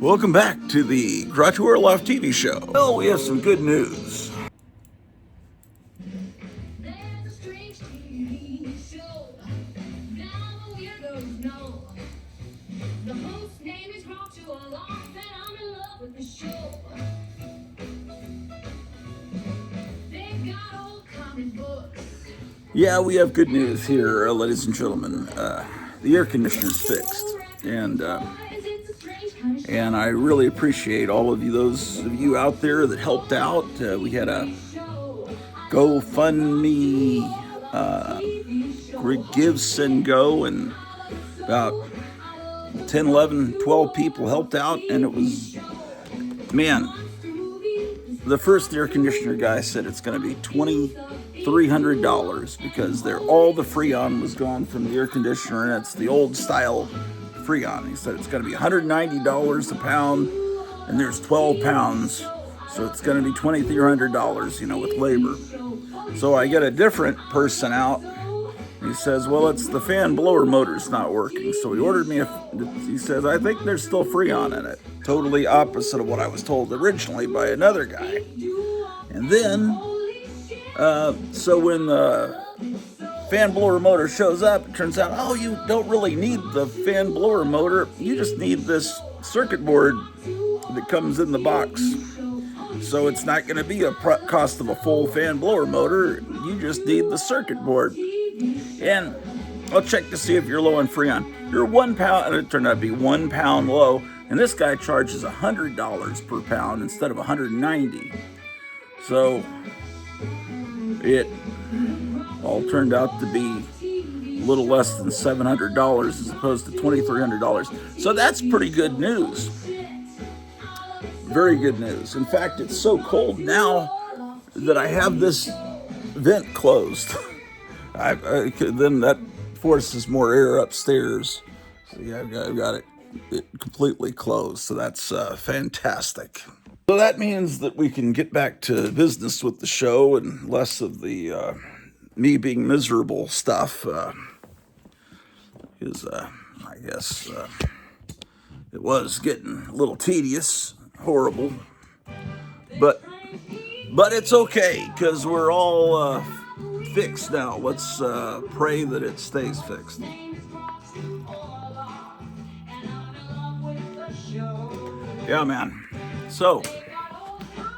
Welcome back to the Grottu Orloff TV show. Well, we have some good news. The host's name is Grottu Orloff, and I'm in love with the show. They've got old comic books. Yeah, we have good news here, ladies and gentlemen. The air conditioner's fixed, and I really appreciate all of you, those of you out there that helped out. We had a GoFundMe, Give, Send, Go, and about 10, 11, 12 people helped out, and it was, man, the first air conditioner guy said it's going to be $2,300 because all the Freon was gone from the air conditioner, and it's the old style Freon. He said it's going to be $190 a pound, and there's 12 pounds, so it's going to be $2,300, with labor. So I get a different person out. He says, well, it's the fan blower motor's not working. So he ordered me he says, I think there's still Freon in it. Totally opposite of what I was told originally by another guy. And then, so when the fan blower motor shows up, it turns out, oh, you don't really need the fan blower motor. You just need this circuit board that comes in the box. So it's not going to be a cost of a full fan blower motor. You just need the circuit board. And I'll check to see if you're low on Freon. You're 1 pound, and it turned out to be 1 pound low, and this guy charges $100 per pound instead of $190. So it all turned out to be a little less than $700 as opposed to $2,300. So that's pretty good news. Very good news. In fact, it's so cold now that I have this vent closed. Then that forces more air upstairs. So yeah, I've got it completely closed. So that's fantastic. So that means that we can get back to business with the show and less of the me being miserable stuff. Because I guess it was getting a little tedious, horrible. But it's okay because we're all fixed now. Let's pray that it stays fixed. Yeah, man. So,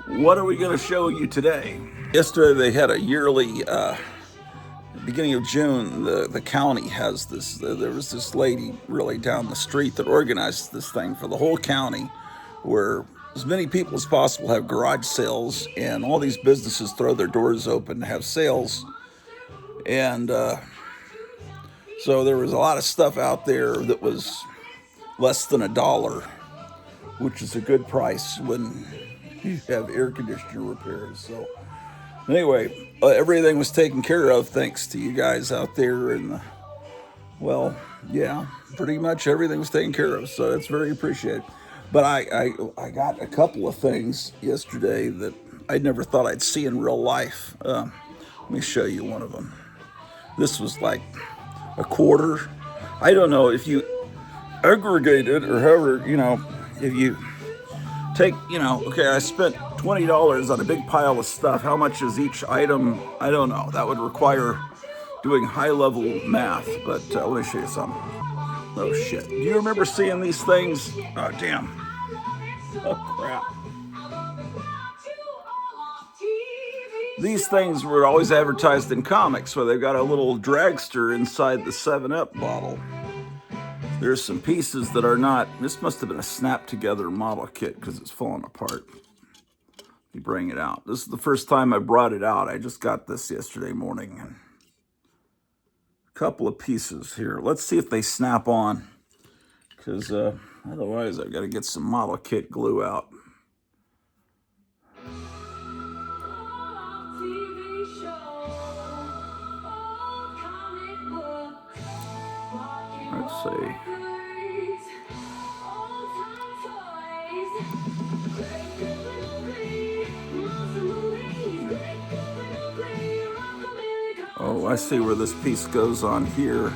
what are we going to show you today? Yesterday they had a yearly, beginning of June, the county has this, there was this lady really down the street that organized this thing for the whole county where as many people as possible have garage sales, and all these businesses throw their doors open to have sales. And so there was a lot of stuff out there that was less than $1, which is a good price when you have air conditioner repairs. So anyway, everything was taken care of thanks to you guys out there. And well, yeah, pretty much everything was taken care of. So that's very appreciated. But I got a couple of things yesterday that I never thought I'd see in real life. Let me show you one of them. This was like a quarter. I don't know if you aggregate it or however, if you take, okay, I spent $20 on a big pile of stuff. How much is each item? I don't know. That would require doing high-level math, but let me show you something. Oh, shit. Do you remember seeing these things? Oh, damn. Oh, crap. These things were always advertised in comics where they've got a little dragster inside the 7-Up bottle. There's some pieces that are not. This must have been a snap-together model kit because it's falling apart. You bring it out. This is the first time I brought it out. I just got this yesterday morning. A couple of pieces here. Let's see if they snap on, because otherwise I've got to get some model kit glue out. Let's see. Oh, I see where this piece goes on here.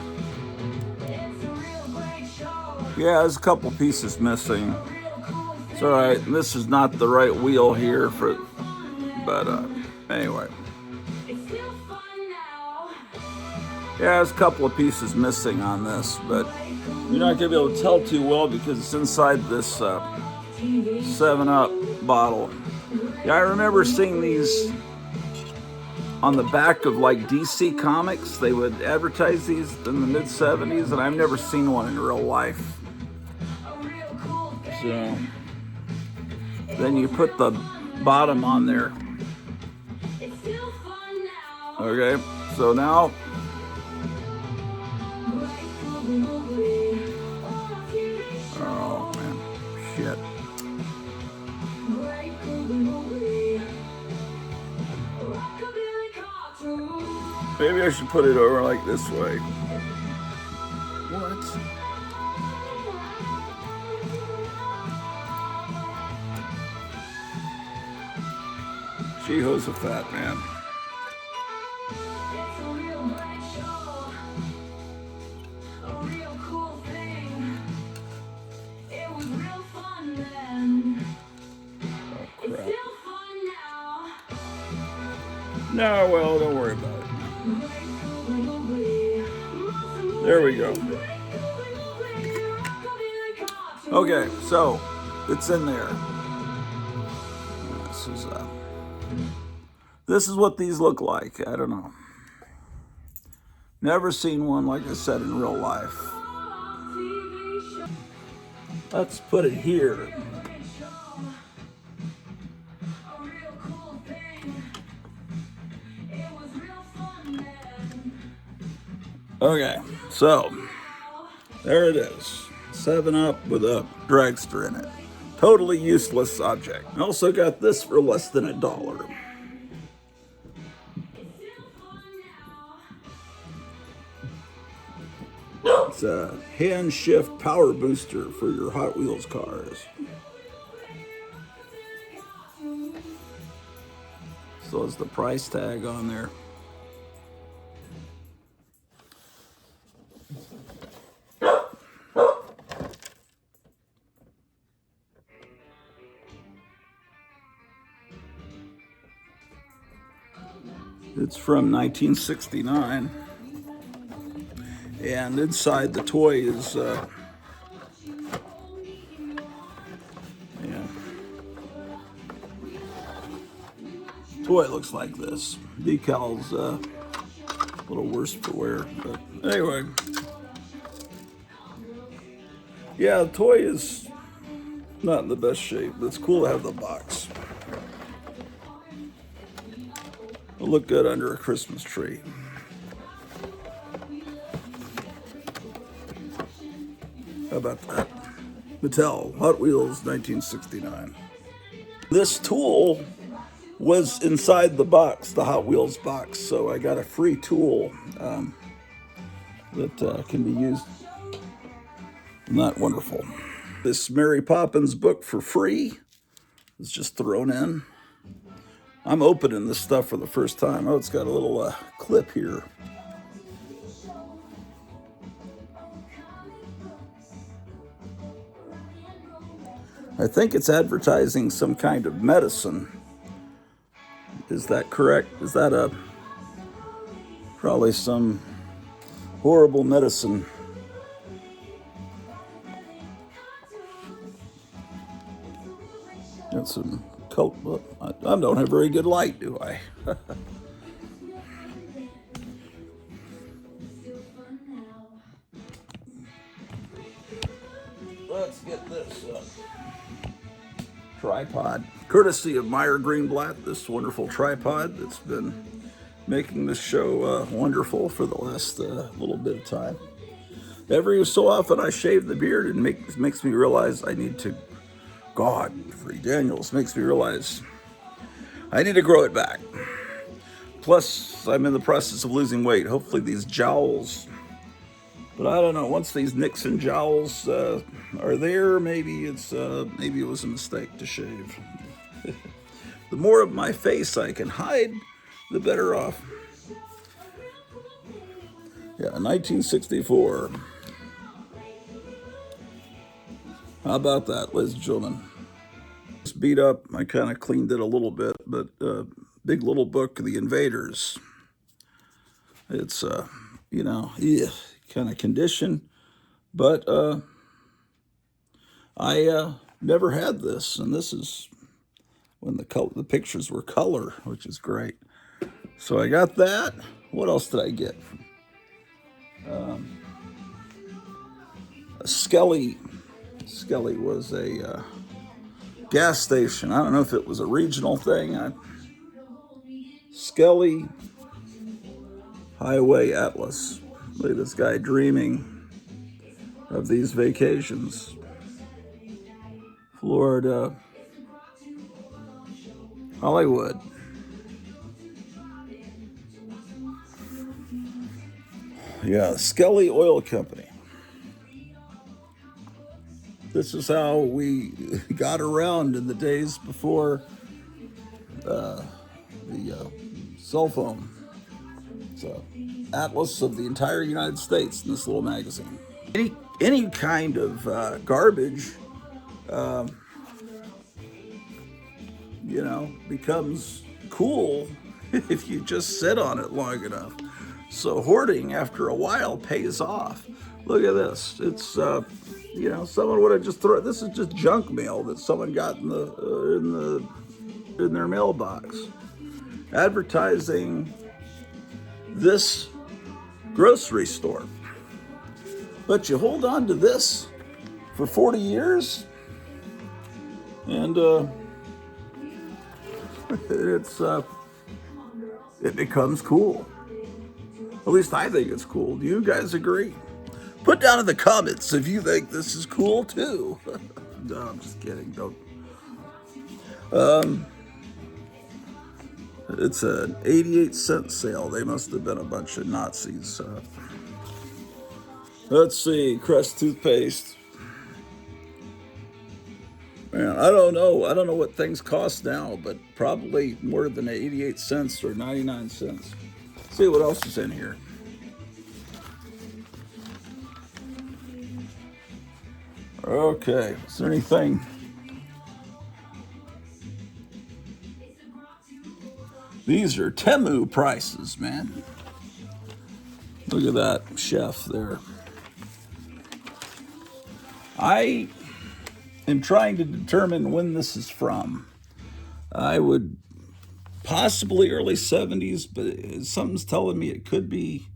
Yeah, there's a couple pieces missing. It's all right. This is not the right wheel here for, but anyway. Yeah, there's a couple of pieces missing on this, but you're not gonna be able to tell too well because it's inside this 7-Up bottle. Yeah, I remember seeing these on the back of like DC Comics. They would advertise these in the mid-70s, and I've never seen one in real life. So then you put the bottom on there. Okay, so now oh man, shit. Maybe I should put it over like this way. What? Jehoshaphat, man. No, well, don't worry about it. There we go. Okay, so it's in there. This is what these look like. I don't know. Never seen one, like I said, in real life. Let's put it here. Okay, so there it is. 7-Up with a dragster in it. Totally useless object. I also got this for less than $1. It's a hand shift power booster for your Hot Wheels cars. So is the price tag on there. It's from 1969, and inside the toy is, toy looks like this. Decal's a little worse for wear, but anyway. Yeah, the toy is not in the best shape, but it's cool to have the box. It'll look good under a Christmas tree. How about that? Mattel, Hot Wheels, 1969. This tool was inside the box, the Hot Wheels box, so I got a free tool that can be used. Isn't that wonderful? This Mary Poppins book for free is just thrown in. I'm opening this stuff for the first time. Oh, it's got a little clip here. I think it's advertising some kind of medicine. Is that correct? Is that probably some horrible medicine? Got some coat. I don't have very good light, do I? Let's get this tripod, courtesy of Meyer Greenblatt, this wonderful tripod that's been making this show wonderful for the last little bit of time. Every so often I shave the beard and makes me realize I need to, God, Free Daniels makes me realize I need to grow it back. Plus, I'm in the process of losing weight. Hopefully these jowls, but I don't know, once these Nixon jowls are there, maybe it was a mistake to shave. The more of my face I can hide, the better off. Yeah, 1964. How about that, ladies and gentlemen? beat up. I kind of cleaned it a little bit, but Big Little Book, The Invaders. It's, yeah, kind of condition. But I never had this, and this is when the pictures were color, which is great. So I got that. What else did I get? A Skelly. Skelly was a gas station. I don't know if it was a regional thing. Skelly Highway Atlas. Look at this guy dreaming of these vacations. Florida, Hollywood. Yeah, Skelly Oil Company. This is how we got around in the days before the cell phone. It's an atlas of the entire United States in this little magazine. Any kind of garbage, becomes cool if you just sit on it long enough. So hoarding after a while pays off. Look at this. It's someone would have just thrown. This is just junk mail that someone got in their mailbox, advertising this grocery store. But you hold on to this for 40 years, and it becomes cool. At least I think it's cool. Do you guys agree? Put down in the comments if you think this is cool too. No, I'm just kidding. Don't. It's an 88-cent sale. They must have been a bunch of Nazis. Let's see, Crest toothpaste. Man, I don't know. I don't know what things cost now, but probably more than 88 cents or 99 cents. Let's see what else is in here. Okay, is there anything? These are Temu prices, man. Look at that chef there. I am trying to determine when this is from. I would possibly early 70s, but something's telling me it could be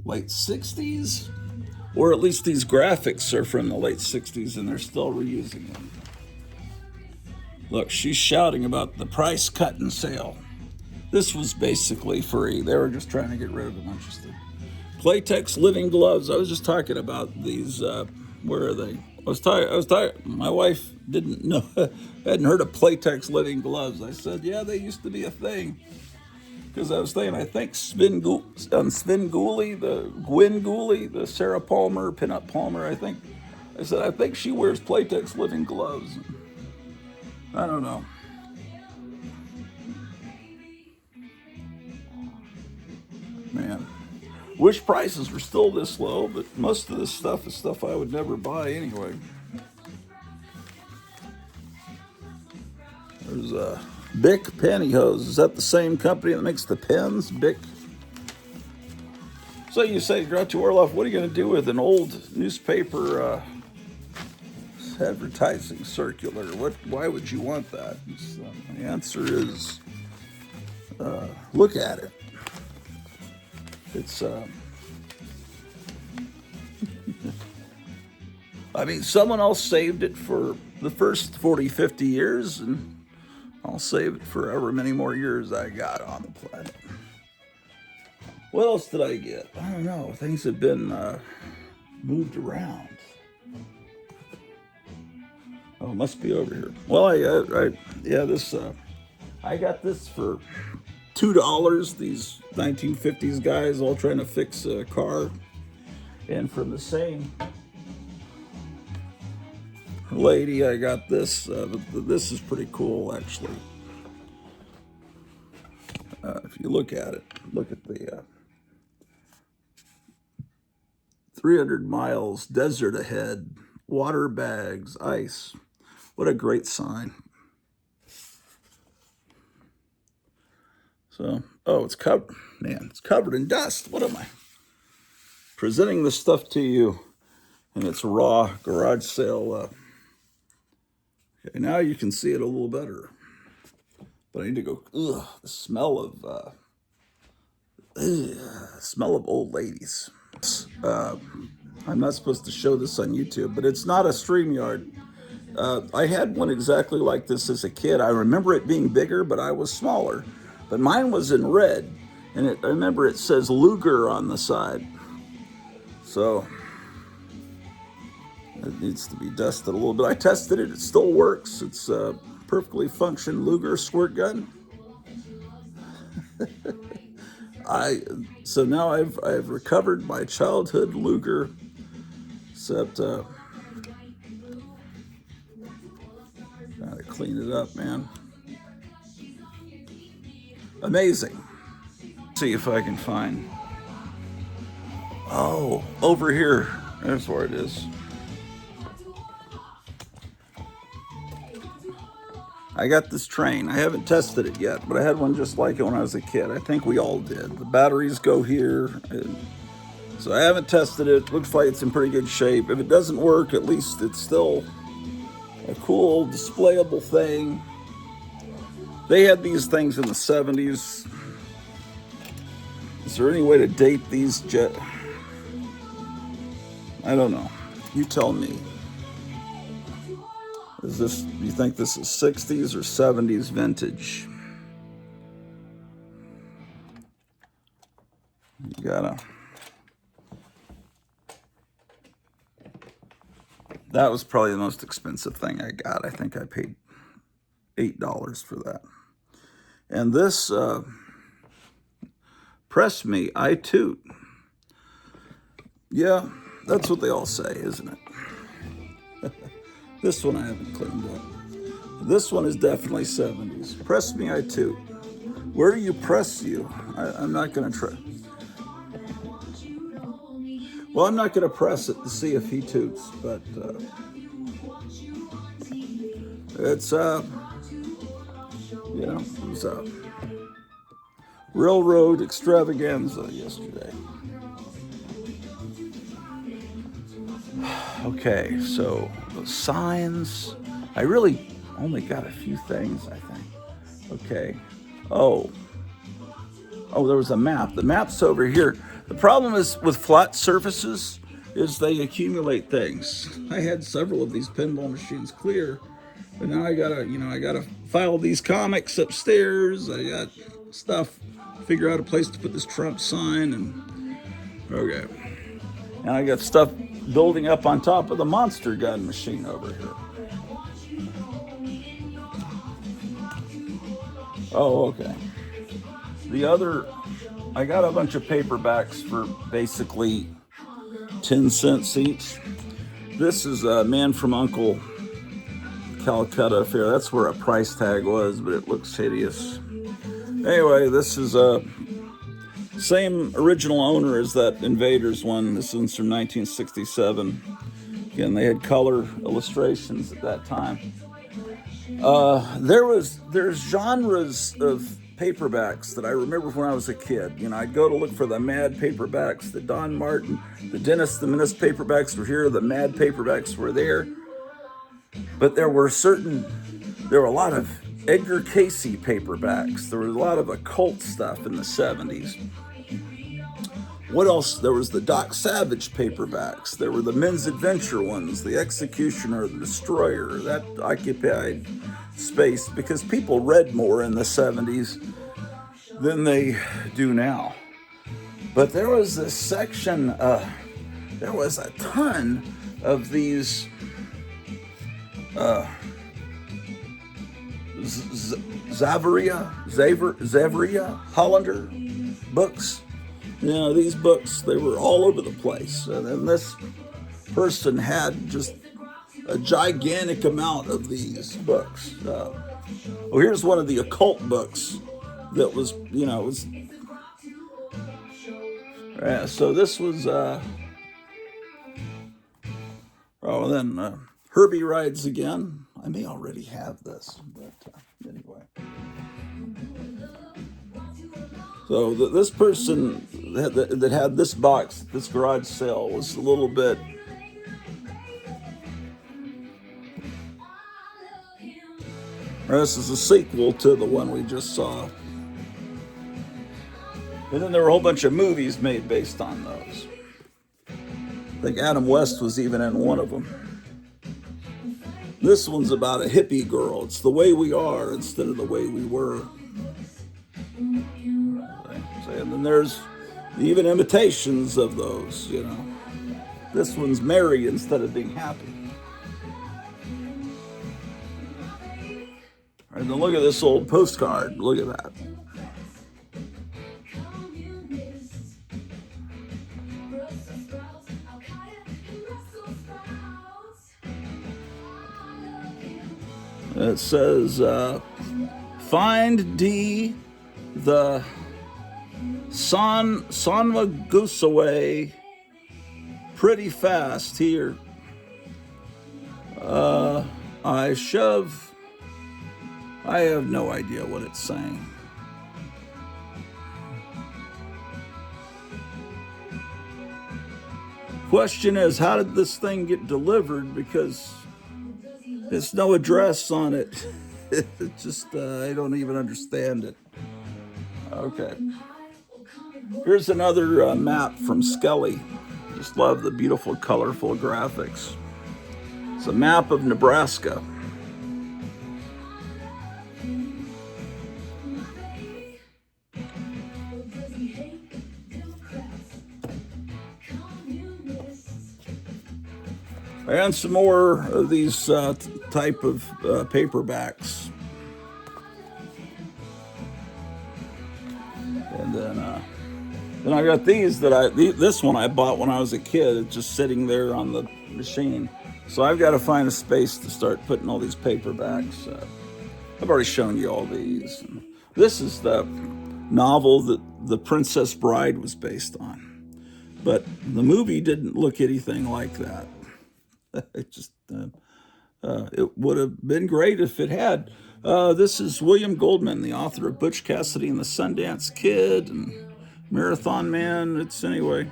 late 60s, or at least these graphics are from the late 60s and they're still reusing them. Look, she's shouting about the price cut and sale. This was basically free. They were just trying to get rid of a bunch of stuff. Playtex living gloves. I was just talking about these. Where are they? I was tired. My wife didn't know, hadn't heard of Playtex living gloves. I said, yeah, they used to be a thing. Because I was thinking, I think Gwen Gooley, the Sarah Palmer, Pinup Palmer, I think she wears Playtex living gloves. I don't know. Man, wish prices were still this low, but most of this stuff is stuff I would never buy anyway. There's Bic pantyhose. Is that the same company that makes the pens? Bic. So you say, Grottu Orloff, what are you going to do with an old newspaper advertising circular? Why would you want that? The answer is, look at it. It's, I mean, someone else saved it for the first 40, 50 years, and I'll save it for however many more years I got on the planet. What else did I get? I don't know. Things have been moved around. Oh, it must be over here. Well, I got this for $2. These 1950s guys all trying to fix a car, and from the same lady, I got this. This is pretty cool, actually. If you look at it, look at the 300 miles, desert ahead, water bags, ice. What a great sign. So, oh, it's covered. Man, it's covered in dust. What am I? Presenting this stuff to you in its raw garage sale. Okay, now you can see it a little better. But I need to go, ugh, the smell of old ladies. I'm not supposed to show this on YouTube, but it's not a StreamYard. I had one exactly like this as a kid. I remember it being bigger, but I was smaller. But mine was in red, and I remember it says Luger on the side. So it needs to be dusted a little bit. I tested it; it still works. It's a perfectly functioning Luger squirt gun. So now I've recovered my childhood Luger, except gotta clean it up, man. Amazing. See if I can find. Oh, over here. There's where it is. I got this train. I haven't tested it yet, but I had one just like it when I was a kid. I think we all did. The batteries go here. So I haven't tested it. Looks like it's in pretty good shape. If it doesn't work, at least it's still a cool displayable thing. They had these things in the 70s. Is there any way to date these I don't know. You tell me. Is this, do you think this is 60s or 70s vintage? You gotta. That was probably the most expensive thing I got. I think I paid $8 for that. And this, press me, I toot. Yeah, that's what they all say, isn't it? This one I haven't cleaned up. This one is definitely 70s. Press me, I toot. Where do you press you? I'm not going to try. Well, I'm not going to press it to see if he toots, but it's, you know, it was a railroad extravaganza yesterday. Okay, so the signs. I really only got a few things, I think. Okay. Oh, there was a map. The map's over here. The problem is with flat surfaces is they accumulate things. I had several of these pinball machines clear, but now I gotta file these comics upstairs. I got stuff, figure out a place to put this Trump sign, and okay. And I got stuff building up on top of the monster gun machine over here. Oh, okay. The other, I got a bunch of paperbacks for basically 10 cents each. This is a Man from Uncle Calcutta affair. That's where a price tag was, but it looks hideous. Anyway, this is a same original owner as that Invaders one. This one's from 1967. Again, they had color illustrations at that time. There's genres of paperbacks that I remember when I was a kid. You know, I'd go to look for the Mad paperbacks, the Don Martin, the Dennis the Menace paperbacks were here, the Mad paperbacks were there. But there were a lot of Edgar Casey paperbacks. There was a lot of occult stuff in the 70s. What else? There was the Doc Savage paperbacks. There were the Men's Adventure ones, the Executioner, the Destroyer. That occupied space because people read more in the 70s than they do now. But there was this section, there was a ton of these Zavaria, Hollander books. You know, these books, they were all over the place. And then this person had just a gigantic amount of these books. Here's one of the occult books that was, you know, so this was, then Herbie Rides Again. I may already have this, but anyway. So this person that had this box, this garage sale, was a little bit. This is a sequel to the one we just saw. And then there were a whole bunch of movies made based on those. I think Adam West was even in one of them. This one's about a hippie girl. It's the way we are instead of the way we were. And then there's even imitations of those, you know. This one's merry instead of being happy. And then look at this old postcard. Look at that. It says, find D the Sanwa goose away pretty fast here. I have no idea what it's saying. Question is, how did this thing get delivered? Because there's no address on it. It just, I don't even understand it. Okay. Here's another map from Skelly. Just love the beautiful, colorful graphics. It's a map of Nebraska. And some more of these type of paperbacks. And then I got these this one I bought when I was a kid. It's just sitting there on the machine. So I've got to find a space to start putting all these paperbacks. I've already shown you all these. And this is the novel that The Princess Bride was based on. But the movie didn't look anything like that. It just, it would have been great if it had. This is William Goldman, the author of Butch Cassidy and the Sundance Kid and Marathon Man. It's anyway,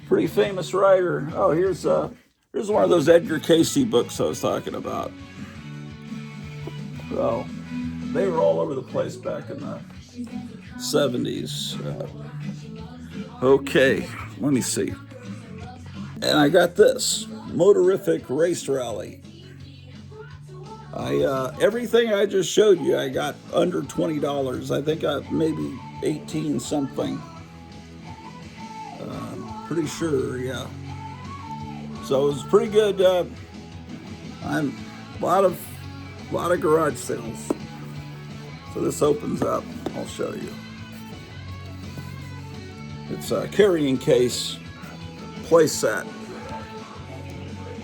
pretty famous writer. Oh, here's one of those Edgar Casey books I was talking about. So they were all over the place back in the 70s. Okay, let me see. And I got this motorific race rally. Everything I just showed you, I got under $20. I think I maybe 18 something. Pretty sure, yeah. So it was pretty good. I'm a lot of garage sales. So this opens up. I'll show you. It's a carrying case play set.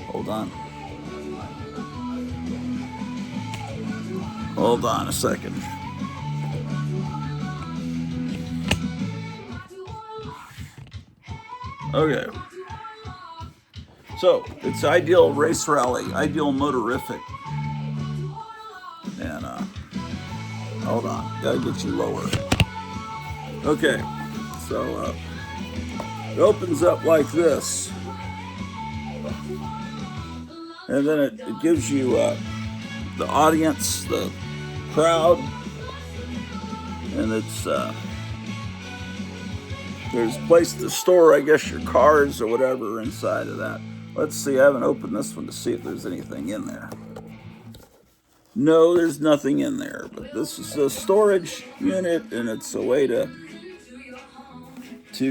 Hold on. Hold on a second. Okay. So it's Ideal Race Rally, Ideal Motorific. And hold on, gotta get you lower. Okay, so it opens up like this. And then it gives you the audience, the crowd, and it's there's a place to store, I guess, your cars or whatever inside of that. Let's see, I haven't opened this one to see if there's anything in there. No, there's nothing in there, but this is a storage unit, and it's a way to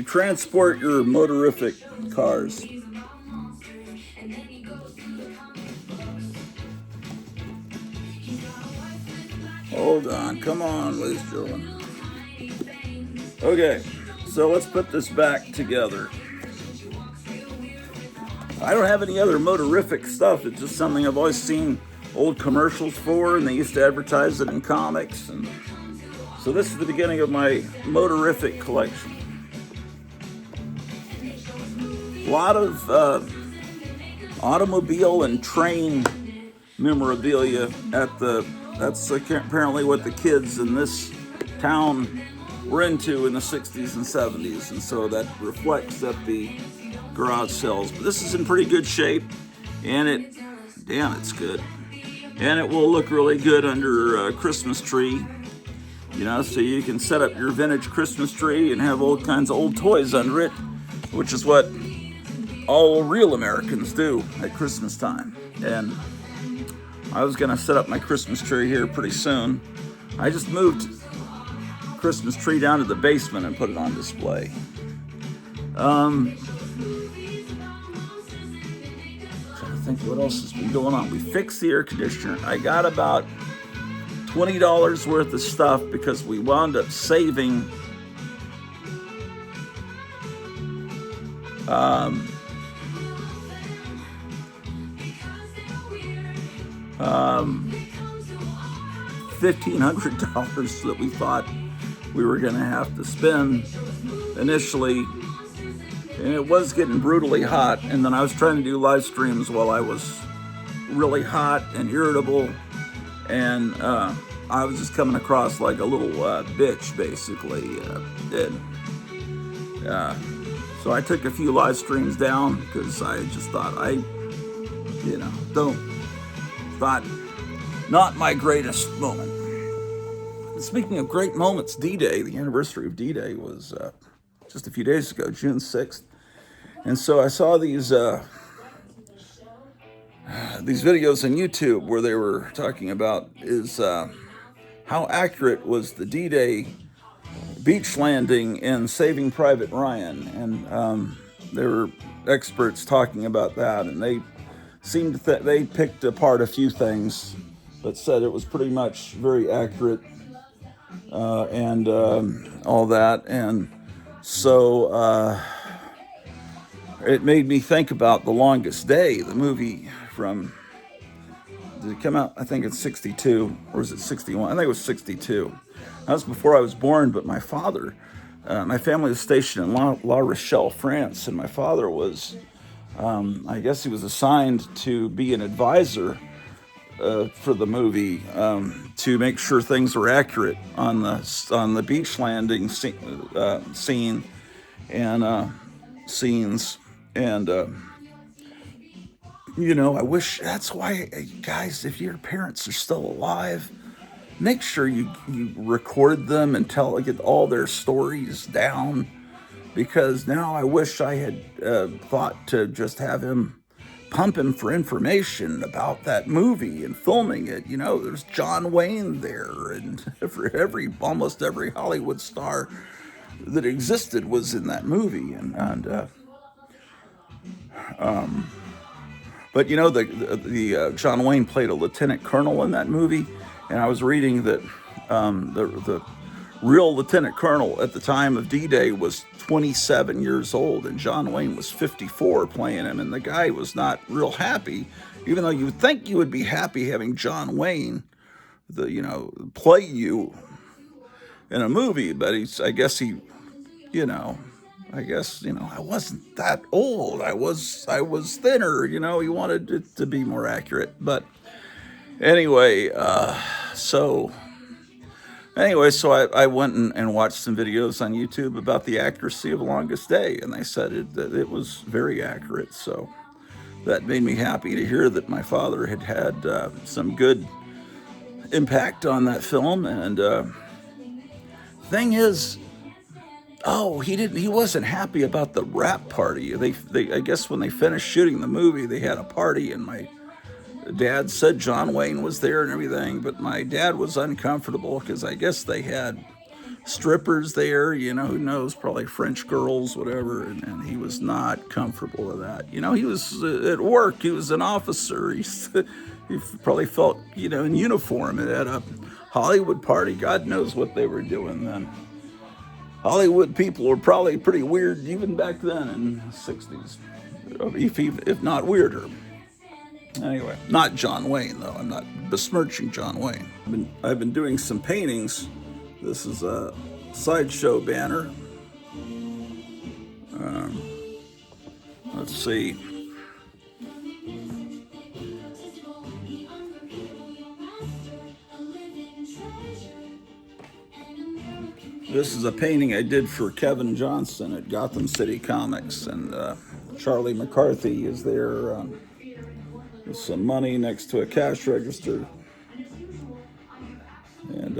transport your motorific cars. Hold on, come on, ladies and gentlemen. Okay, so let's put this back together. I don't have any other motorific stuff. It's just something I've always seen old commercials for, and they used to advertise it in comics. And so this is the beginning of my motorific collection. A lot of automobile and train memorabilia at that's apparently what the kids in this town were into in the 60s and 70s, and so that reflects at the garage sales. But this is in pretty good shape, and it's good. And it will look really good under a Christmas tree, so you can set up your vintage Christmas tree and have all kinds of old toys under it, which is what all real Americans do at Christmas time. And I was going to set up my Christmas tree here pretty soon. I just moved Christmas tree down to the basement and put it on display. Trying to think what else has been going on. We fixed the air conditioner. I got about $20 worth of stuff because we wound up saving $1,500 that we thought we were going to have to spend initially, and it was getting brutally hot. And then I was trying to do live streams while I was really hot and irritable, and I was just coming across like a little bitch, basically. So I took a few live streams down because I just thought not my greatest moment. Speaking of great moments, D-Day, the anniversary of D-Day was just a few days ago, June 6th. And so I saw these videos on YouTube where they were talking about how accurate was the D-Day beach landing in Saving Private Ryan. And there were experts talking about that, and they seemed they picked apart a few things, but said it was pretty much very accurate and all that. And so it made me think about The Longest Day, the movie from, did it come out? I think it's 62, or is it 61? I think it was 62. That was before I was born, but my father, my family was stationed in La Rochelle, France, and my father was, I guess he was assigned to be an advisor for the movie, to make sure things were accurate on the beach landing scene and scenes. And I wish, that's why, guys, if your parents are still alive, make sure you record them and get all their stories down, because now I wish I had thought to just have him pump him for information about that movie and filming it. There's John Wayne there, and almost every Hollywood star that existed was in that movie. But the John Wayne played a lieutenant colonel in that movie, and I was reading that the real lieutenant colonel at the time of D-Day was 27 years old, and John Wayne was 54 playing him, and the guy was not real happy, even though you would think you would be happy having John Wayne, play you in a movie. But I guess I wasn't that old. I was thinner. He wanted it to be more accurate. But anyway, so I went and watched some videos on YouTube about the accuracy of Longest Day, and they said that it was very accurate. So that made me happy to hear that my father had some good impact on that film. And thing is, he wasn't happy about the wrap party. They I guess when they finished shooting the movie, they had a party, and my dad said John Wayne was there and everything, but my dad was uncomfortable because I guess they had strippers there, who knows, probably French girls, whatever, and he was not comfortable with that. He was at work, he was an officer, he probably felt, in uniform, and at a Hollywood party. God knows what they were doing then. Hollywood people were probably pretty weird even back then in the 60s, if not weirder. Anyway, not John Wayne, though. I'm not besmirching John Wayne. I've been doing some paintings. This is a sideshow banner. Let's see. This is a painting I did for Kevin Johnson at Gotham City Comics, and Charlie McCarthy is there with some money next to a cash register, and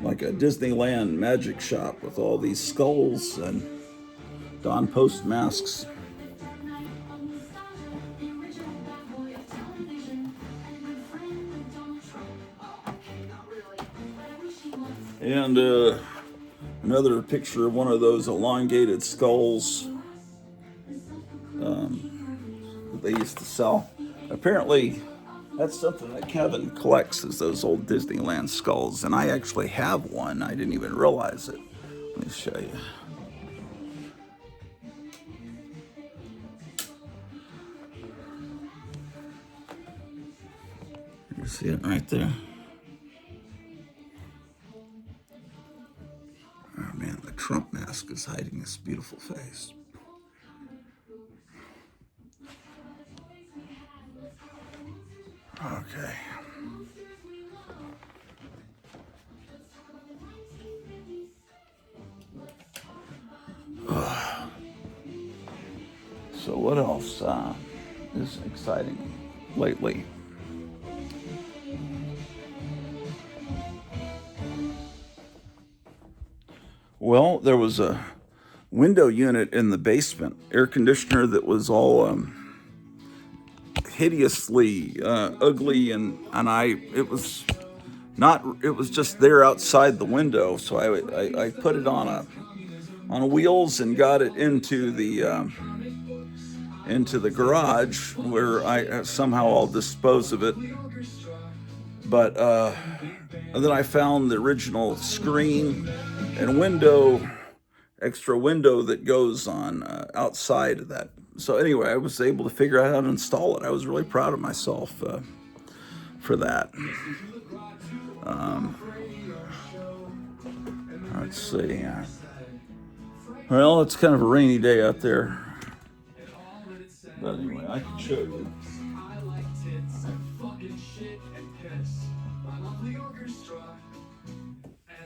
like a Disneyland magic shop with all these skulls and Don Post masks. And another picture of one of those elongated skulls that they used to sell. Apparently, that's something that Kevin collects, is those old Disneyland skulls. And I actually have one. I didn't even realize it. Let me show you. You see it right there? Oh man, the Trump mask is hiding this beautiful face. Okay. So what else is exciting lately? Well, there was a window unit in the basement, air conditioner that was all hideously ugly, and it was just there outside the window. So I put it on wheels and got it into the garage, where I somehow I'll dispose of it. But then I found the original screen and extra window that goes on outside of that. So anyway, I was able to figure out how to install it. I was really proud of myself for that. Let's see. Well, it's kind of a rainy day out there. But anyway, I can show you.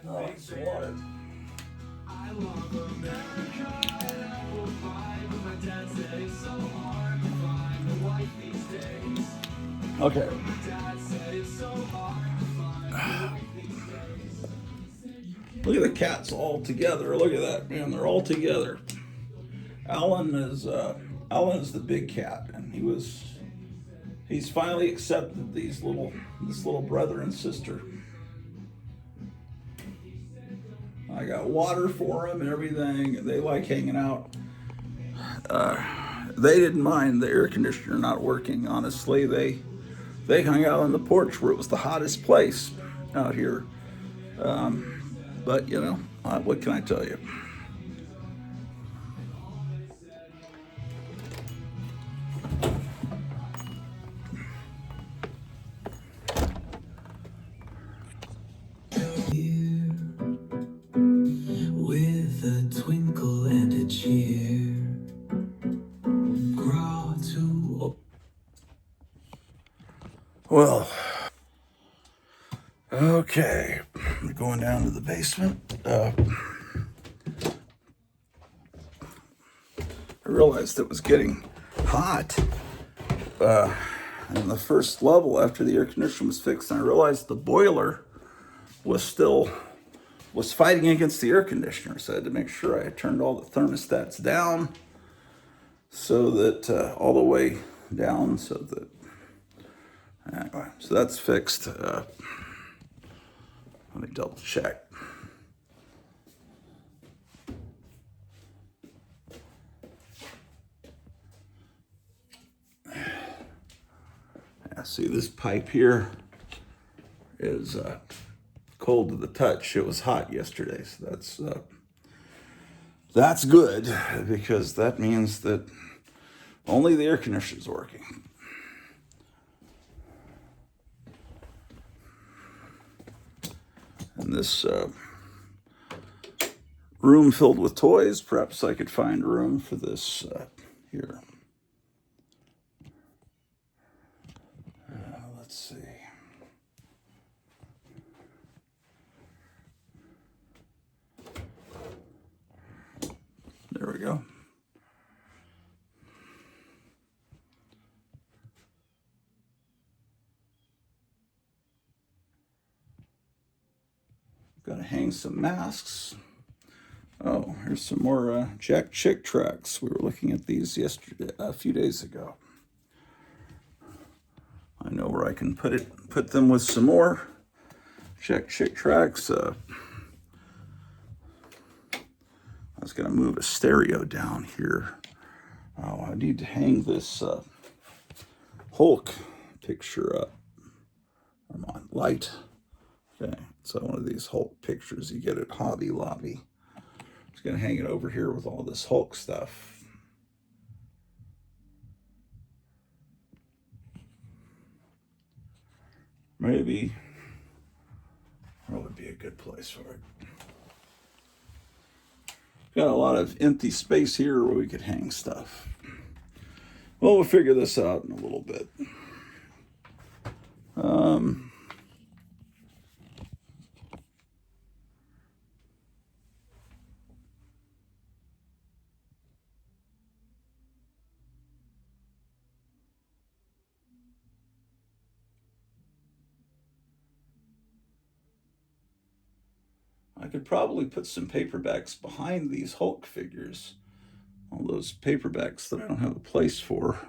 Oh, it's water. Okay. Look at the cats all together. Look at that, man. They're all together. Alan is the big cat, and he's finally accepted this little brother and sister. I got water for them and everything. They like hanging out. They didn't mind the air conditioner not working. Honestly, they hung out on the porch where it was the hottest place out here. But you know, what can I tell you? With a twinkle and a cheer, Grottu. Well, okay, going down to the basement. I realized it was getting hot in the first level after the air conditioner was fixed, and I realized the boiler was fighting against the air conditioner. So I had to make sure I turned all the thermostats down, so that all the way down, so that anyway, so that's fixed. Let me double check. Yeah, see, this pipe here is cold to the touch. It was hot yesterday, so that's good, because that means that only the air conditioner is working. And this room filled with toys, perhaps I could find room for this here. Let's see. we go. Got to hang some masks. Oh, here's some more Jack Chick tracks. We were looking at these yesterday, a few days ago. I know where I can put them with some more Jack Chick tracks. I was going to move a stereo down here. Oh, I need to hang this Hulk picture up. Come on, light. Okay, so one of these Hulk pictures you get at Hobby Lobby. Just gonna hang it over here with all this Hulk stuff. Maybe that would be a good place for it. Got a lot of empty space here where we could hang stuff. Well, we'll figure this out in a little bit. I could probably put some paperbacks behind these Hulk figures. All those paperbacks that I don't have a place for.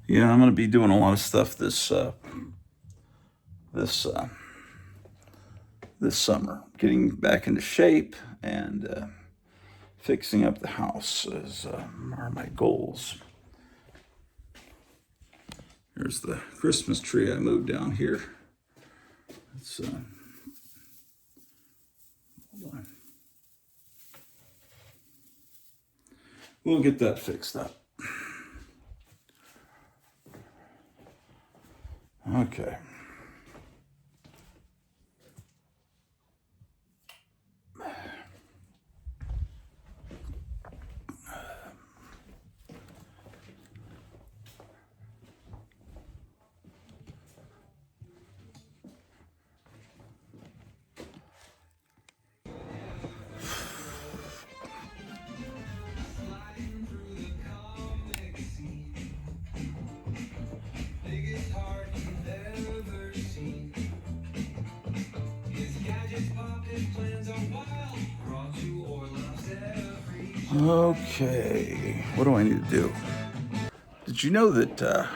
Yeah, I'm going to be doing a lot of stuff this summer. Getting back into shape and fixing up the house are my goals. Here's the Christmas tree I moved down here. It's hold on. We'll get that fixed up. Okay. Okay, what do I need to do? Did you know that the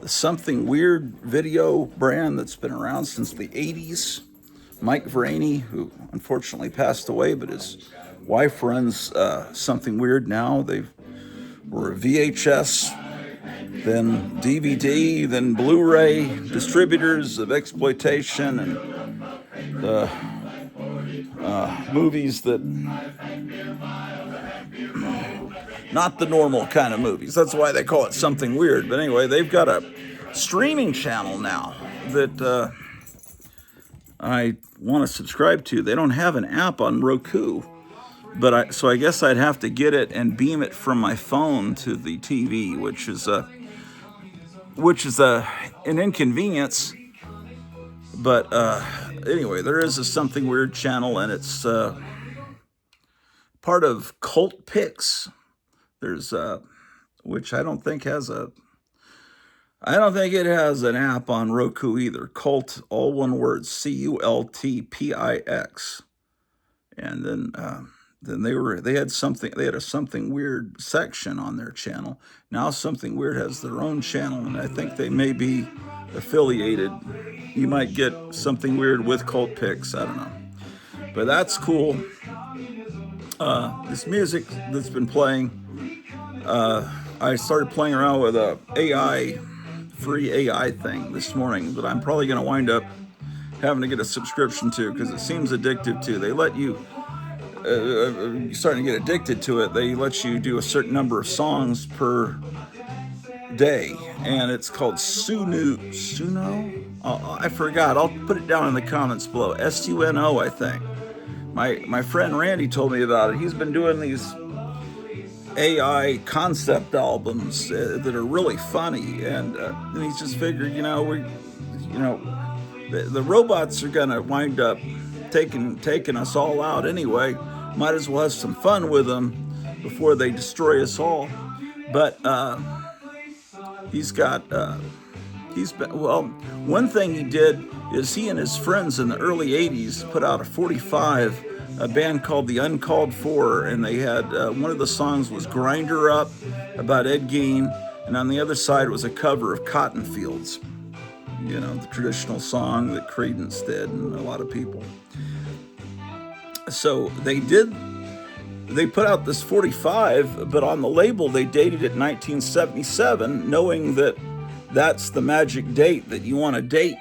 Something Weird video brand that's been around since the 80s, Mike Veraney, who unfortunately passed away, but his wife runs Something Weird now. They were VHS, then DVD, then Blu-ray distributors of exploitation and movies that not the normal kind of movies. That's why they call it Something Weird. But anyway, they've got a streaming channel now that I want to subscribe to. They don't have an app on Roku, but so I guess I'd have to get it and beam it from my phone to the TV, which is an inconvenience. But anyway, there is a Something Weird channel, and it's part of Cult Pix. There's which I don't think it has an app on Roku either. Cult, all one word, CULTPIX. And then they had a Something Weird section on their channel. Now Something Weird has their own channel, and I think they may be affiliated. You might get Something Weird with Cult Pix. I don't know, but that's cool. This music that's been playing, I started playing around with a free AI thing this morning that I'm probably going to wind up having to get a subscription to because it seems addictive too. They let you, you're starting to get addicted to it. They let you do a certain number of songs per day, and it's called Suno. I forgot. I'll put it down in the comments below. SUNO, I think. My friend Randy told me about it. He's been doing these AI concept albums that are really funny, and he's just figured, the robots are gonna wind up taking us all out anyway. Might as well have some fun with them before they destroy us all. But he's got he's been, well, one thing he did is he and his friends in the early 80s put out a 45, a band called the Uncalled For, and they had one of the songs was Grinder Up about Ed Gein, and on the other side was a cover of Cotton Fields, you know, the traditional song that Creedence did and a lot of people. So they put out this 45, but on the label they dated it 1977, knowing that that's the magic date that you want to date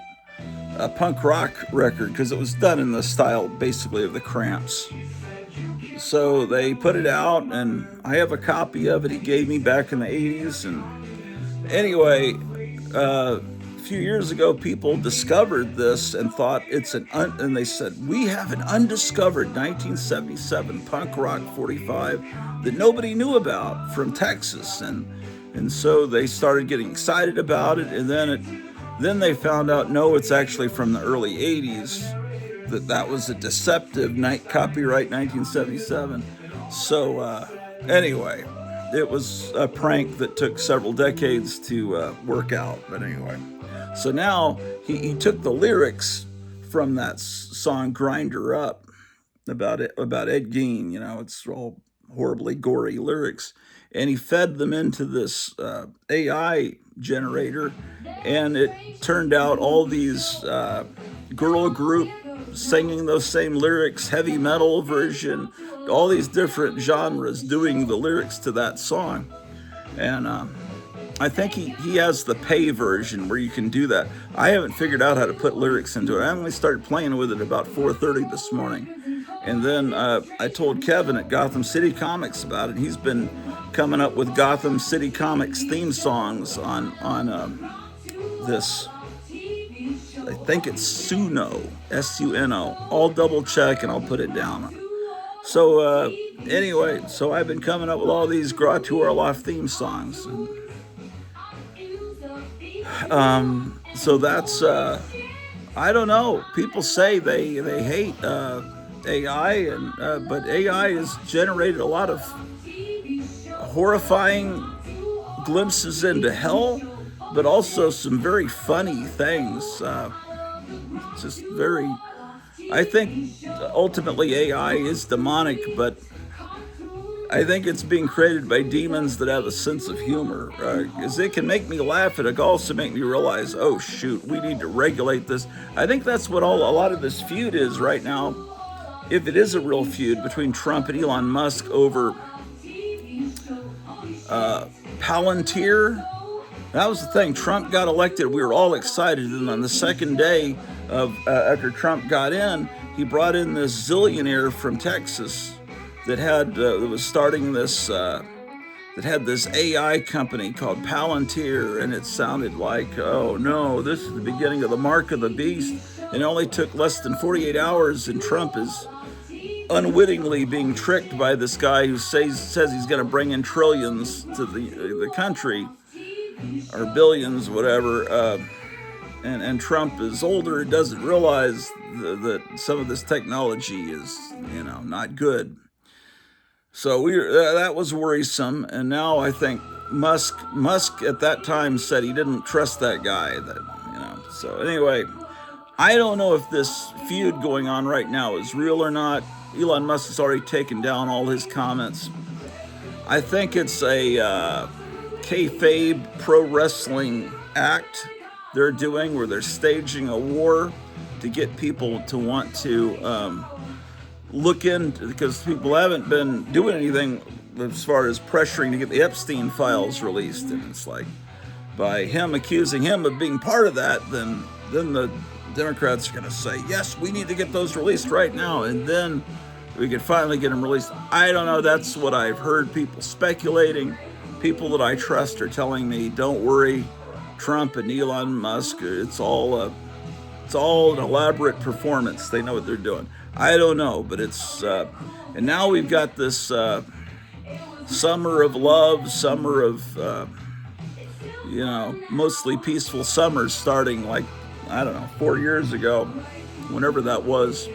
a punk rock record, because it was done in the style basically of the Cramps. So they put it out, and I have a copy of it he gave me back in the 80s. And anyway, a few years ago, people discovered this and thought it's and they said, we have an undiscovered 1977 punk rock 45 that nobody knew about from Texas. And so they started getting excited about it, and then they found out, no, it's actually from the early 80s, that was a deceptive copyright 1977. So anyway, it was a prank that took several decades to work out. But anyway, so now he took the lyrics from that song Grinder Up about Ed Gein, you know, it's all horribly gory lyrics, and he fed them into this AI generator, and it turned out all these girl group singing those same lyrics, heavy metal version, all these different genres doing the lyrics to that song. And I think he has the pay version where you can do that. I haven't figured out how to put lyrics into it. I only started playing with it about 4:30 this morning. And then I told Kevin at Gotham City Comics about it. He's been coming up with Gotham City Comics theme songs on this, I think it's Suno, S-U-N-O. I'll double check and I'll put it down. So anyway, so I've been coming up with all these Grottu Orloff theme songs. And, so that's, I don't know. People say they hate AI, and but AI has generated a lot of horrifying glimpses into hell, but also some very funny things. Just very, I think ultimately AI is demonic, but I think it's being created by demons that have a sense of humor, because it can make me laugh, and it can also make me realize, oh shoot, we need to regulate this. I think that's what a lot of this feud is right now, if it is a real feud between Trump and Elon Musk over Palantir. That was the thing. Trump got elected. We were all excited. And on the second day of after Trump got in, he brought in this zillionaire from Texas that was starting this that had this AI company called Palantir, and it sounded like, oh no, this is the beginning of the mark of the beast. And it only took less than 48 hours, and Trump is unwittingly being tricked by this guy who says he's going to bring in trillions to the country, or billions, whatever. And Trump is older, doesn't realize that some of this technology is, not good. So that was worrisome. And now I think Musk at that time said he didn't trust that guy. So anyway, I don't know if this feud going on right now is real or not. Elon Musk has already taken down all his comments. I think it's a kayfabe pro wrestling act they're doing, where they're staging a war to get people to want to look into, because people haven't been doing anything as far as pressuring to get the Epstein files released. And it's like, by him accusing him of being part of that, then the Democrats are going to say, yes, we need to get those released right now, and then we could finally get them released. I don't know. That's what I've heard people speculating. People that I trust are telling me, don't worry, Trump and Elon Musk, it's all an elaborate performance. They know what they're doing. I don't know, but it's, and now we've got this summer of love, summer of, mostly peaceful summers starting like I don't know, 4 years ago, whenever that was.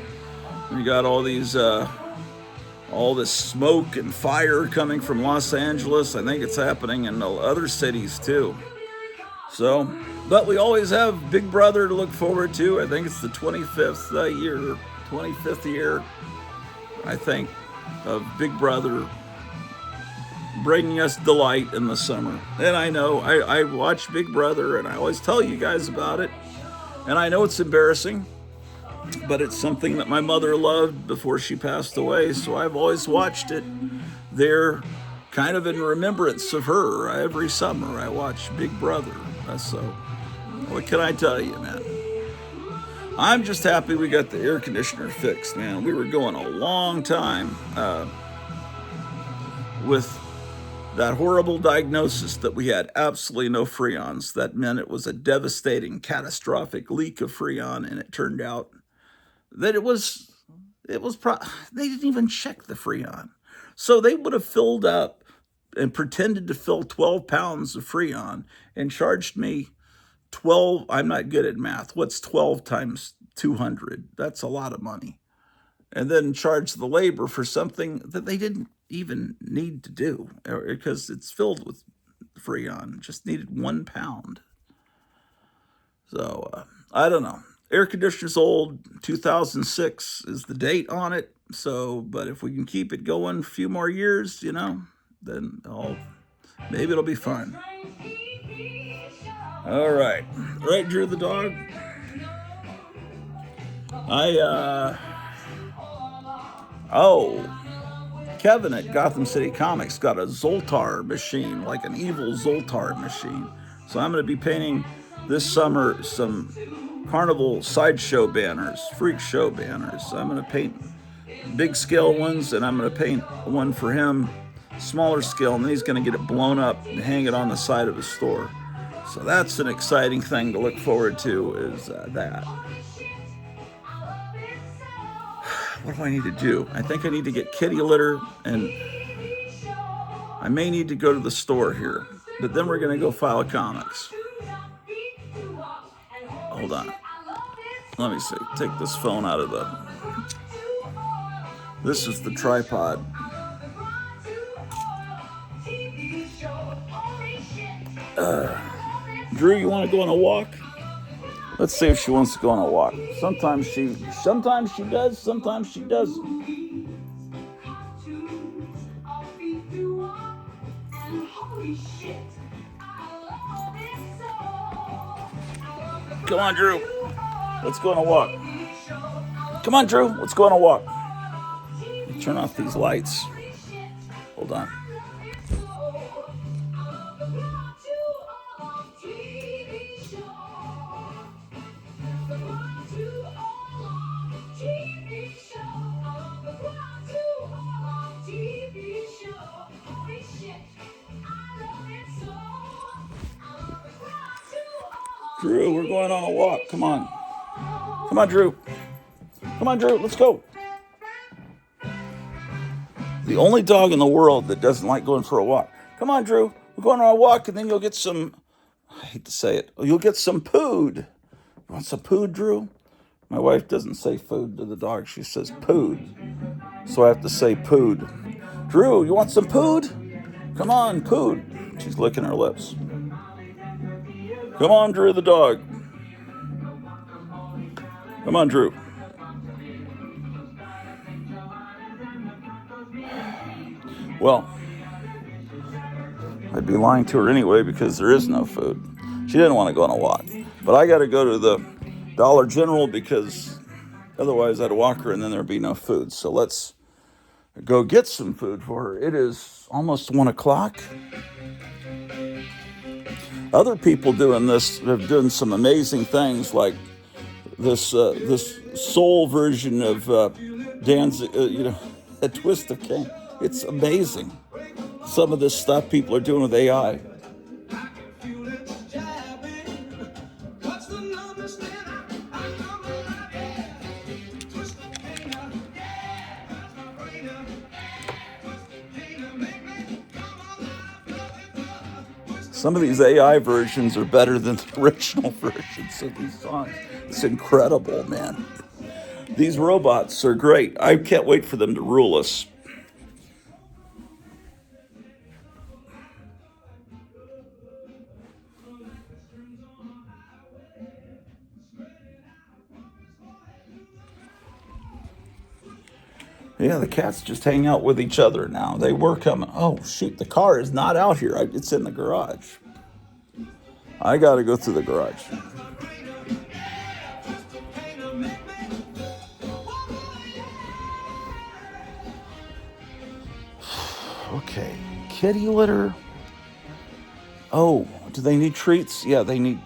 We got all this smoke and fire coming from Los Angeles. I think it's happening in other cities too. So, but we always have Big Brother to look forward to. I think it's the 25th year, I think, of Big Brother bringing us delight in the summer. And I know I watch Big Brother and I always tell you guys about it. And I know it's embarrassing, but it's something that my mother loved before she passed away. So I've always watched it there, kind of in remembrance of her. Every summer I watch Big Brother. So what can I tell you, man? I'm just happy we got the air conditioner fixed, man. We were going a long time with that horrible diagnosis that we had absolutely no freons. That meant it was a devastating, catastrophic leak of freon, and it turned out that they didn't even check the freon. So they would have filled up and pretended to fill 12 pounds of freon and charged me 12. I'm not good at math. What's 12 times 200? That's a lot of money. And then charge the labor for something that they didn't even need to do because it's filled with freon. It just needed 1 pound. So I don't know. Air conditioner's old. 2006 is the date on it. So, but if we can keep it going a few more years, then maybe it'll be fun. All right. Right, Drew the dog? Kevin at Gotham City Comics got a Zoltar machine, like an evil Zoltar machine. So I'm going to be painting this summer some carnival sideshow banners, freak show banners. So I'm going to paint big scale ones, and I'm going to paint one for him, smaller scale, and then he's going to get it blown up and hang it on the side of his store. So that's an exciting thing to look forward to, is that. What do I need to do? I think I need to get kitty litter, and I may need to go to the store here. But then we're going to go file comics. Hold on. Let me see. Take this phone out of this is the tripod. Drew, you want to go on a walk? Let's see if she wants to go on a walk. Sometimes she does, sometimes she doesn't. Come on, Drew. Let's go on a walk. Come on, Drew. Let's go on a walk. Turn off these lights. Hold on. Drew, we're going on a walk. Come on. Come on, Drew. Come on, Drew. Let's go. The only dog in the world that doesn't like going for a walk. Come on, Drew. We're going on a walk, and then you'll get some, I hate to say it, you'll get some pood. You want some pood, Drew? My wife doesn't say food to the dog. She says pood. So I have to say pood. Drew, you want some pood? Come on, pood. She's licking her lips. Come on, Drew the dog. Come on, Drew. Well, I'd be lying to her anyway because there is no food. She didn't want to go on a walk. But I got to go to the Dollar General because otherwise I'd walk her and then there'd be no food. So let's go get some food for her. It is almost 1 o'clock. Other people doing this have done some amazing things, like this soul version of Dan's, a twist of cane. It's amazing. Some of this stuff people are doing with AI. Some of these AI versions are better than the original versions of these songs. It's incredible, man. These robots are great. I can't wait for them to rule us. Yeah, the cats just hang out with each other now. They were coming. Oh, shoot, the car is not out here. It's in the garage. I got to go through the garage. Okay, kitty litter. Oh, do they need treats? Yeah, they need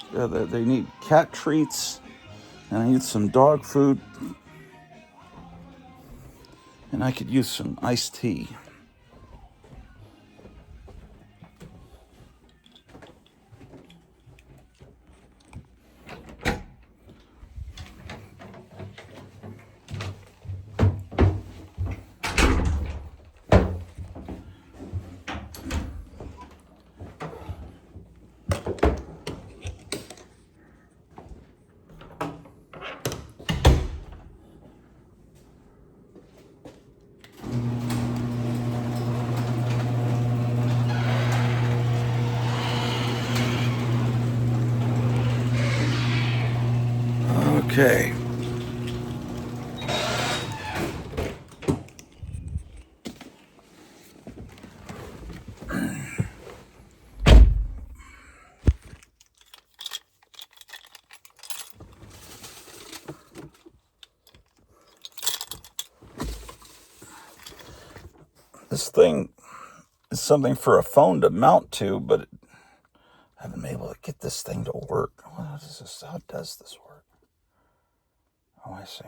cat treats, and I need some dog food, and I could use some iced tea. Okay. This thing is something for a phone to mount to, but I haven't been able to get this thing to work. How does this work? Oh, I see.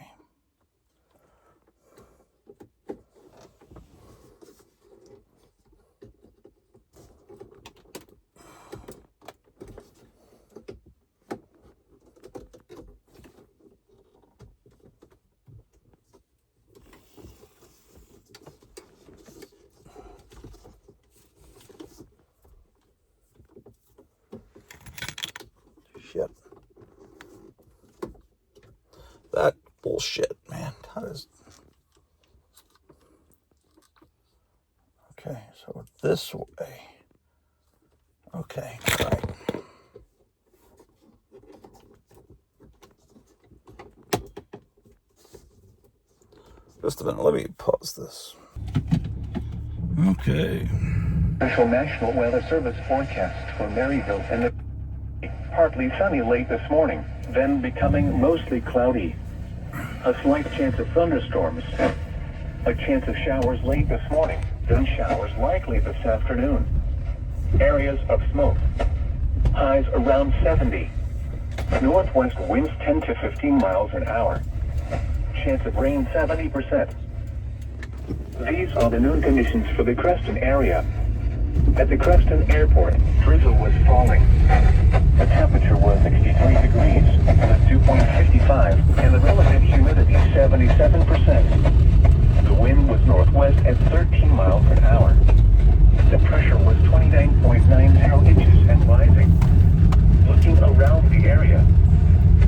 Shit. That bullshit, man. How does... Okay, so this way. Okay, right. Just a minute, let me pause this. Okay. National Weather Service forecast for Maryville and the partly sunny late this morning, then becoming mostly cloudy. A slight chance of thunderstorms. A chance of showers late this morning, then showers likely this afternoon. Areas of smoke. Highs around 70. Northwest winds 10 to 15 miles an hour. Chance of rain 70%. These are the noon conditions for the Creston area. At the Creston Airport, drizzle was falling. The temperature was 63 degrees, the dew point 55, and the relative humidity 77%. The wind was northwest at 13 miles an hour. The pressure was 29.90 inches and rising. Looking around the area,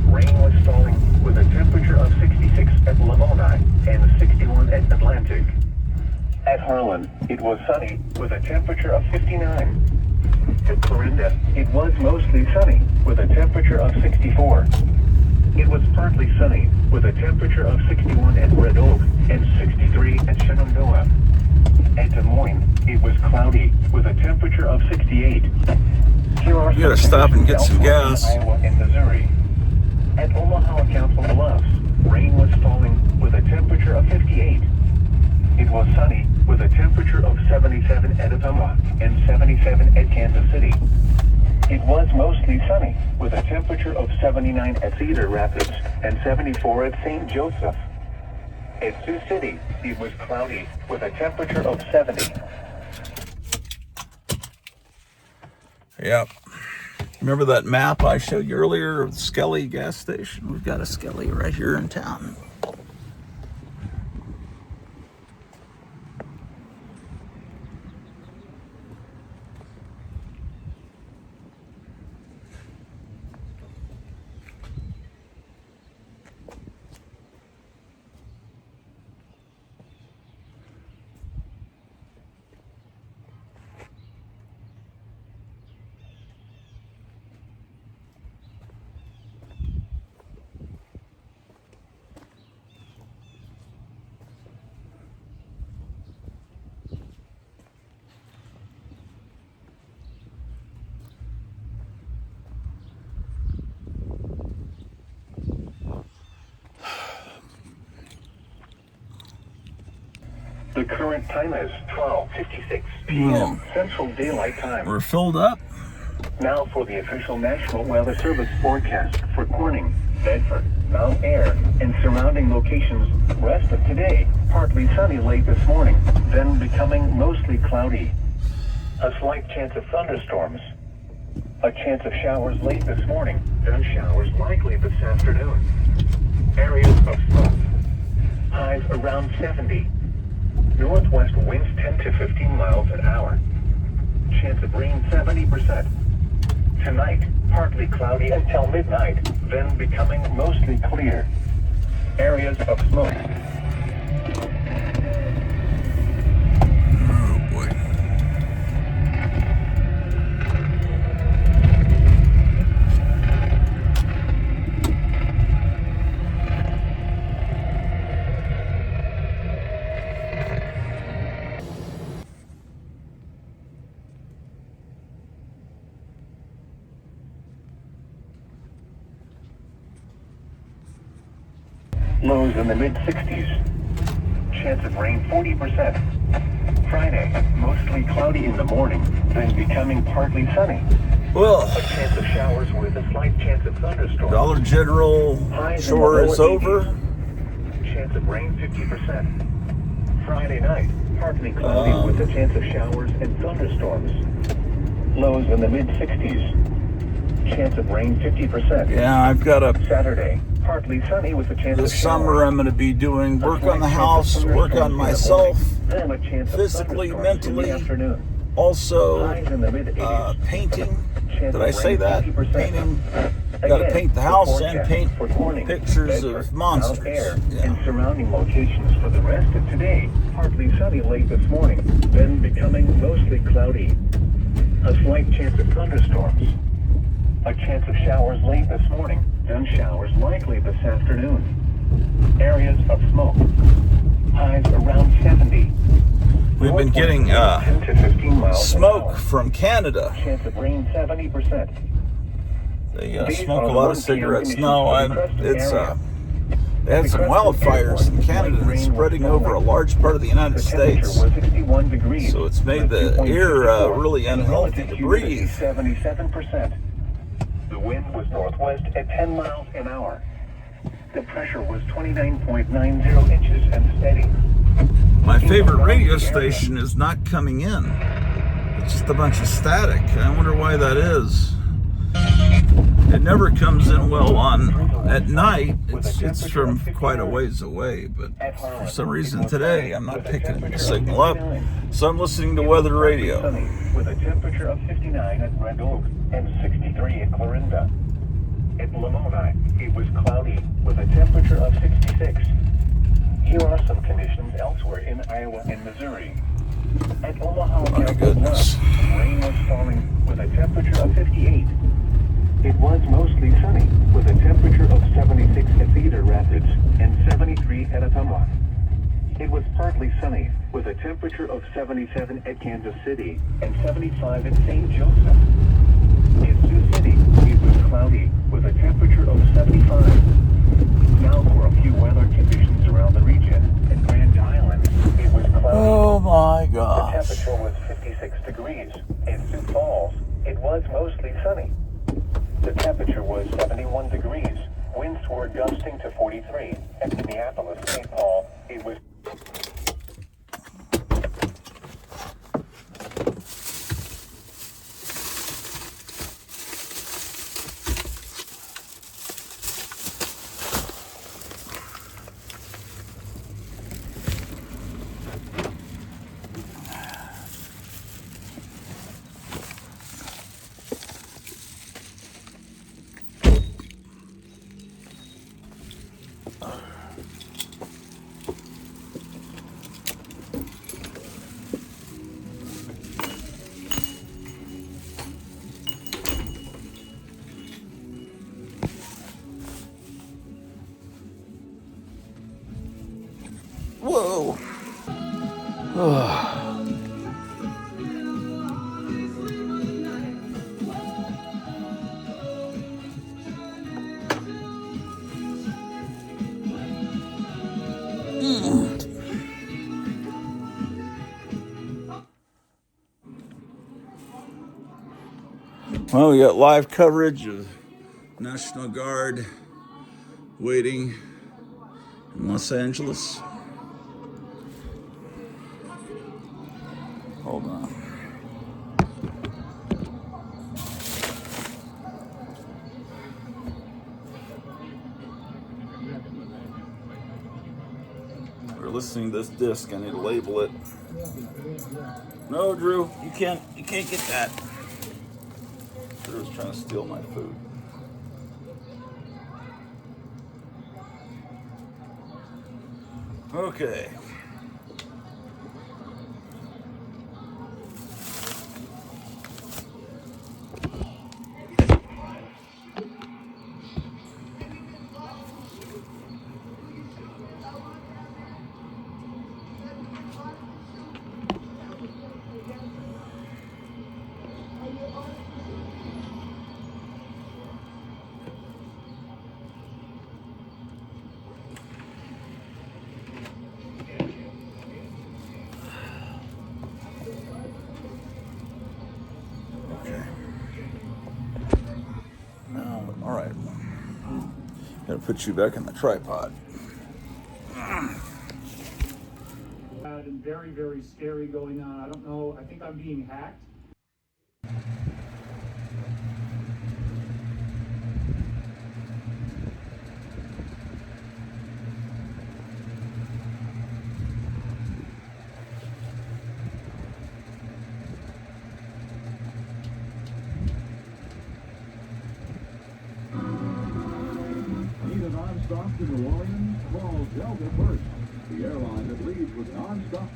rain was falling with a temperature of 66 at Lamoni and 61 at Atlantic. At Harlan, it was sunny with a temperature of 59. At Clarinda, it was mostly sunny with a temperature of 64. It was partly sunny with a temperature of 61 at Red Oak and 63 at Shenandoah. At Des Moines, it was cloudy with a temperature of 68. Here are You gotta stop and get some gas. Iowa and Missouri. At Omaha Council Bluffs, rain was falling with a temperature of 58. It was sunny with a temperature of 77 at Ottumwa and 77 at Kansas City. It was mostly sunny with a temperature of 79 at Cedar Rapids and 74 at St. Joseph. At Sioux City, it was cloudy with a temperature of 70. Yep. Remember that map I showed you earlier of the Skelly gas station? We've got a Skelly right here in town. The current time is 12:56 p.m. Central Daylight Time. We're filled up. Now for the official National Weather Service forecast for Corning, Bedford, Mount Ayr, and surrounding locations. Rest of today, partly sunny late this morning, then becoming mostly cloudy. A slight chance of thunderstorms. A chance of showers late this morning, then showers likely this afternoon. Areas of smoke. Highs around 70. Northwest winds 10 to 15 miles an hour. Chance of rain 70%. Tonight, partly cloudy until midnight, then becoming mostly clear. Areas of smoke. Oh boy. Lows in the mid-60s. Chance of rain 40%. Friday, mostly cloudy in the morning, then becoming partly sunny. Well, A chance of showers with a slight chance of thunderstorms. Dollar General Highs in shore the is lower over. 80s. Chance of rain 50%. Friday night, partly cloudy with a chance of showers and thunderstorms. Lows in the mid-60s. Chance of rain 50%. Yeah, I've got a. Saturday, partly sunny with a chance This of summer, showers. I'm going to be doing A work slight on the chance of house, work thunderstorms on in the myself, morning, then a chance of physically, thunderstorms in the mentally. afternoon. Also, Highs in the mid-80s. painting. Chance Did I of say rain that? 50%. Painting. Got to Again, paint the the house and forecast paint for Corning, pictures Bedford, of Mount monsters. Ayr, Yeah. and surrounding locations for the rest of today. Partly sunny late this morning, then becoming mostly cloudy. A slight chance of thunderstorms. A chance of showers late this morning, then showers likely this afternoon. Areas of smoke. Highs around 70. We've been getting 10 to 15 miles an smoke hour. from Canada. Chance of rain 70%. They Based smoke a on lot 1 of p.m. cigarettes. conditions No, for the Creston it's area. they had some wildfires in Canada and it's spreading over a large part of the United The temperature States. was 61 degrees. So it's made the with air 2.64 really and unhealthy relative to humidity breathe. 77%. The wind was northwest at 10 miles an hour. The pressure was 29.90 inches and steady. My favorite radio station is not coming in. It's just a bunch of static. I wonder why that is. It never comes in well on at night. It's from quite a ways away, but for some reason today I'm not picking the signal up. So I'm listening to weather radio. Sunny with a temperature of 59 at Red Oak and 63 at Clarinda. At Lamoni, it was cloudy with a temperature of 66. Here are some conditions elsewhere in Iowa and Missouri. At Omaha, My goodness. rain was falling with a temperature of 58. It was mostly sunny with a temperature of 76 at Cedar Rapids and 73 at Ottumwa. It was partly sunny with a temperature of 77 at Kansas City and 75 at St. Joseph. In Sioux City, it was cloudy with a temperature of 75. Now for a few weather conditions around the region. In Grand Island, it was cloudy. Oh my The gosh. temperature was 56 degrees. In Sioux Falls, it was mostly sunny. The temperature was 71 degrees. Winds were gusting to 43. At Minneapolis, St. Paul, it was Well, we got live coverage of National Guard waiting in Los Angeles. Hold on. We're listening to this disc. I need to label it. No, Drew, you can't get that. Drew's trying to steal my food. Okay. Okay. Now, all right. Gotta put you back in the tripod. And very, very scary going on. I don't know. I think I'm being hacked. Need a nonstop to New Orleans? Call Delta first. The airline that leads with nonstop.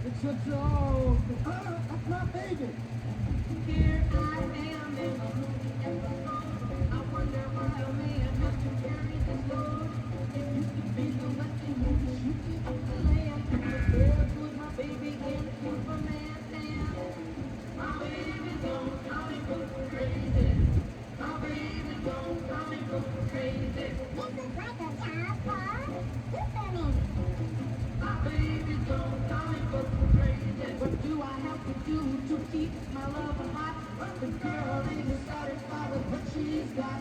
It's a dog. That's my baby. Here I am in the movie and the song. I wonder why a man has to carry this load. It used to be the Western movie shooting up the land. The birds with my baby in Superman's hand. My baby don't comic book crazy. My baby don't comic book crazy. This is like a child for Superman. My baby don't comic book crazy. What do I have to do to keep my love alive? The girl ain't satisfied with what she's got.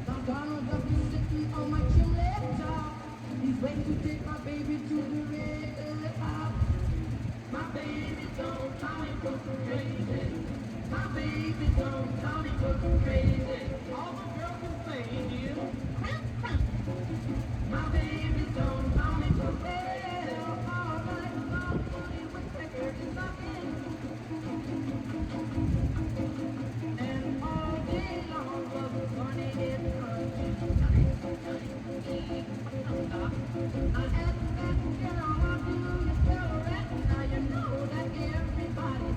I'm Donald W. sitting on my chili top. He's waiting to take my baby to the red top. My baby don't comic book crazy. My baby don't comic book crazy. All the girl can say is crank, crank. My baby don't comic book crazy. All night long, money with Pecker is knocking. And all day long, the money is crunching. I asked that girl, how do you spell rat? Now you know that everybody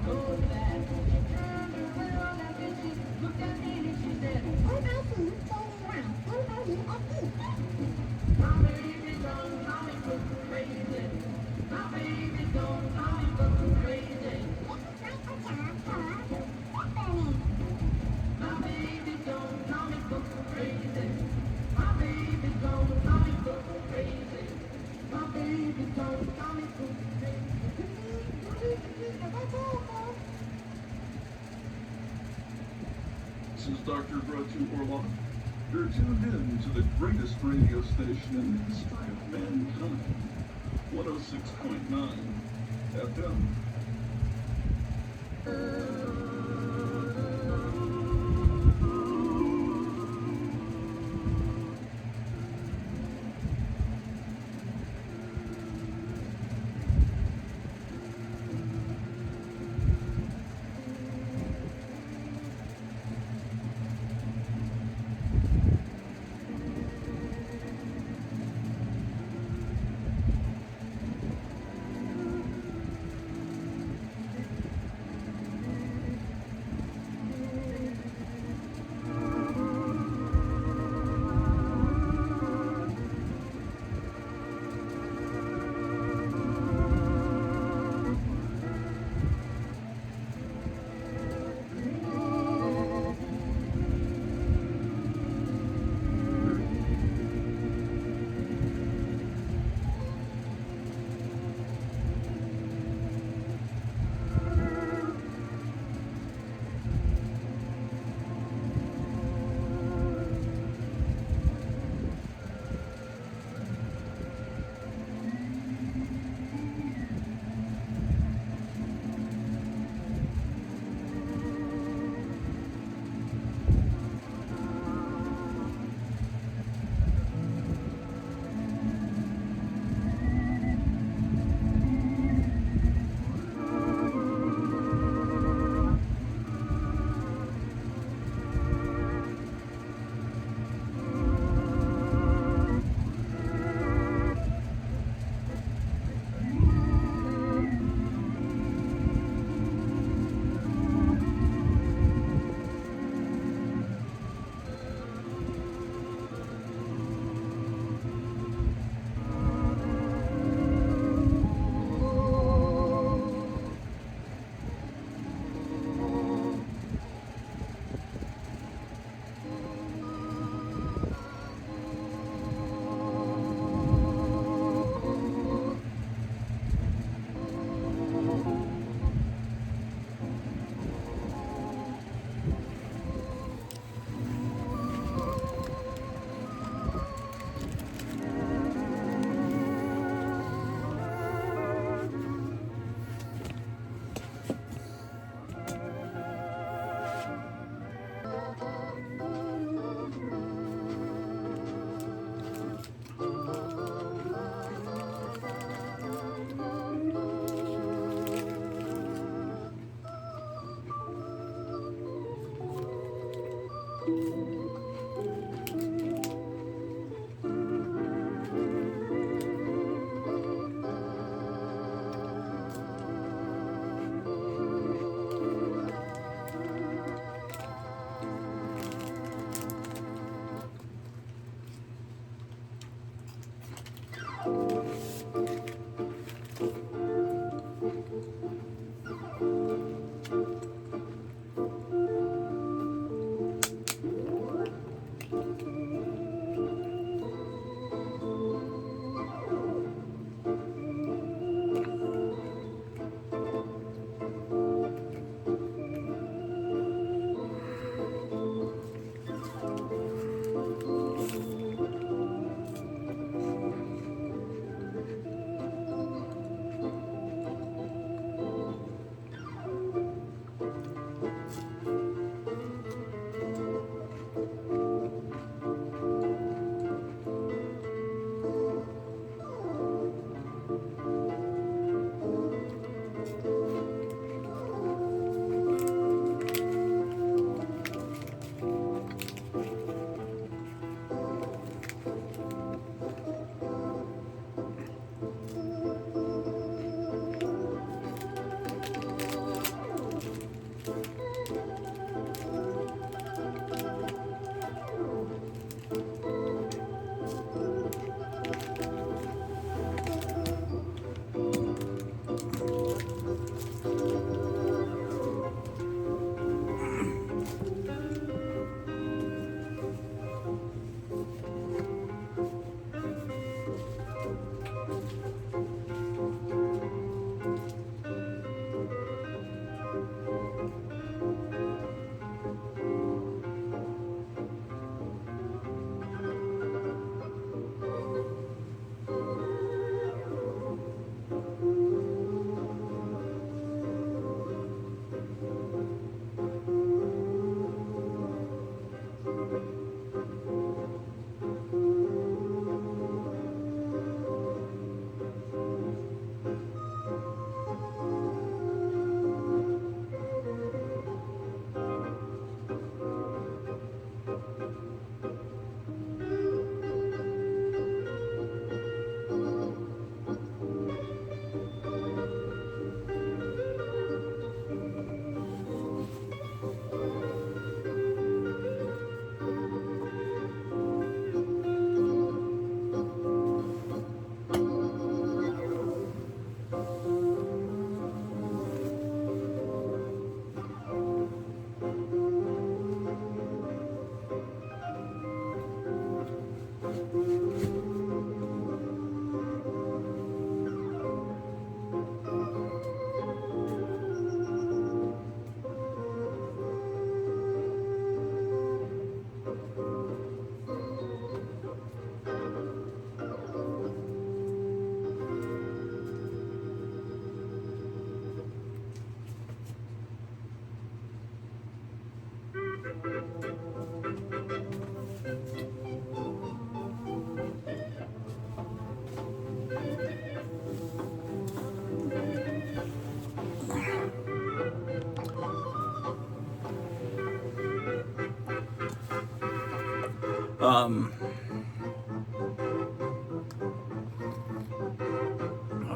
knows that. She turned around and then she looked at me and she said, my baby don't comic book crazy. My baby don't comic book crazy. My baby don't comic book crazy. My baby don't comic book crazy. My baby don't comic book This is Dr. Grottu Orloff. You're tuned in to the greatest radio station in the history of mankind. 106.9 FM.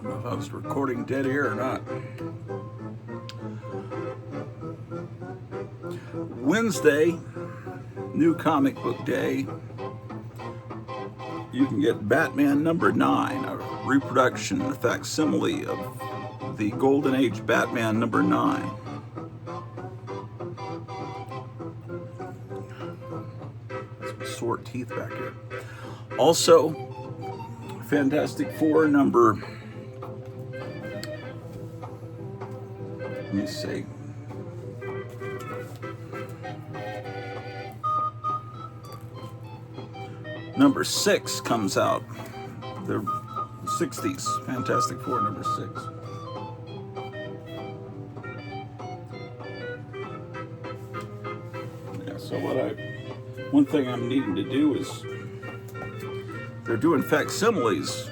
don't know if I was recording dead air or not. Wednesday, new comic book day. You can get Batman number 9, a reproduction, a facsimile of the Golden Age Batman number 9. Some sore teeth back here. Also, Fantastic Four number, let me see. Number 6 comes out. The 60s, Fantastic Four number 6. Yeah, so one thing I'm needing to do is, they're doing facsimiles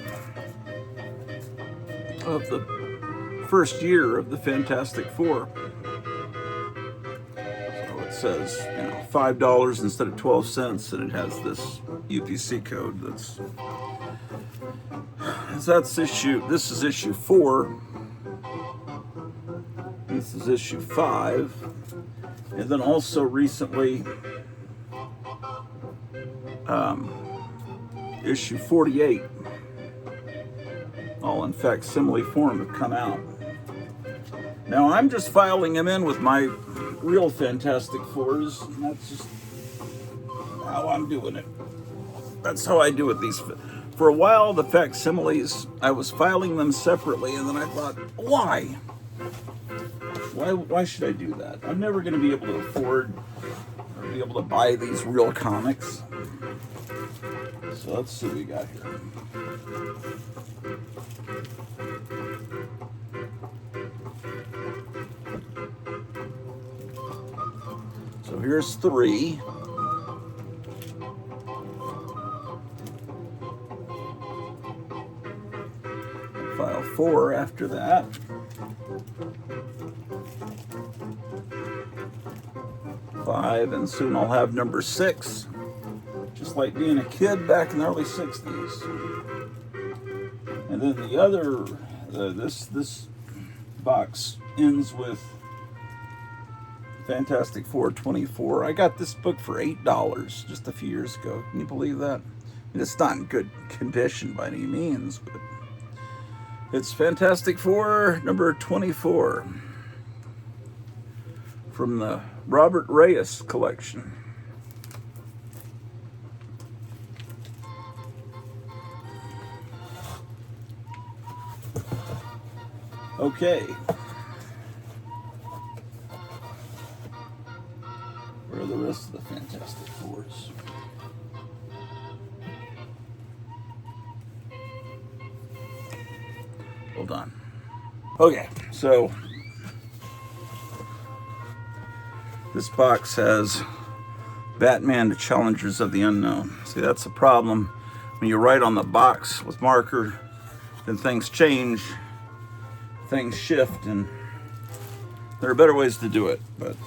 of the first year of the Fantastic Four. So it says, $5 instead of 12 cents, and it has this UPC code that's issue. This is issue 4. This is issue 5. And then also recently, issue 48, all in facsimile form, have come out. Now I'm just filing them in with my real Fantastic Fours, and that's just how I'm doing it. That's how I do it. These, for a while, the facsimiles, I was filing them separately, and then I thought, why? Why should I do that? I'm never going to be able to afford or be able to buy these real comics. So let's see what we got here. So here's 3. File 4 after that. Five, and soon I'll have number 6. Just like being a kid back in the early 60s. And then the other, this box ends with Fantastic Four 24. I got this book for $8 just a few years ago. Can you believe that? It's not in good condition by any means, but it's Fantastic Four number 24 from the Robert Reyes collection. Okay. Where are the rest of the Fantastic Fours? Hold on. Okay, so this box has Batman, the Challengers of the Unknown. See, that's the problem. When you write on the box with marker, then things change, things shift, and there are better ways to do it, but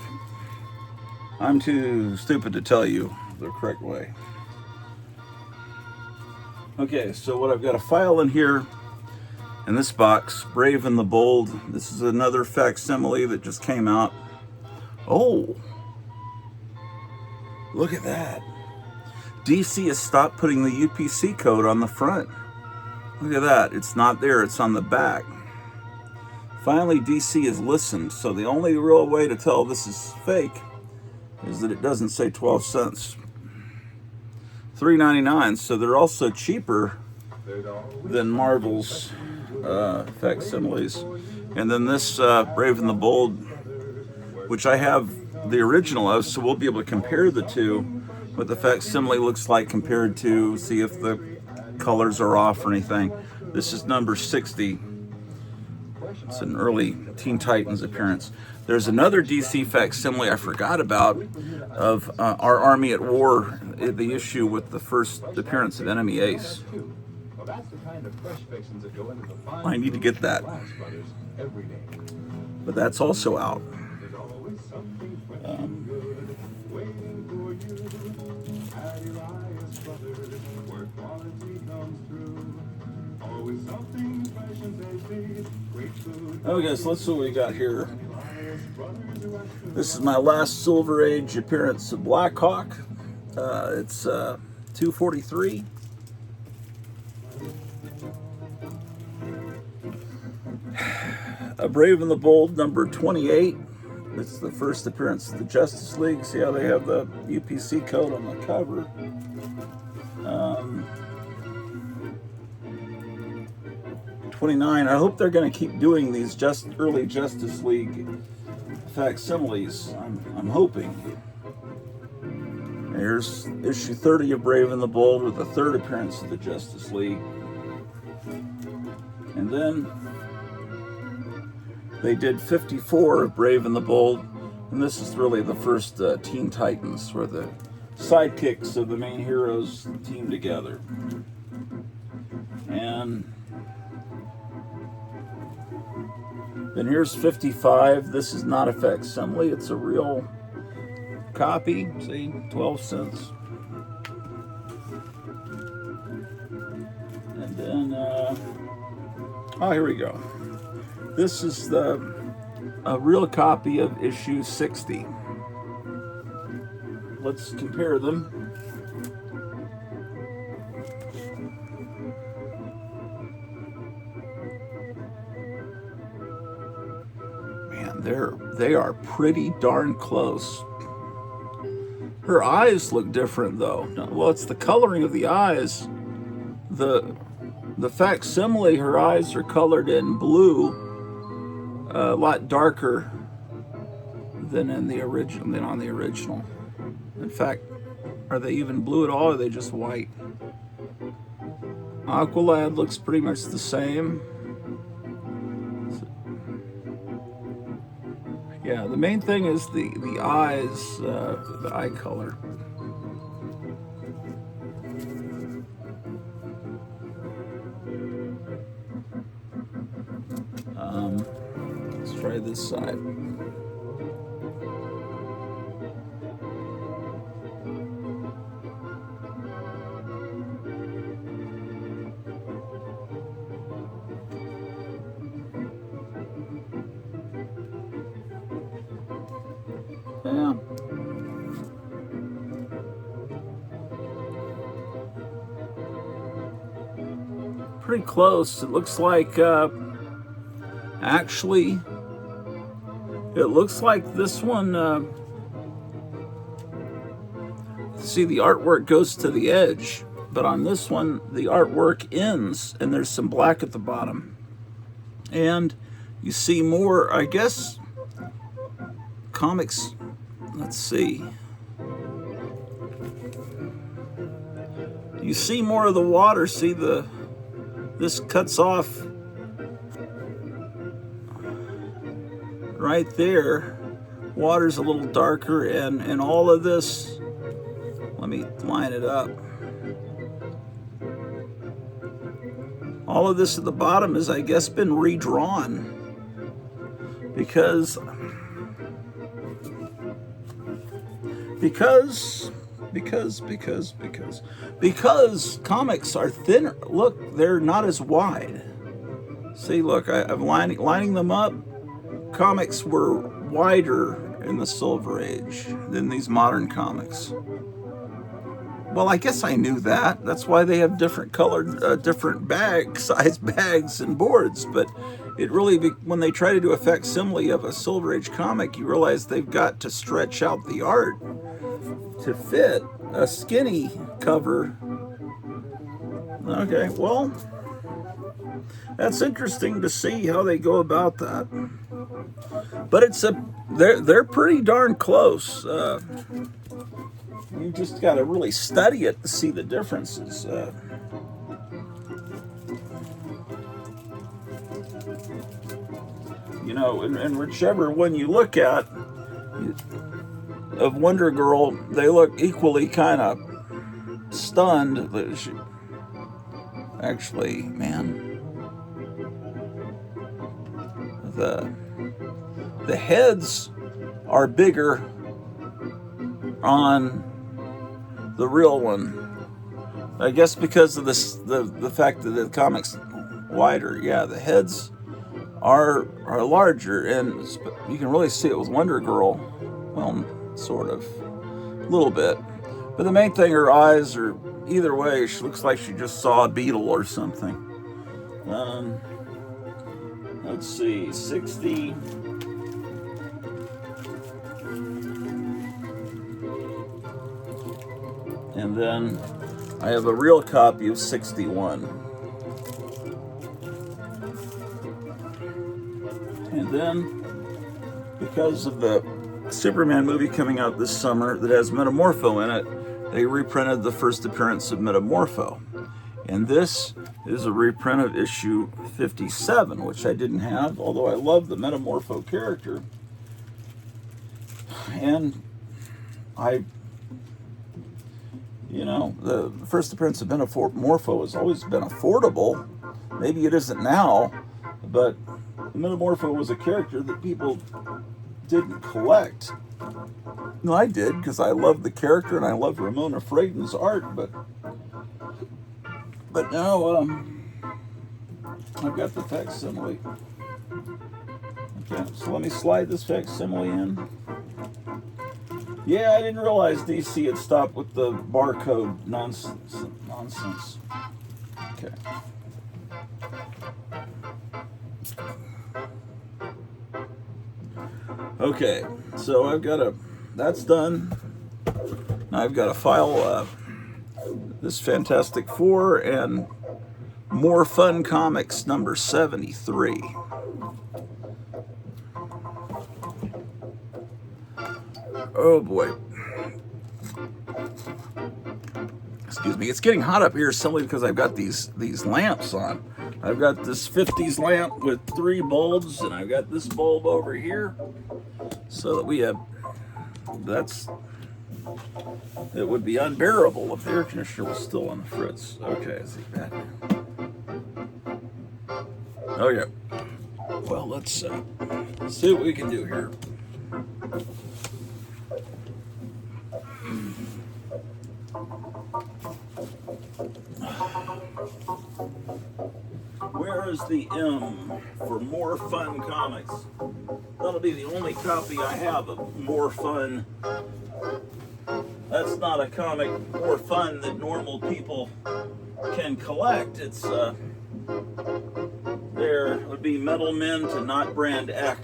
I'm too stupid to tell you the correct way. Okay, so what I've got a file in here, in this box, Brave and the Bold. This is another facsimile that just came out. Oh, look at that. DC has stopped putting the UPC code on the front. Look at that, it's not there, it's on the back. Finally, DC has listened, so the only real way to tell this is fake is that it doesn't say 12 cents. $3.99, so they're also cheaper than Marvel's facsimiles. And then this Brave and the Bold, which I have the original of, so we'll be able to compare the two, what the facsimile looks like compared to, see if the colors are off or anything. This is number 60. It's an early Teen Titans appearance. There's another DC facsimile I forgot about of Our Army at War, the issue with the first appearance of Enemy Ace. I need to get that. But that's also out. Where quality comes through. Always something fresh and tasty. Great food. Okay, so let's see what we got here. This is my last Silver Age appearance of Blackhawk. It's 243. A Brave and the Bold, number 28. It's the first appearance of the Justice League. See how they have the UPC code on the cover. 29. I hope they're going to keep doing these early Justice League facsimiles. I'm hoping. Here's issue 30 of Brave and the Bold with the third appearance of the Justice League. And then they did 54 of Brave and the Bold, and this is really the first Teen Titans, where the sidekicks of the main heroes team together. And then here's 55. This is not a facsimile, it's a real copy. See, 12 cents. And then, oh, here we go. This is a real copy of issue 60. Let's compare them. Man, they are pretty darn close. Her eyes look different though. Well, it's the coloring of the eyes. The facsimile, her eyes are colored in blue. A lot darker than on the original. In fact, are they even blue at all, or are they just white? Aqualad looks pretty much the same. Yeah, the main thing is the eyes, the eye color. Let's try this side. Yeah. Pretty close. It looks like, actually, it looks like this one, see, the artwork goes to the edge, but on this one, the artwork ends, and there's some black at the bottom. And you see more, I guess, comics. Let's see. You see more of the water. See this cuts off right there. Water's a little darker, and all of this, let me line it up. All of this at the bottom is, I guess, been redrawn because comics are thinner. Look, they're not as wide. See, look, I'm lining them up. Comics were wider in the Silver Age than these modern comics. Well, I guess I knew that. That's why they have different colored, different size bags and boards. But it really, when they try to do a facsimile of a Silver Age comic, you realize they've got to stretch out the art to fit a skinny cover. Okay, well, that's interesting to see how they go about that. But they're pretty darn close. You just got to really study it to see the differences. You know, and whichever one you look at of Wonder Girl, they look equally kind of stunned. Actually, man, the heads are bigger on the real one I guess because of this, the fact that the comic's wider. Yeah, the heads are larger, and you can really see it with Wonder Girl. Well, sort of, a little bit. But the main thing, her eyes are, either way, she looks like she just saw a beetle or something. Let's see, 60. And then I have a real copy of 61. And then, because of the Superman movie coming out this summer that has Metamorpho in it, they reprinted the first appearance of Metamorpho. And this is a reprint of issue 57, which I didn't have, although I love the Metamorpho character. And the first appearance of Metamorpho has always been affordable. Maybe it isn't now, but Metamorpho was a character that people didn't collect. No, I did, because I loved the character and I loved Ramona Fradon's art, but now I've got the facsimile. Okay, so let me slide this facsimile in. Yeah, I didn't realize DC had stopped with the barcode nonsense. Okay. Okay, so that's done. Now I've got to file this Fantastic Four and More Fun Comics number 73. Oh boy. Excuse me. It's getting hot up here simply because I've got these lamps on. I've got this 50s lamp with 3 bulbs, and I've got this bulb over here. So that we have, it would be unbearable if the air conditioner was still on the fritz. Okay, I see that. Okay. Well, let's see what we can do here. Where is the M for More Fun Comics? That'll be the only copy I have of More Fun. That's not a comic More Fun that normal people can collect. It's there would be Metal Men to Not Brand Eck.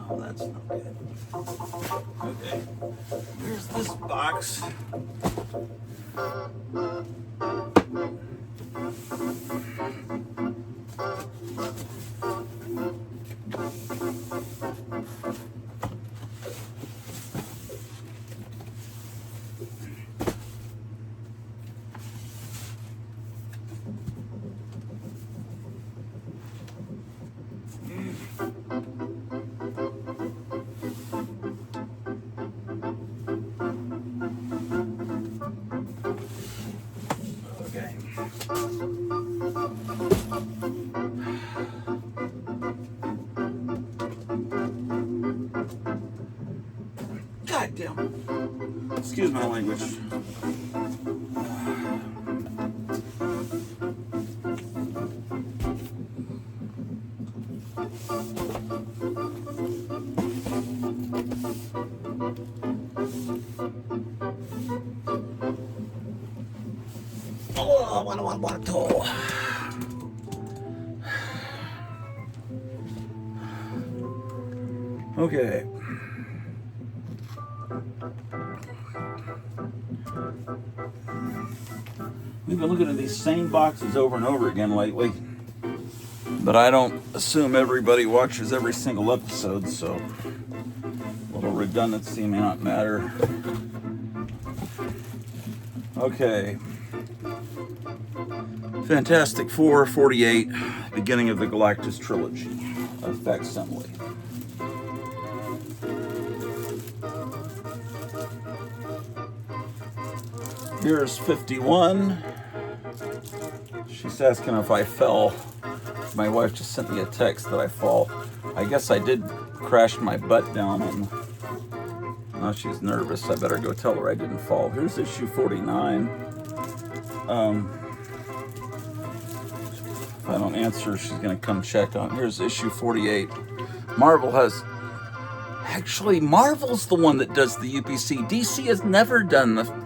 Oh, that's not good. Okay. Here's this box. God damn. Excuse my language. Oh, what. Okay. We've been looking at these same boxes over and over again lately, but I don't assume everybody watches every single episode, so we'll although redundancy may not matter. Okay. Fantastic Four 48, beginning of the Galactus trilogy, a facsimile. Here's 51. She's asking if I fell. My wife just sent me a text that I fall. I guess I did crash my butt down on. Now she's nervous. I better go tell her I didn't fall. Here's issue 49. If I don't answer, she's gonna come check on. Here's issue 48. Marvel has. Actually, Marvel's the one that does the UPC. DC has never done the.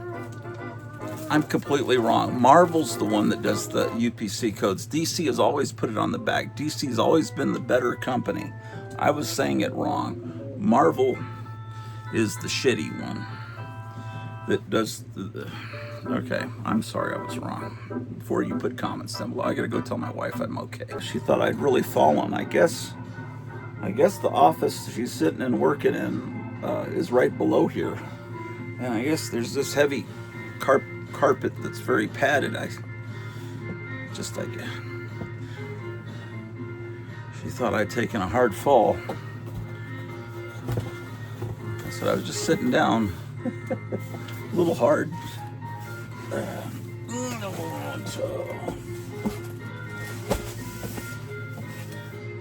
I'm completely wrong. Marvel's the one that does the UPC codes. DC has always put it on the back. DC has always been the better company. I was saying it wrong. Marvel is the shitty one that does the okay, I'm sorry, I was wrong. Before you put comments down below, I gotta go tell my wife I'm okay. She thought I'd really fallen. I guess the office she's sitting and working in is right below here. And I guess there's this heavy carpet that's very padded. She thought I'd taken a hard fall. I said I was just sitting down a little hard.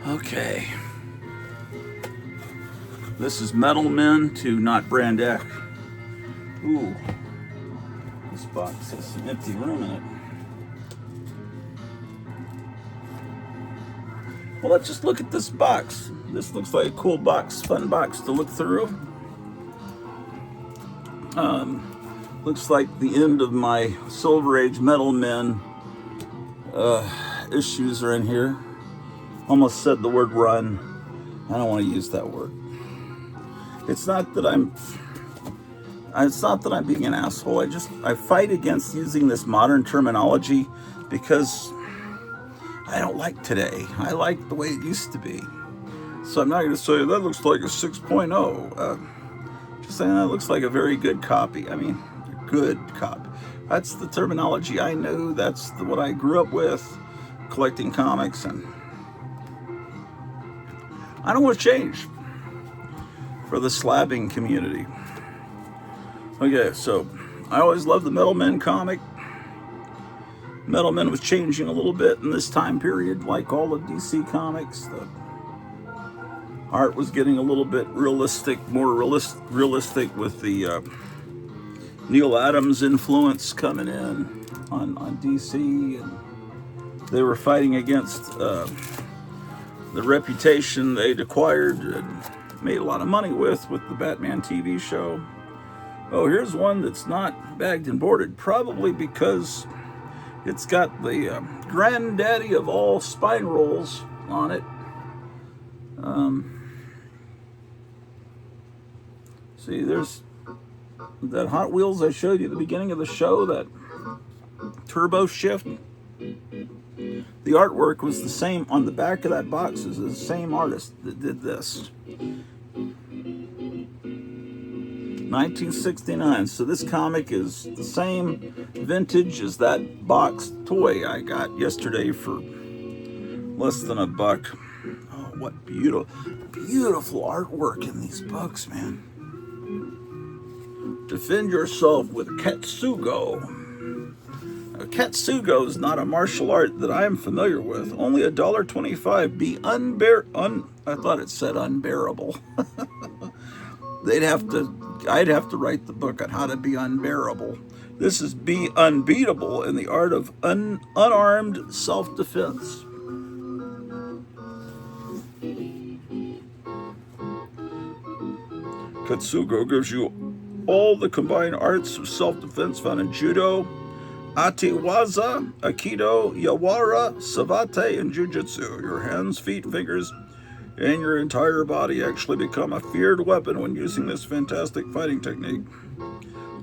Okay. This is Metal Men to Not Brand X. Ooh. This box has some empty room in it. Well, let's just look at this box. This looks like a cool box, fun box to look through. Looks like the end of my Silver Age Metal Men issues are in here. Almost said the word run. I don't want to use that word. It's not that I'm being an asshole. I fight against using this modern terminology because I don't like today. I like the way it used to be. So I'm not going to say that looks like a 6.0. Just saying that looks like a very good copy. I mean, a good copy. That's the terminology I knew. That's what I grew up with, collecting comics, and I don't want to change for the slabbing community. Okay, so I always loved the Metal Men comic. Metal Men was changing a little bit in this time period, like all of DC Comics. The art was getting a little bit realistic, more realistic with the Neil Adams influence coming in on DC, and they were fighting against the reputation they'd acquired and made a lot of money with the Batman TV show. Oh, here's one that's not bagged and boarded, probably because it's got the granddaddy of all spine rolls on it. See, there's that Hot Wheels I showed you at the beginning of the show, that turbo shift. The artwork was the same on the back of that box as the same artist that did this. 1969. So this comic is the same vintage as that box toy I got yesterday for less than $1. Oh, what beautiful artwork in these books, man. Defend yourself with Katsugo. Now, Katsugo is not a martial art that I am familiar with. Only $1.25. Be I thought it said unbearable. I'd have to write the book on how to be unbearable. This is Be Unbeatable in the Art of Unarmed Self-Defense. Katsugo gives you all the combined arts of self-defense found in Judo, Atiwaza, Aikido, Yawara, Savate, and Jiu-Jitsu. Your hands, feet, fingers, and your entire body actually become a feared weapon when using this fantastic fighting technique.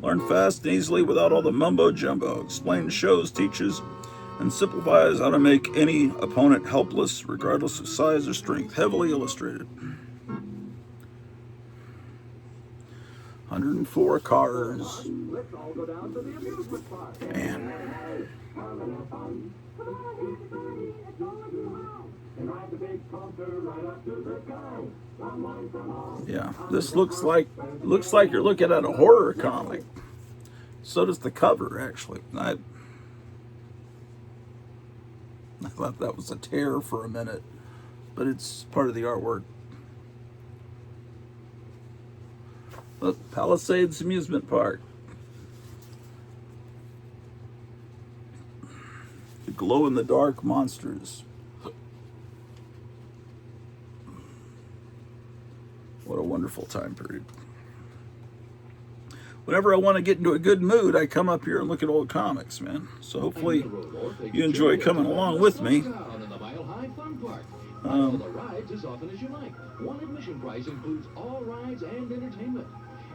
Learn fast and easily without all the mumbo-jumbo. Explains, shows, teaches, and simplifies how to make any opponent helpless, regardless of size or strength. Heavily illustrated. 104 cars. Man. Yeah, this looks like you're looking at a horror comic. So does the cover, actually. I thought that was a tear for a minute, but it's part of the artwork. Look, Palisades Amusement Park. The glow-in-the-dark monsters. What a wonderful time period. Whenever I want to get into a good mood, I come up here and look at old comics, man. So hopefully you enjoy coming along with me. Follow the rides as often as you like. One admission price includes all rides and entertainment.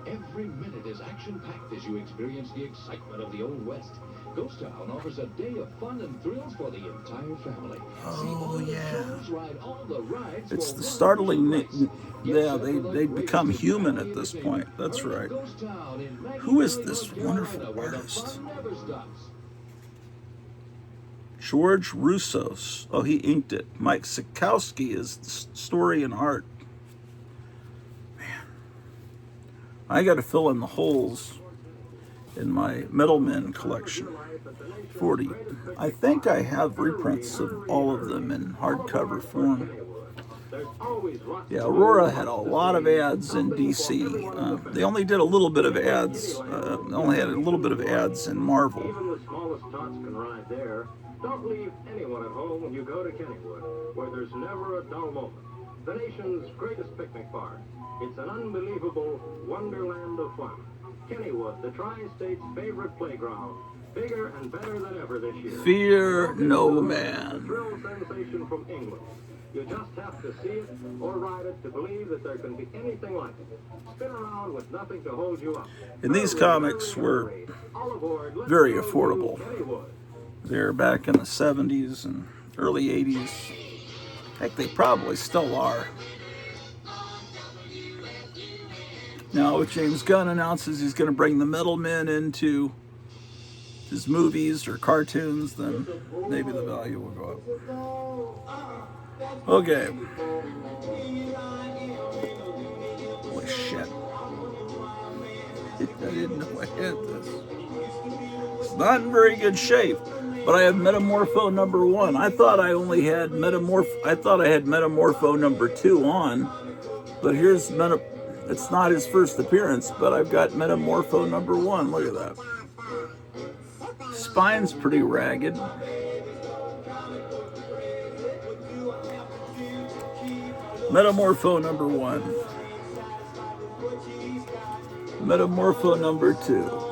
Every minute is action-packed as you experience the excitement of the Old West. Ghost Town offers a day of fun and thrills for the entire family. Oh, yeah. Shows, ride all the rides It's for the one startling, price. yeah, they become human at this point. That's right. Who is this wonderful artist? George Russos. Oh, he inked it. Mike Sikowski is the story and art. Man, I got to fill in the holes in my Metalmen collection. 40. I think I have reprints of all of them in hardcover form. Yeah, Aurora had a lot of ads in DC. They only did a little bit of ads. Only had a little bit of ads in Marvel. Even the smallest tots can ride there. Don't leave anyone at home when you go to Kennywood, where there's never a dull moment. The nation's greatest picnic park. It's an unbelievable wonderland of fun. Kennywood, the Tri-State's favorite playground. Bigger and better than ever this year. Fear no A man. thrill sensation from England. You just have to see it or ride it to believe that there can be anything like it. Spin around with nothing to hold you up. And these comics were very affordable. They're back in the 70s and early 80s. Heck, they probably still are. Now, if James Gunn announces he's going to bring the Metalmen into his movies or cartoons, then maybe the value will go up. Okay. Holy shit. I didn't know I had this. It's not in very good shape, but I have Metamorpho number 1. I thought I only had Metamorpho number 2 on, but here's it's not his first appearance, but I've got Metamorpho number 1. Look at that. Spine's pretty ragged. Metamorpho number 1. Metamorpho number 2.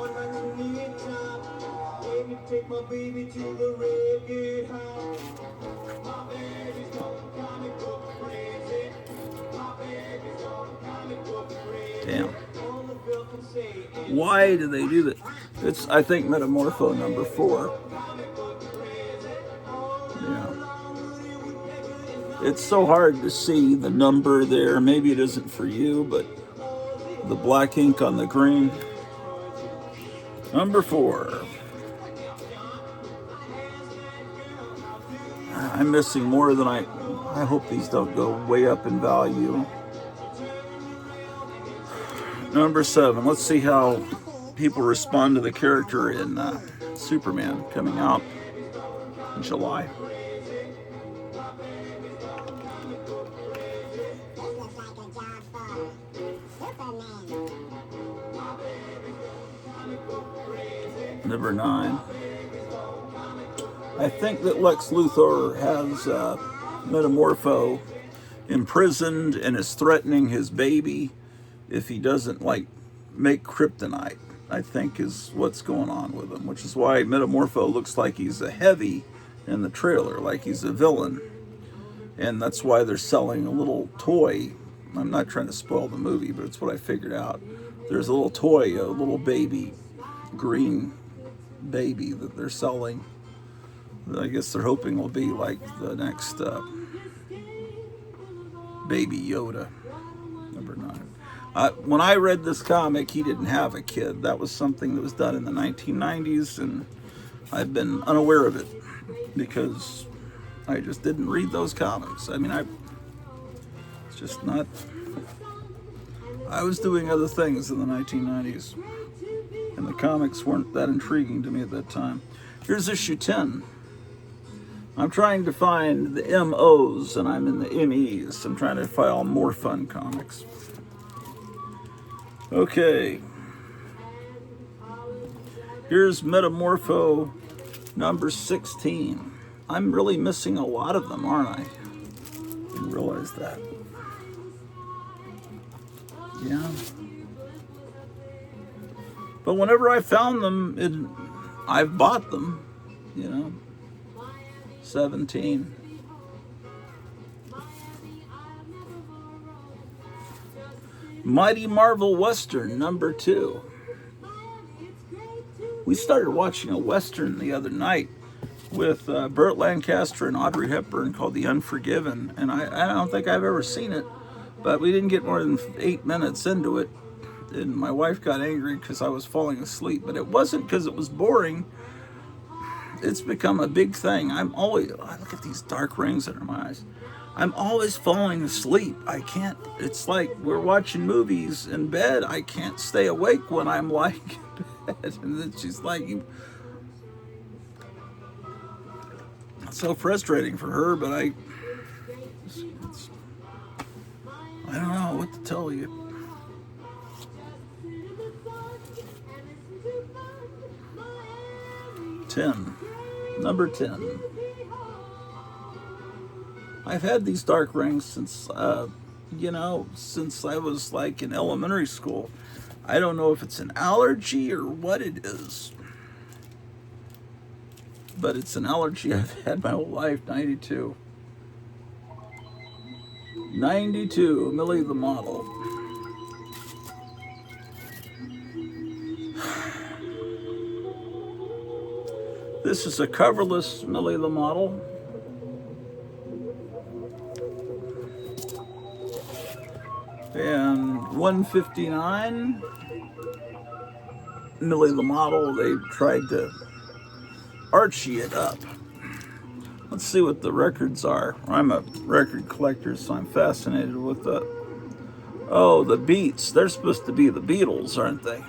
Damn. Why do they do that? It's, I think, Metamorpho number 4. Yeah. It's so hard to see the number there. Maybe it isn't for you, but the black ink on the green. Number 4. I'm missing more than I hope these don't go way up in value. Number 7. Let's see how people respond to the character in Superman coming out in July. Number 9. I think that Lex Luthor has Metamorpho imprisoned and is threatening his baby if he doesn't, make kryptonite, I think is what's going on with him, which is why Metamorpho looks like he's a heavy in the trailer, like he's a villain. And that's why they're selling a little toy. I'm not trying to spoil the movie, but it's what I figured out. There's a little toy, a little baby, green baby that they're selling. I guess they're hoping will be like the next Baby Yoda, number 9. When I read this comic, he didn't have a kid. That was something that was done in the 1990s, and I've been unaware of it because I just didn't read those comics. I mean, it's just not. I was doing other things in the 1990s, and the comics weren't that intriguing to me at that time. Here's issue 10. I'm trying to find the MOs, and I'm in the MEs. I'm trying to file more fun comics. Okay. Here's Metamorpho number 16. I'm really missing a lot of them, aren't I? Didn't realize that. Yeah. But whenever I found them, I've bought them, 17. Mighty Marvel Western number 2. We started watching a Western the other night with Burt Lancaster and Audrey Hepburn called The Unforgiven, and I don't think I've ever seen it, but we didn't get more than 8 minutes into it, and my wife got angry because I was falling asleep, but it wasn't because it was boring. It's become a big thing. I look at these dark rings under my eyes. I'm always falling asleep. I can't, it's like we're watching movies in bed. I can't stay awake when I'm lying in bed. And then she's like, it's so frustrating for her, but I don't know what to tell you. Number 10. I've had these dark rings since, since I was like in elementary school. I don't know if it's an allergy or what it is, but it's an allergy I've had my whole life. 92, Millie the Model. This is a coverless Millie the Model. And 159, Millie the Model. They tried to Archie it up. Let's see what the records are. I'm a record collector, so I'm fascinated with the Beats. They're supposed to be the Beatles, aren't they?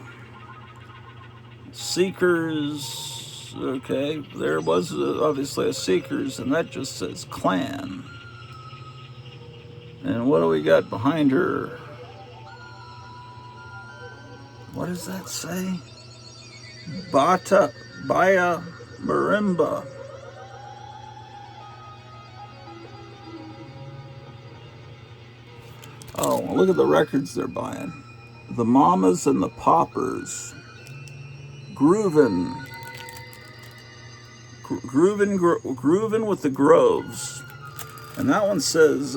Seekers. Okay, there was obviously a Seekers, and that just says Clan. And what do we got behind her? What does that say? Baya Marimba. Oh, look at the records they're buying. The Mamas and the Paupers. Groovin' with the Groves. And that one says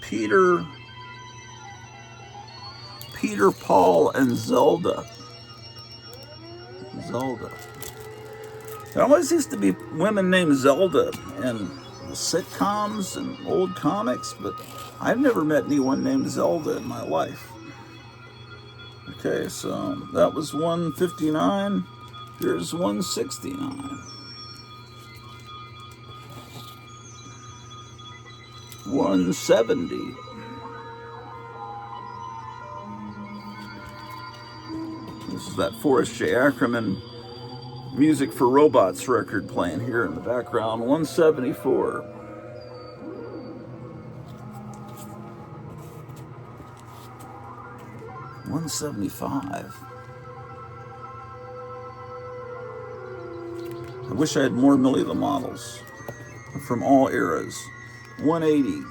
Peter, Paul, and Zelda. There always used to be women named Zelda in the sitcoms and old comics, but I've never met anyone named Zelda in my life. Okay, so that was 159. Here's 169. 170. This is that Forrest J. Ackerman Music for Robots record playing here in the background. 174. 175. I wish I had more Millie the Models from all eras. 180.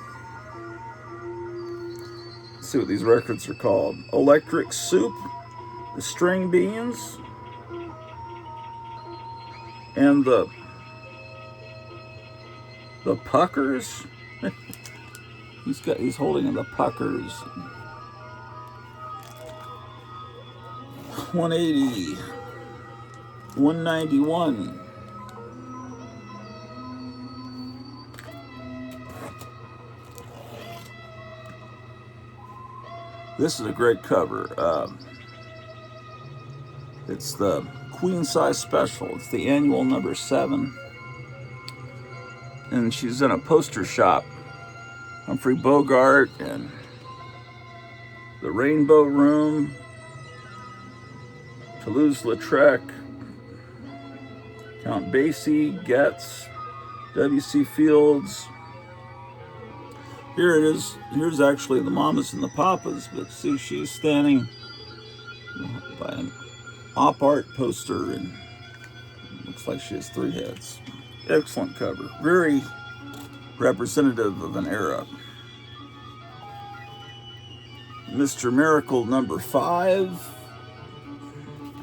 Let's see what these records are called. Electric Soup, the String Beans, and the Puckers. He's holding the Puckers. 180. 191. 192. This is a great cover. It's the Queen Size Special. It's the annual number 7. And she's in a poster shop. Humphrey Bogart and the Rainbow Room, Toulouse-Lautrec, Count Basie, Getz, W.C. Fields. Here it is. Here's actually the mamas and the papas, but see, she's standing by an op art poster, and looks like she has 3 heads. Excellent cover. Very representative of an era. Mr. Miracle number 5.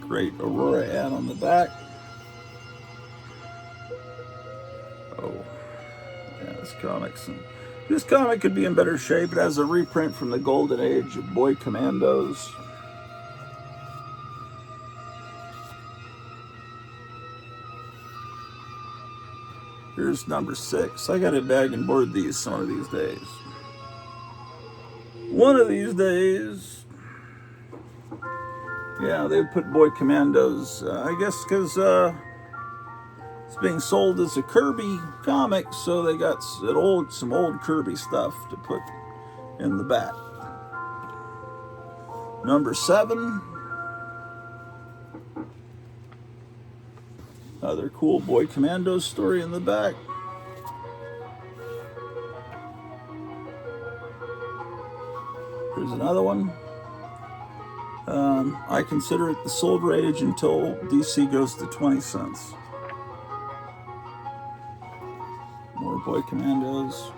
Great Aurora ad on the back. Oh, yeah, this comic could be in better shape. It has a reprint from the golden age of Boy Commandos. Here's number 6. I gotta bag and board these some of these days. One of these days. Yeah, they put Boy Commandos, I guess because it's being sold as a Kirby comic, so they got some old Kirby stuff to put in the back. Number 7. Another cool Boy Commandos story in the back. Here's another one. I consider it the Silver Age until DC goes to 20 cents. More Boy Commandos.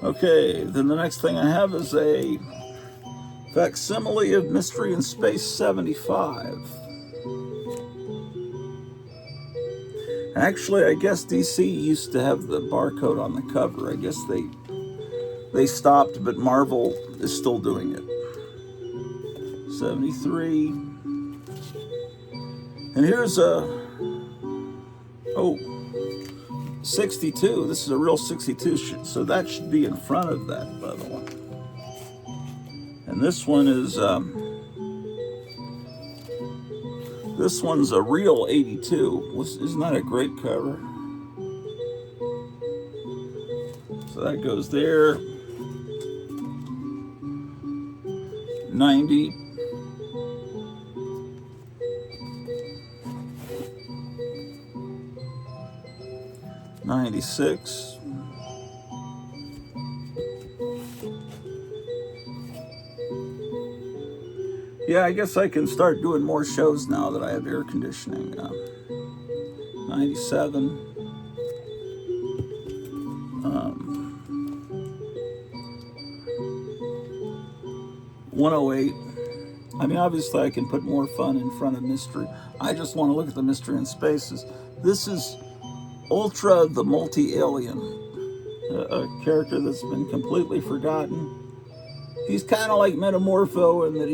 Okay, then the next thing I have is a facsimile of Mystery in Space 75. Actually, I guess DC used to have the barcode on the cover. I guess they stopped, but Marvel is still doing it. 73. And here's a 62. This is a real 62, so that should be in front of that, by the way. And this one is this one's a real 82. Isn't that a great cover? So that goes there. 90. '96. Yeah, I guess I can start doing more shows now that I have air conditioning. 97. 108. I mean, obviously I can put more fun in front of mystery. I just want to look at the Mystery in Spaces. This is Ultra the Multi-Alien, a character that's been completely forgotten. He's kind of like Metamorpho in that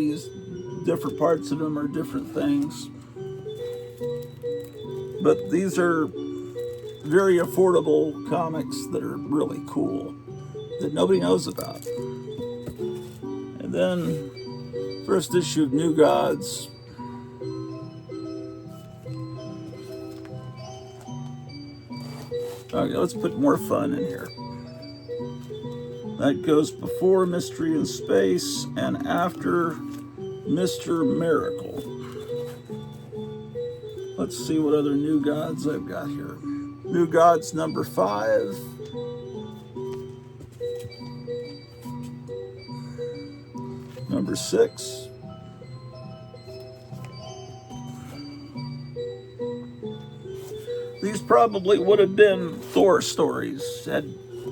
different parts of him are different things. But these are very affordable comics that are really cool, that nobody knows about. And then, first issue of New Gods. Okay, let's put more fun in here. That goes before Mystery in Space and after Mr. Miracle. Let's see what other New Gods I've got here. New Gods number 5. Number 6. These probably would have been Thor stories had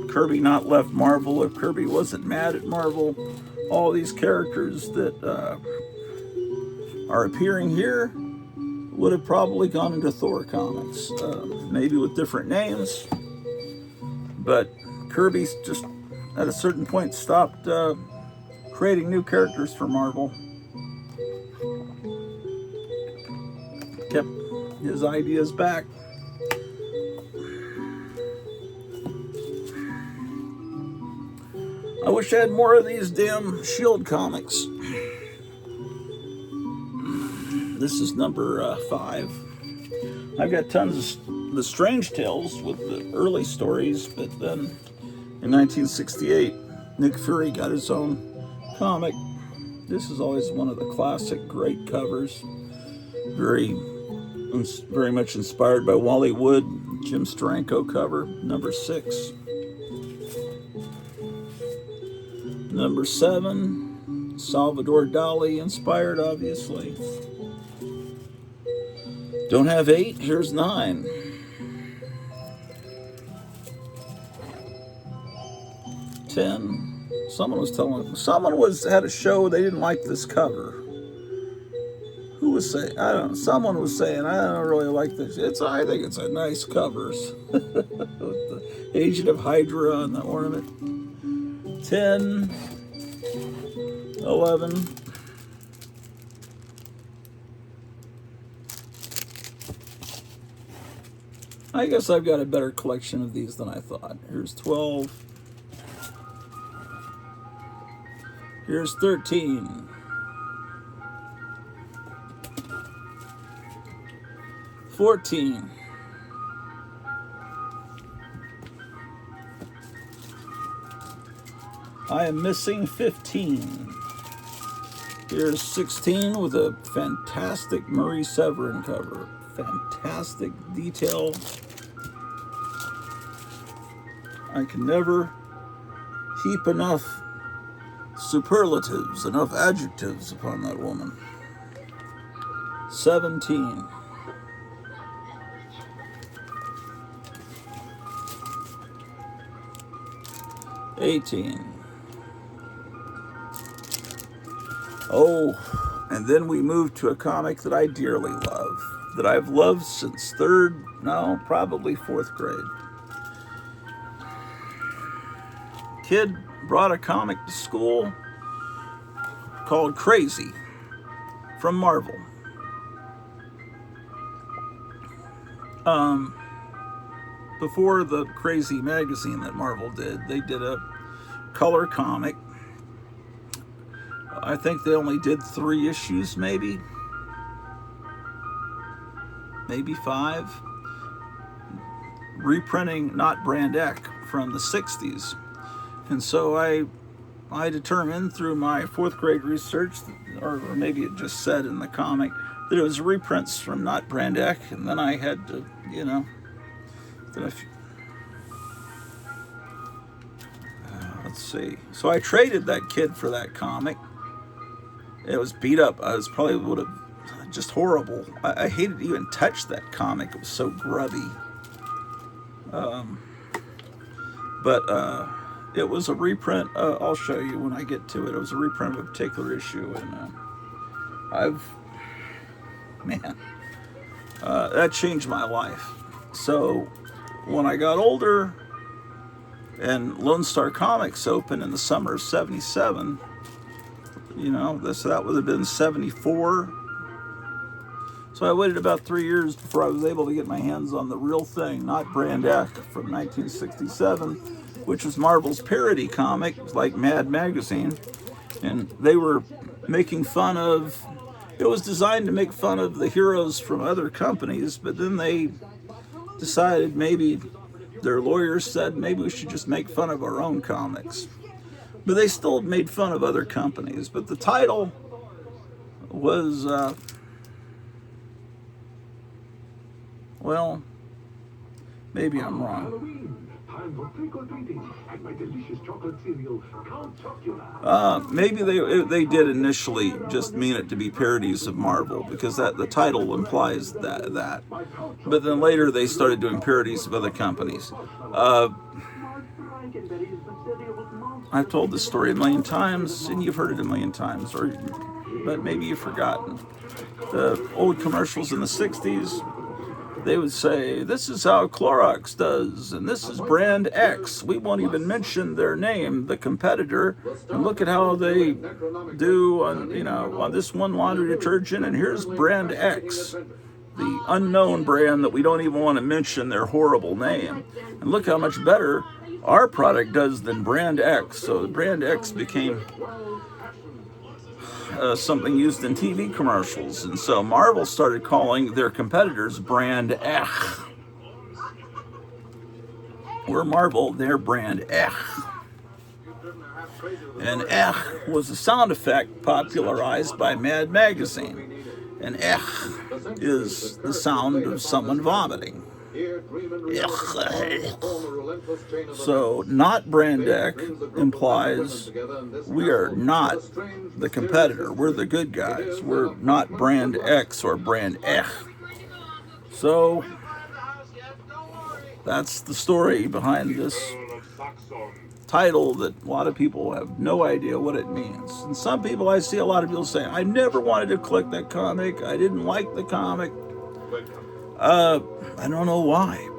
Kirby not left Marvel, if Kirby wasn't mad at Marvel. All these characters that are appearing here would have probably gone into Thor comics, maybe with different names. But Kirby's just at a certain point stopped creating new characters for Marvel. Kept his ideas back. I wish I had more of these damn Shield comics. This is number 5. I've got tons of the Strange Tales with the early stories, but then in 1968, Nick Fury got his own comic. This is always one of the classic great covers. Very much inspired by Wally Wood, Jim Steranko cover, number 6. Number 7, Salvador Dali inspired, obviously. Don't have 8, here's 9. 10. Someone had a show, they didn't like this cover. Who was saying? I don't know. Someone was saying, I don't really like this. I think it's a nice covers. With the Agent of Hydra and the ornament. 10. 11. I guess I've got a better collection of these than I thought. Here's 12. Here's 13. 14. I am missing 15. Here's 16 with a fantastic Marie Severin cover. Fantastic detail. I can never heap enough superlatives, enough adjectives upon that woman. 17. 18. Oh, and then we moved to a comic that I dearly love, that I've loved since probably 4th grade. Kid brought a comic to school called Crazy from Marvel. Before the Crazy magazine that Marvel did, they did a color comic. I think they only did 3 issues, maybe 5. Reprinting Not Brand Echh from the 60s. And so I determined through my 4th grade research, or maybe it just said in the comic, that it was reprints from Not Brand Echh, and then I had to, let's see. So I traded that kid for that comic. It was beat up. Would have just horrible. I hated to even touch that comic. It was so grubby. But it was a reprint. I'll show you when I get to it. It was a reprint of a particular issue, and that changed my life. So when I got older, and Lone Star Comics opened in the summer of '77. That would have been 74. So I waited about 3 years before I was able to get my hands on the real thing, Not Brand Echh, from 1967, which was Marvel's parody comic, like Mad Magazine. And they were making fun of, it was designed to make fun of the heroes from other companies, but then they decided their lawyers said maybe we should just make fun of our own comics. But they still made fun of other companies. But the title was, maybe I'm wrong. Time for trick-or-treating and my delicious chocolate cereal, Count Chocula. Maybe they did initially just mean it to be parodies of Marvel, because the title implies that. But then later they started doing parodies of other companies. I've told this story a million times, and you've heard it a million times, but maybe you've forgotten. The old commercials in the 60s, they would say, this is how Clorox does, and this is brand X. We won't even mention their name, the competitor, and look at how they do on this one laundry detergent, and here's brand X, the unknown brand that we don't even want to mention their horrible name. And look how much better our product does than Brand X. So the Brand X became something used in TV commercials. And so Marvel started calling their competitors Brand X. We're Marvel, they're Brand X. And "ech" was a sound effect popularized by Mad Magazine. And "ech" is the sound of someone vomiting. Ech. So not Brand X implies we are not the competitor. We're the good guys. We're not Brand X or Brand "ech." So that's the story behind this title that a lot of people have no idea what it means. And some people, I see a lot of people saying, I never wanted to collect that comic. I didn't like the comic. I don't know why.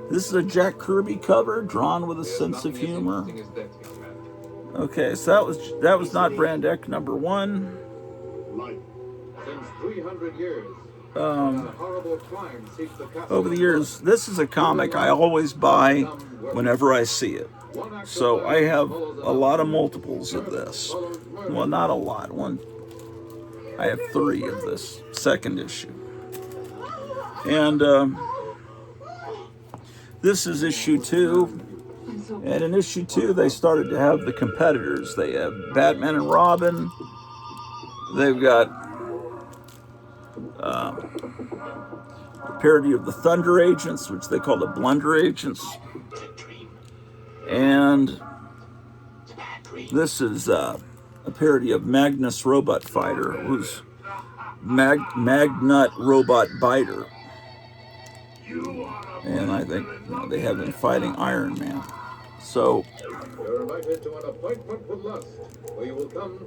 This is a Jack Kirby cover drawn with a sense of humor. Okay, so that was not Brand X number 1. Since 300 years, over the years, this is a comic I always buy whenever I see it. So I have a lot of multiples of this. Well, not a lot. I have 3 of this second issue. And this is issue 2. And in issue 2, they started to have the competitors. They have Batman and Robin. They've got a parody of the Thunder Agents, which they call the Blunder Agents. And this is a parody of Magnus Robot Fighter, who's Magnut Robot Biter. And I think they have been fighting Iron Man. So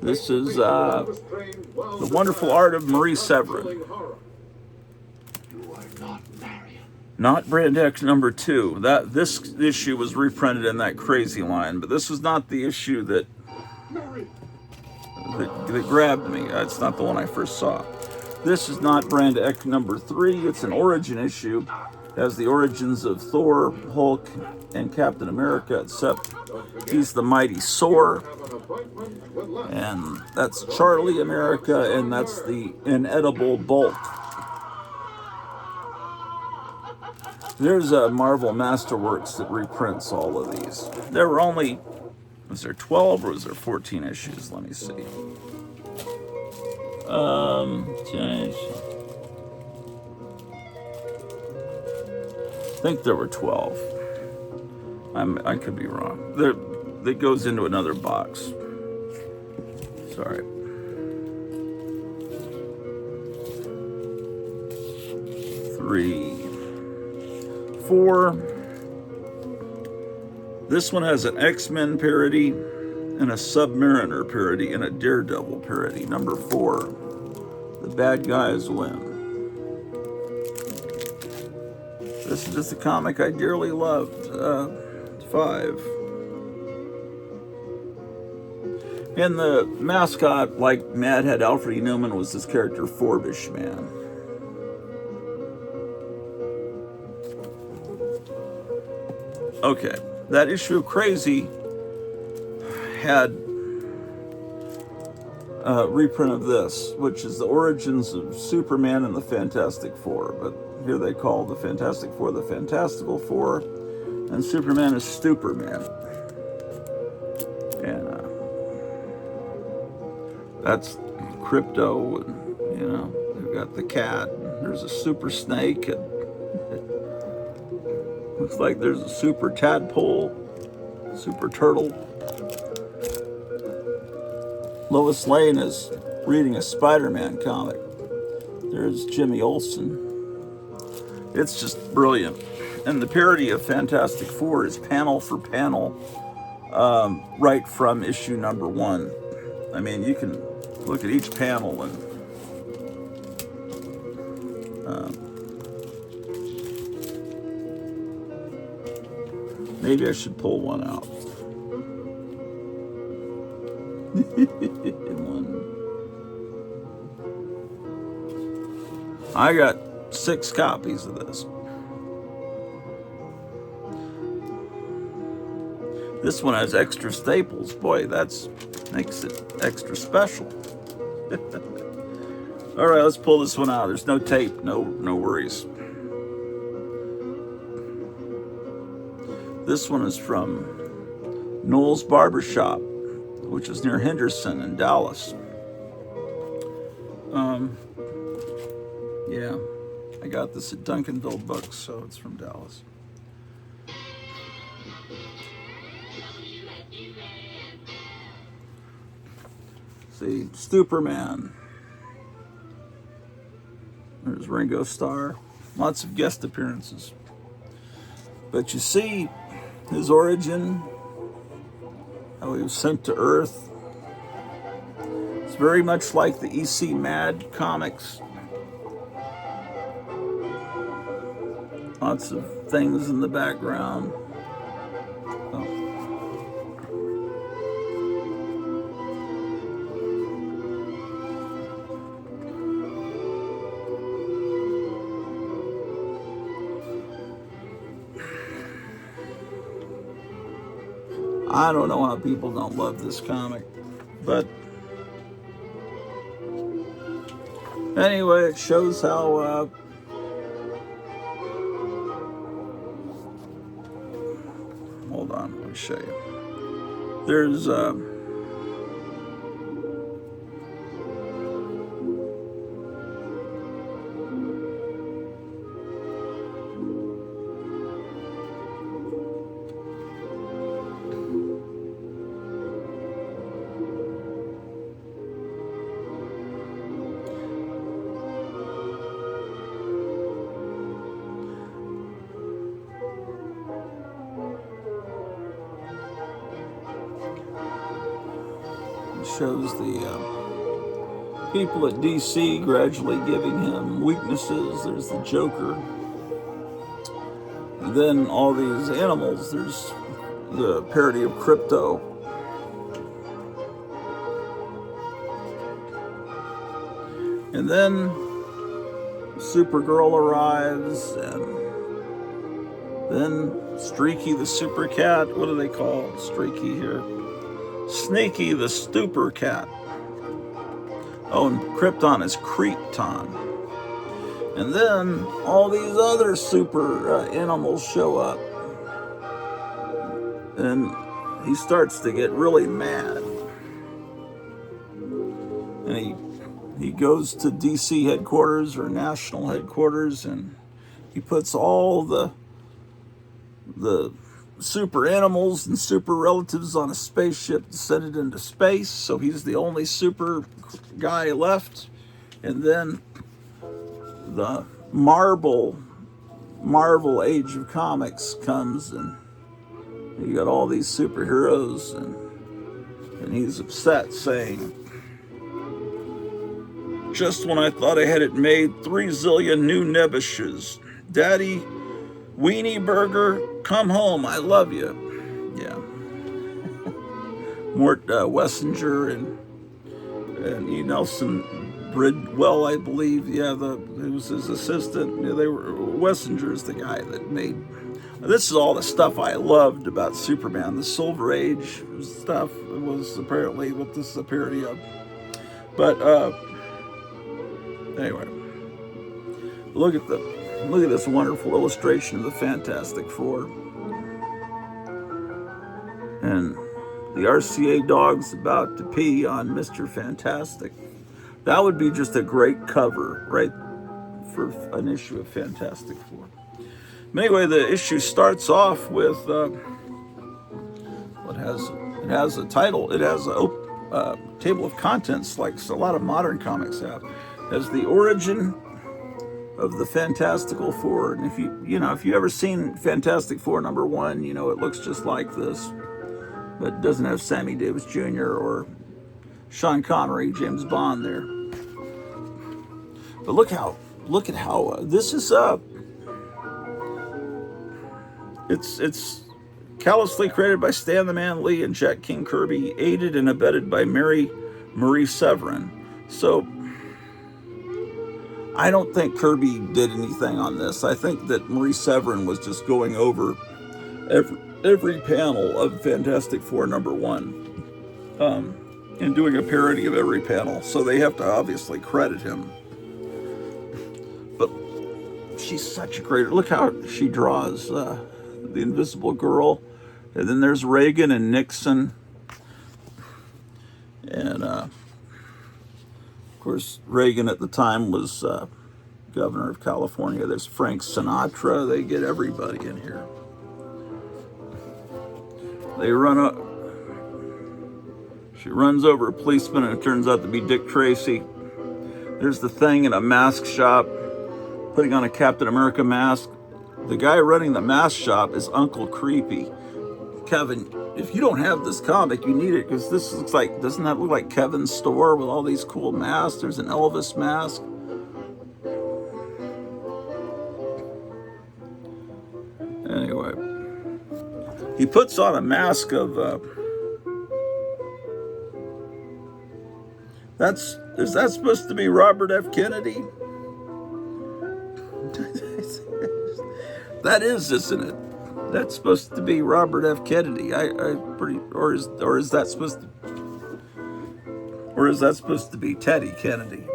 this is the wonderful art of Marie Severin. Not Brand X number 2. This issue was reprinted in that crazy line, but this was not the issue that grabbed me. It's not the one I first saw. This is not Brand X number 3. It's an origin issue. It has the origins of Thor, Hulk, and Captain America, except he's the mighty Sor. And that's Charlie America, and that's the inedible Bulk. There's a Marvel Masterworks that reprints all of these. There were only, was there 12 or was there 14 issues? Let me see. I think there were 12. I could be wrong. That goes into another box. Sorry. 3, 4. This one has an X-Men parody and a Submariner parody and a Daredevil parody. Number 4. The bad guys win. This is just a comic I dearly loved. 5. And the mascot, like Mad Head Alfred E. Newman, was this character Forbish Man. Okay, that issue of Crazy had a reprint of this, which is the origins of Superman and the Fantastic Four. But here they call the Fantastic Four the Fantastical Four, and Superman is Stuperman. And that's Crypto, and they've got the cat. There's a super snake. And looks like there's a super tadpole, super turtle. Lois Lane is reading a Spider-Man comic. There's Jimmy Olsen. It's just brilliant. And the parody of Fantastic Four is panel for panel, right from issue number 1. I mean, you can look at each panel and maybe I should pull one out. I got 6 copies of this. This one has extra staples. Boy, that's makes it extra special. All right, let's pull this one out. There's no tape, no worries. This one is from Noel's Barbershop, which is near Henderson in Dallas. Yeah, I got this at Duncanville Books, so it's from Dallas. See, Superman. There's Ringo Starr. Lots of guest appearances. But you see his origin, how he was sent to Earth. It's very much like the EC Mad comics. Lots of things in the background. Oh. I don't know how people don't love this comic, but anyway, it shows how hold on, let me show you. There's shows the people at DC gradually giving him weaknesses. There's the Joker. And then all these animals. There's the parody of Crypto. And then Supergirl arrives, and then Streaky the Super Cat. What do they call Streaky here? Sneaky the Stupor Cat. Oh, and Krypton is Creepton. And then all these other super animals show up. And he starts to get really mad. And he goes to DC headquarters or national headquarters, and he puts all the super animals and super relatives on a spaceship to send it into space. So he's the only super guy left. And then the Marvel Age of Comics comes, and you got all these superheroes, and he's upset, saying, "Just when I thought I had it made, 3 zillion new Nebushes. Daddy, Weenie Burger, come home, I love you." Yeah. Mort Wessinger and E. Nelson Bridwell, I believe. Yeah, it was his assistant. Yeah, they were Wessinger's the guy that made. This is all the stuff I loved about Superman. The Silver Age stuff was apparently what this is a parody of. But anyway, look at this wonderful illustration of the Fantastic Four. And the RCA dog's about to pee on Mr. Fantastic. That would be just a great cover, right, for an issue of Fantastic Four. But anyway, the issue starts off with it has a title. It has a table of contents like a lot of modern comics have. It has the origin of the Fantastical Four, and if you ever seen Fantastic Four #1, you know it looks just like this, but it doesn't have Sammy Davis Jr. or Sean Connery, James Bond there. But look at how this is it's callously created by Stan the Man Lee and Jack King Kirby, aided and abetted by Marie Severin. So I don't think Kirby did anything on this. I think that Marie Severin was just going over every panel of Fantastic Four #1, and doing a parody of every panel. So they have to obviously credit him. But she's such a great. Look how she draws the Invisible Girl, and then there's Reagan and Nixon, and of course Reagan at the time was governor of California. There's Frank Sinatra. They get everybody in here. They run up. She runs over a policeman, and it turns out to be Dick Tracy. There's the Thing in a mask shop, putting on a Captain America mask. The guy running the mask shop is Uncle Creepy. Kevin, if you don't have this comic, you need it, because this looks like, doesn't that look like Kevin's store with all these cool masks? There's an Elvis mask. Anyway, he puts on a mask of is that supposed to be Robert F. Kennedy? That is, isn't it? That's supposed to be Robert F. Kennedy. Or is that supposed to be Teddy Kennedy?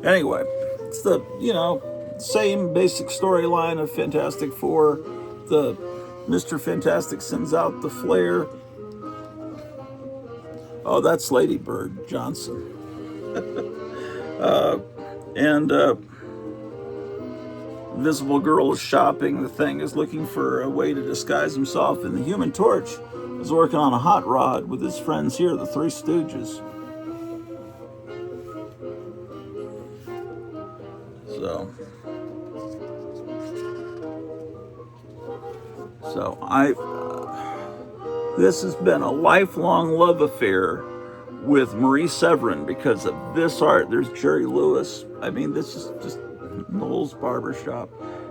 Anyway, it's the same basic storyline of Fantastic Four. The Mr. Fantastic sends out the flare. Oh, that's Lady Bird Johnson. And Invisible Girl is shopping. The Thing is looking for a way to disguise himself. And the Human Torch is working on a hot rod with his friends here, the Three Stooges. So this has been a lifelong love affair with Marie Severin because of this art. There's Jerry Lewis. I mean, this is just Noel's Barbershop.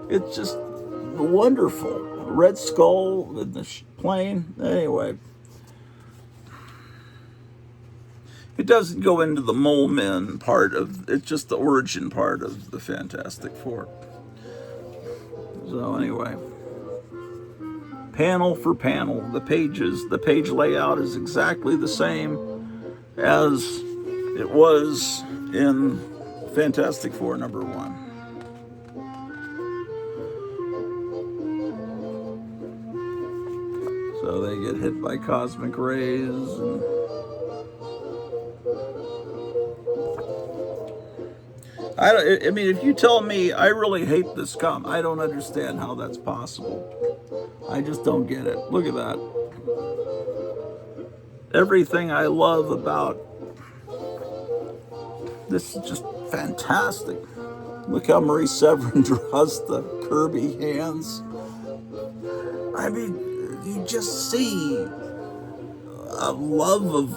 It's just wonderful. Red Skull and the plane. Anyway, it doesn't go into the Mole Men part of it's just the origin part of the Fantastic Four. So anyway, panel for panel, the page layout is exactly the same as it was in Fantastic Four #1. So they get hit by cosmic rays. I mean, if you tell me I really hate this comic, I don't understand how that's possible. I just don't get it. Look at that. Everything I love about this is just fantastic. Look how Marie Severin draws the Kirby hands. I mean, you just see a love of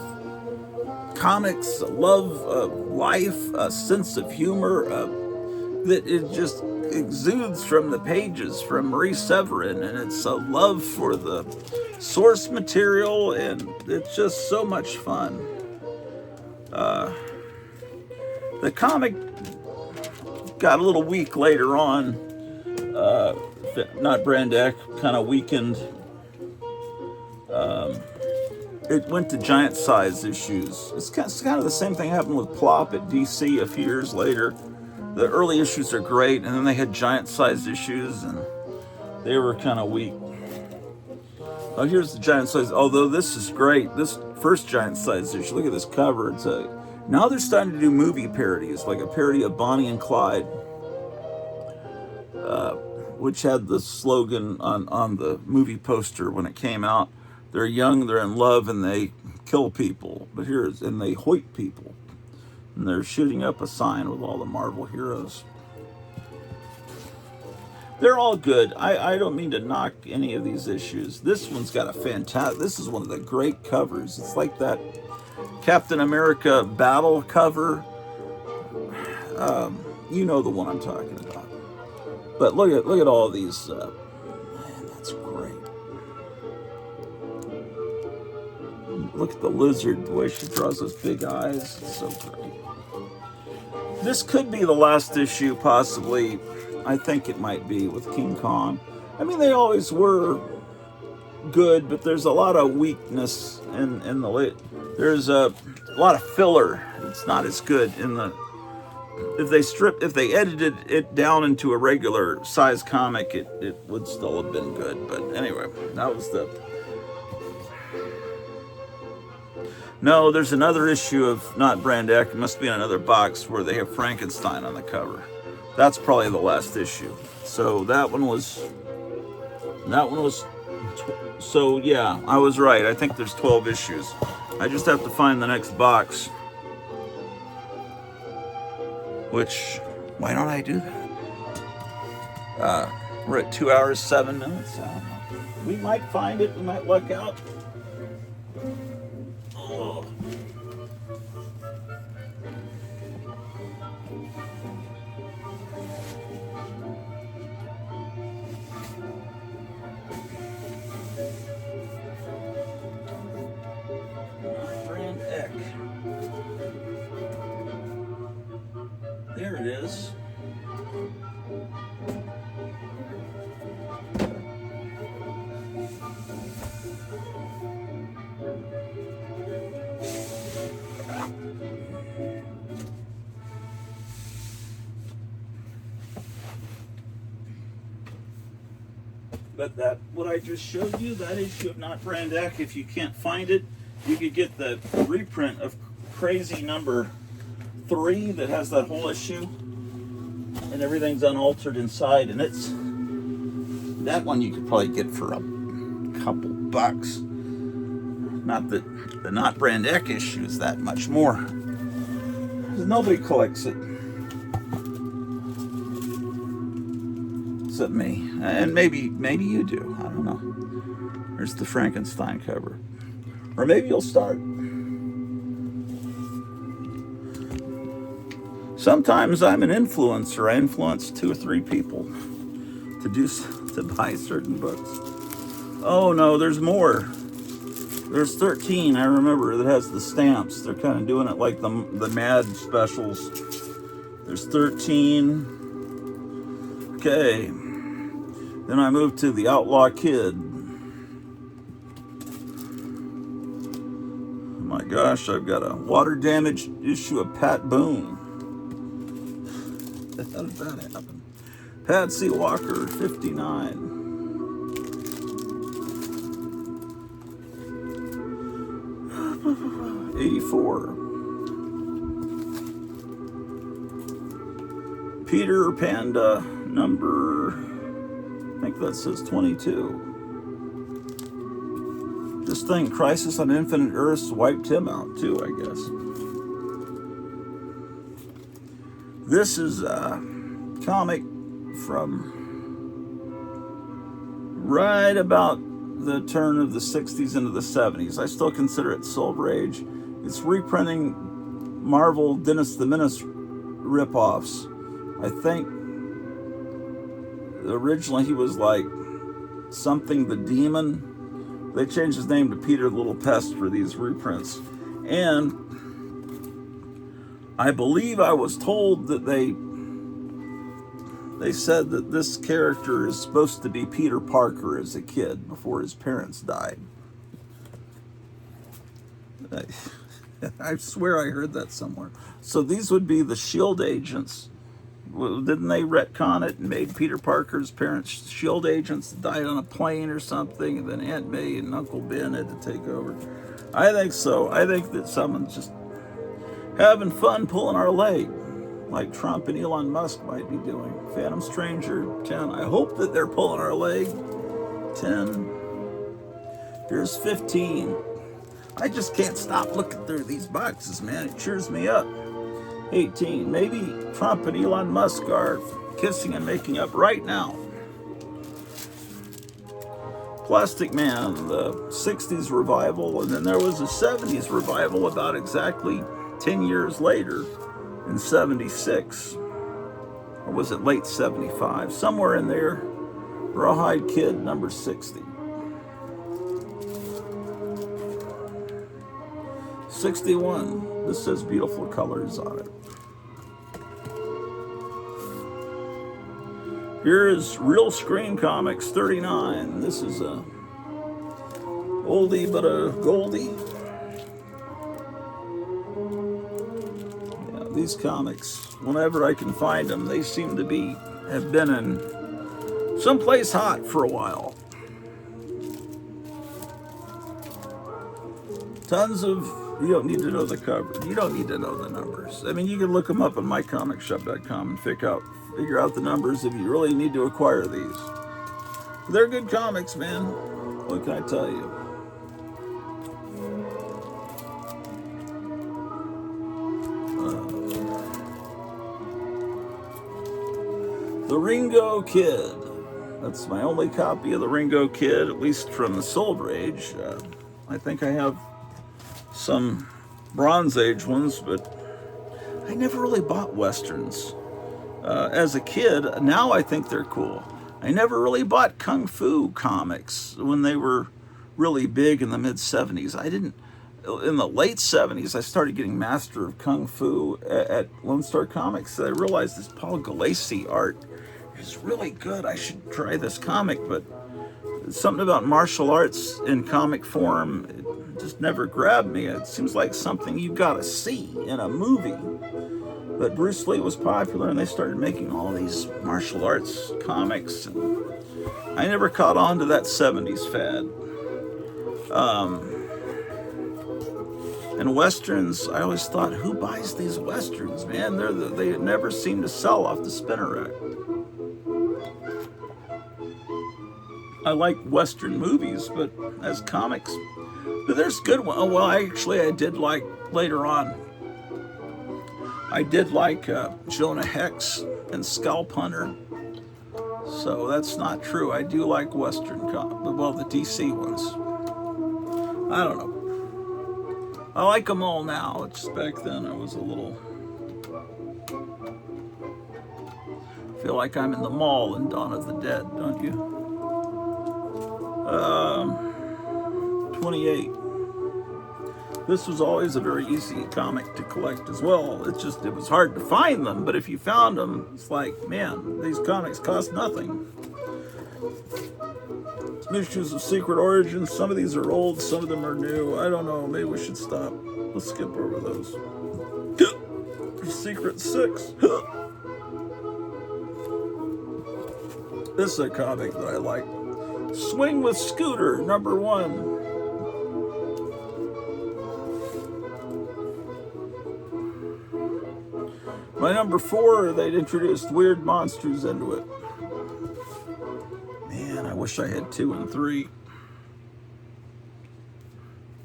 comics, a love of life, a sense of humor that it just exudes from the pages from Marie Severin, and it's a love for the source material, and it's just so much fun. The comic got a little weak later on. Not Brandeck, kind of weakened. It went to giant size issues. It's kind of the same thing happened with Plop at DC a few years later. The early issues are great, and then they had giant size issues, and they were kind of weak. Oh, here's the giant size. Although this is great. This first giant size issue. Look at this cover. Now they're starting to do movie parodies, like a parody of Bonnie and Clyde, which had the slogan on the movie poster when it came out. They're young, they're in love, and they kill people. And they hoit people. And they're shooting up a sign with all the Marvel heroes. They're all good. I don't mean to knock any of these issues. This one's got this is one of the great covers. It's like that Captain America battle cover. You know the one I'm talking about. But look at all these. Man, that's great. Look at the lizard, the way she draws those big eyes. It's so great. This could be the last issue, possibly. I think it might be with King Kong. I mean, they always were good, but there's a lot of weakness in the late. There's a lot of filler. It's not as good in the. If they edited it down into a regular size comic, it would still have been good. But anyway, that was the. No, there's another issue of not Brand X. It must be in another box where they have Frankenstein on the cover. That's probably the last issue. So that one was. So yeah, I was right. I think there's 12 issues. I just have to find the next box. Which, why don't I do that? We're at 2 hours, 7 minutes. I don't know. We might find it. We might luck out. Oh. Brand X. There it is. But that, what I just showed you, that issue of Not Brand X, if you can't find it, you could get the reprint of Crazy number 3 that has that whole issue and everything's unaltered inside, and it's that one you could probably get for a couple bucks. Not that the Not Brand X issue is that much more. Nobody collects it except me, and maybe you do. I don't know. There's the Frankenstein cover, or maybe you'll start. Sometimes I'm an influencer. I influence 2 or 3 people to buy certain books. Oh no, there's more. There's 13, I remember, that has the stamps. They're kind of doing it like the Mad specials. There's 13. Okay. Then I moved to the Outlaw Kid. Oh my gosh, I've got a water damaged issue of Pat Boone. How did that happen? Patsy Walker, 59. '84. Peter Panda, number, I think that says 22. This thing, Crisis on Infinite Earths, wiped him out too, I guess. This is a comic from right about the turn of the 60s into the 70s. I still consider it Silver Age. It's reprinting Marvel Dennis the Menace ripoffs. I think originally he was like something the Demon. They changed his name to Peter the Little Pest for these reprints. And I believe I was told that they said that this character is supposed to be Peter Parker as a kid before his parents died. I swear I heard that somewhere. So these would be the SHIELD agents. Well, didn't they retcon it and made Peter Parker's parents SHIELD agents that died on a plane or something, and then Aunt May and Uncle Ben had to take over? I think so. I think that someone's just having fun pulling our leg, like Trump and Elon Musk might be doing. Phantom Stranger, 10. I hope that they're pulling our leg. 10. Here's 15. I just can't stop looking through these boxes, man. It cheers me up. 18. Maybe Trump and Elon Musk are kissing and making up right now. Plastic Man, the 60s revival, and then there was a 70s revival about exactly 10 years later in 76. Or was it late 75? Somewhere in there. Rawhide Kid, number 60. 61. This says beautiful colors on it. Here is Real Screen Comics 39. This is a oldie but a goldie. Yeah, these comics, whenever I can find them, they seem to have been in someplace hot for a while. Tons of, you don't need to know the cover. You don't need to know the numbers. I mean, you can look them up on mycomicshop.com and figure out the numbers if you really need to acquire these. They're good comics, man. What can I tell you? The Ringo Kid. That's my only copy of the Ringo Kid, at least from the Silver Age. I think I have some Bronze Age ones, but I never really bought Westerns. As a kid, now I think they're cool. I never really bought Kung Fu comics when they were really big in the mid-70s. In the late 70s, I started getting Master of Kung Fu at Lone Star Comics. I realized this Paul Galassi art is really good. I should try this comic, but something about martial arts in comic form, it just never grabbed me. It seems like something you gotta see in a movie. But Bruce Lee was popular and they started making all these martial arts comics. And I never caught on to that 70s fad. And Westerns, I always thought, who buys these Westerns, man? They never seem to sell off the spinner rack. I like Western movies, but as comics, but there's good ones. Oh, well, I did like, later on, I did like Jonah Hex and Scalp Hunter. So that's not true. I do like Western well, the DC ones. I don't know. I like them all now. It's just back then I was a little... feel like I'm in the mall in Dawn of the Dead, don't you? 28. This was always a very easy comic to collect as well. It was hard to find them, but if you found them, it's like, man, these comics cost nothing. Some issues of Secret Origins. Some of these are old, some of them are new. I don't know, maybe we should stop. Let's skip over those. Secret 6. This is a comic that I like. Swing with Scooter, number 1. My number 4, they'd introduced weird monsters into it. Man, I wish I had 2 and 3.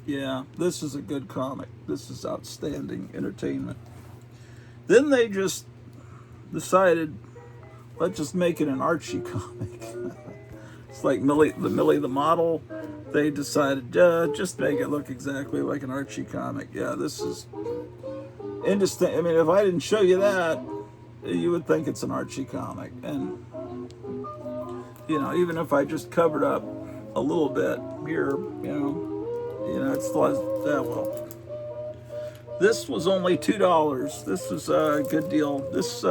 Yeah, this is a good comic. This is outstanding entertainment. Then they just decided, let's just make it an Archie comic. It's like Millie the Model. They decided, just make it look exactly like an Archie comic. Yeah, this is indistinct. I mean, if I didn't show you that, you would think it's an Archie comic. And, you know, even if I just covered up a little bit here, you know, it still has that well. This was only $2. This was a good deal. This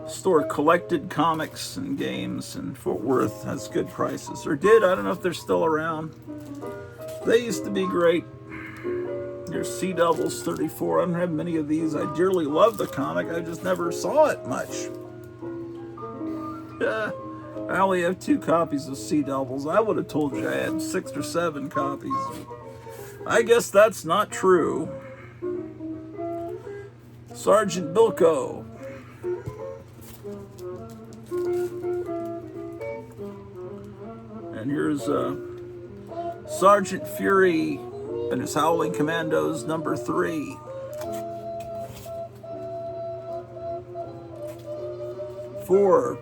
store collected comics and games in Fort Worth, has good prices. Or did, I don't know if they're still around. They used to be great. Here's Sea Devils 34. I don't have many of these. I dearly love the comic. I just never saw it much. I only have 2 copies of Sea Devils. I would have told you I had 6 or 7 copies. I guess that's not true. Sergeant Bilko. And here's Sergeant Fury and his Howling Commandos, number 3. Four.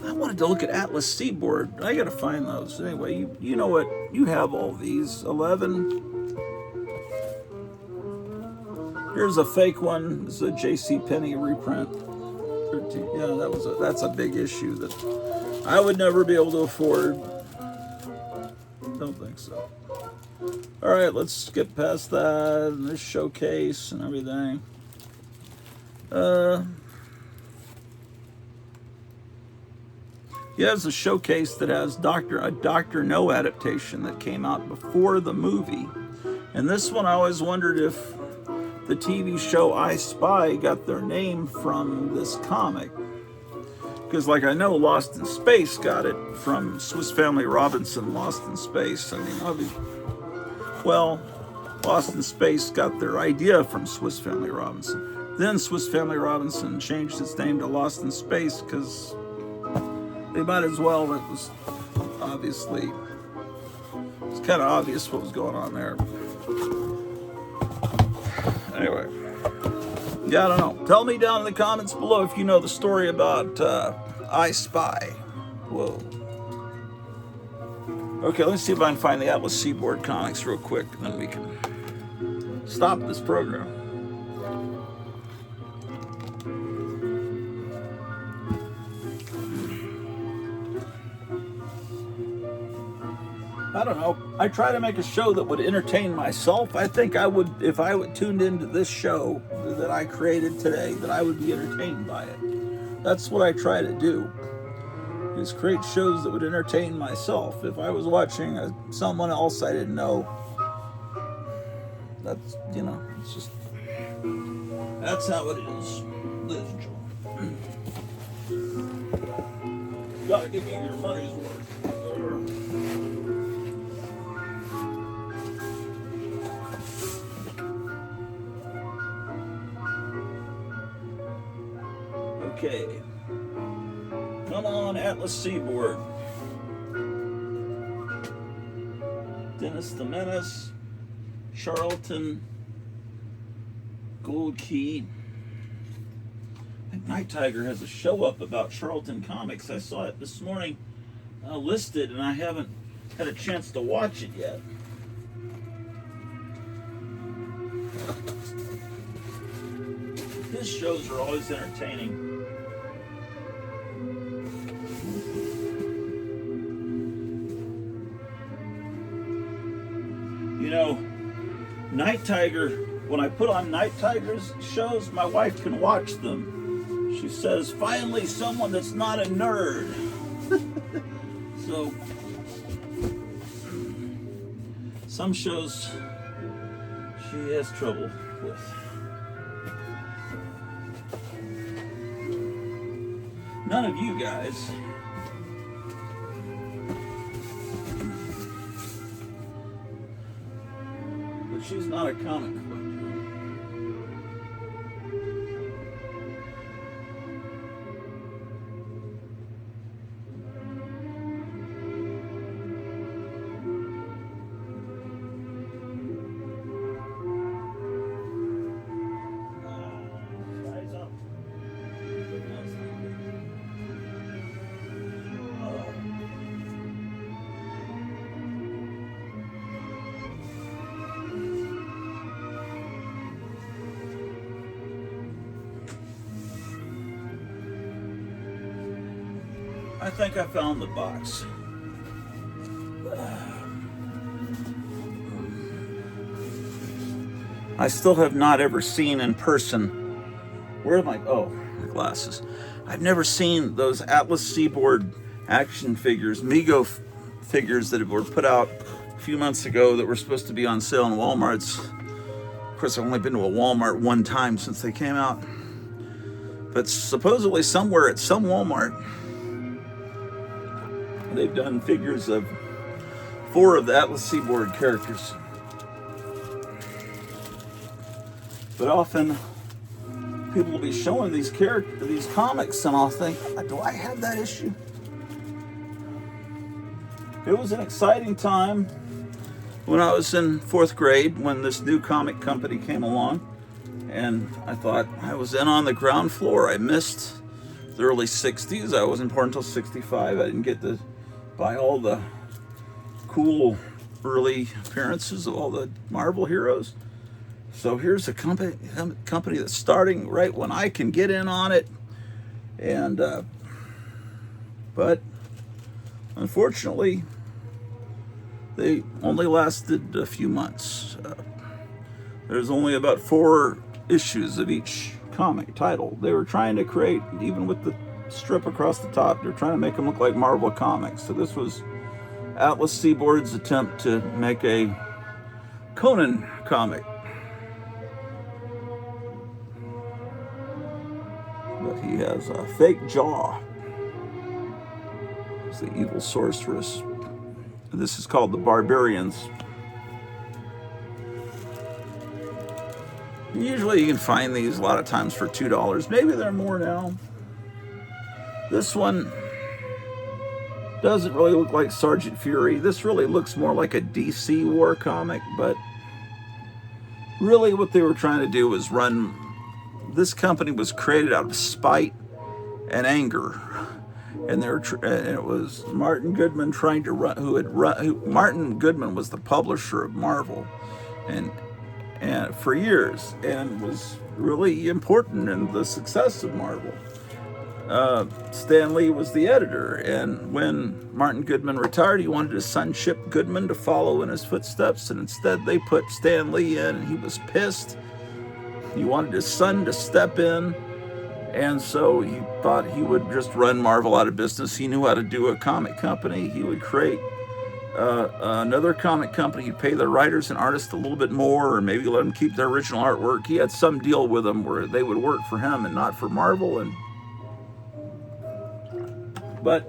I wanted to look at Atlas Seaboard. I gotta find those. Anyway, you know what? You have all these. 11. Here's a fake one. This is a JCPenney reprint. 13. Yeah, that's a big issue that I would never be able to afford. Don't think so. All right, let's skip past that and this showcase and everything. He has a showcase that has a Doctor No adaptation that came out before the movie. And this one, I always wondered if the TV show I Spy got their name from this comic. Because, like, I know Lost in Space got it from Swiss Family Robinson, Lost in Space. I mean, obviously, well, Lost in Space got their idea from Swiss Family Robinson. Then Swiss Family Robinson changed its name to Lost in Space because they might as well. It was obviously, it's kind of obvious what was going on there. Anyway, yeah, I don't know. Tell me down in the comments below if you know the story about I Spy. Whoa. Okay, let's see if I can find the Atlas Seaboard comics real quick, and then we can stop this program. I don't know. I try to make a show that would entertain myself. I think I would, if I would tuned into this show that I created today, that I would be entertained by it. That's what I try to do, is create shows that would entertain myself. If I was watching someone else I didn't know, that's, you know, it's just, that's how it is. Ladies and gentlemen. Gotta give me your money's worth. Okay. Come on, Atlas Seaboard. Dennis the Menace, Charlton, Gold Key. I think Night Tiger has a show up about Charlton Comics. I saw it this morning listed, and I haven't had a chance to watch it yet. His shows are always entertaining. You know, Night Tiger, when I put on Night Tiger's shows, my wife can watch them. She says, finally someone that's not a nerd. So, some shows she has trouble with. None of you guys. But she's not a comic book. I think I found the box. I still have not ever seen in person. Where are my, oh, my glasses. I've never seen those Atlas Seaboard action figures, Mego figures that were put out a few months ago that were supposed to be on sale in Walmart's. Of course, I've only been to a Walmart one time since they came out. But supposedly somewhere at some Walmart, they've done figures of 4 of the Atlas Seaboard characters. But often people will be showing these comics, and I'll think, do I have that issue? It was an exciting time when I was in 4th grade when this new comic company came along, and I thought I was in on the ground floor. I missed the early 60s. I wasn't born until 65. I didn't get to buy all the cool early appearances of all the Marvel heroes. So here's a company that's starting right when I can get in on it. And but unfortunately, they only lasted a few months. There's only about 4 issues of each comic title. They were trying to create, even with the strip across the top. They're trying to make them look like Marvel Comics. So this was Atlas Seaboard's attempt to make a Conan comic. But he has a fake jaw. It's the evil sorceress. This is called the Barbarians. Usually you can find these a lot of times for $2. Maybe they're more now. This one doesn't really look like Sergeant Fury. This really looks more like a DC war comic, but really what they were trying to do was run. This company was created out of spite and anger. And it was Martin Goodman trying to run, Martin Goodman was the publisher of Marvel, and for years, and was really important in the success of Marvel. Stan Lee was the editor, and when Martin Goodman retired, he wanted his son Chip Goodman to follow in his footsteps, and instead they put Stan Lee in, and he was pissed. He wanted his son to step in, and so he thought he would just run Marvel out of business. He knew how to do a comic company. He would create another comic company. He'd pay the writers and artists a little bit more, or maybe let them keep their original artwork. He had some deal with them where they would work for him and not for Marvel. But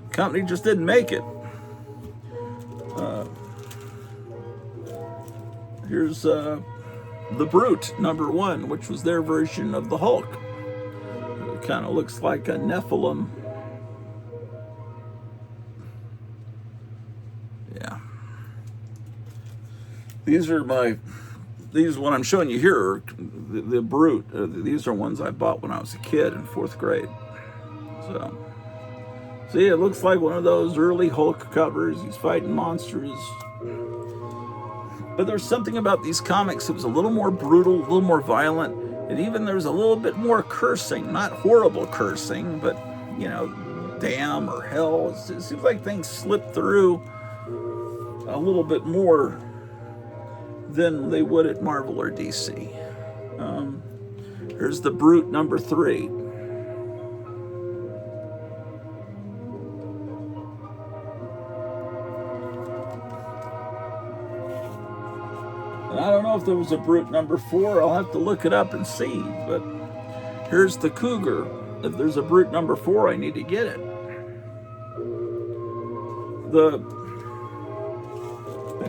the company just didn't make it. Here's The Brute, #1, which was their version of the Hulk. It kind of looks like a Nephilim. Yeah. These what I'm showing you here are the Brute. These are ones I bought when I was a kid in 4th grade. So, see, it looks like one of those early Hulk covers. He's fighting monsters. But there's something about these comics that was a little more brutal, a little more violent, and even there's a little bit more cursing. Not horrible cursing, but, you know, damn or hell. It seems like things slip through a little bit more than they would at Marvel or DC. Here's The Brute #3. And I don't know if there was a Brute #4. I'll have to look it up and see. But here's the Cougar. If there's a Brute #4, I need to get it. The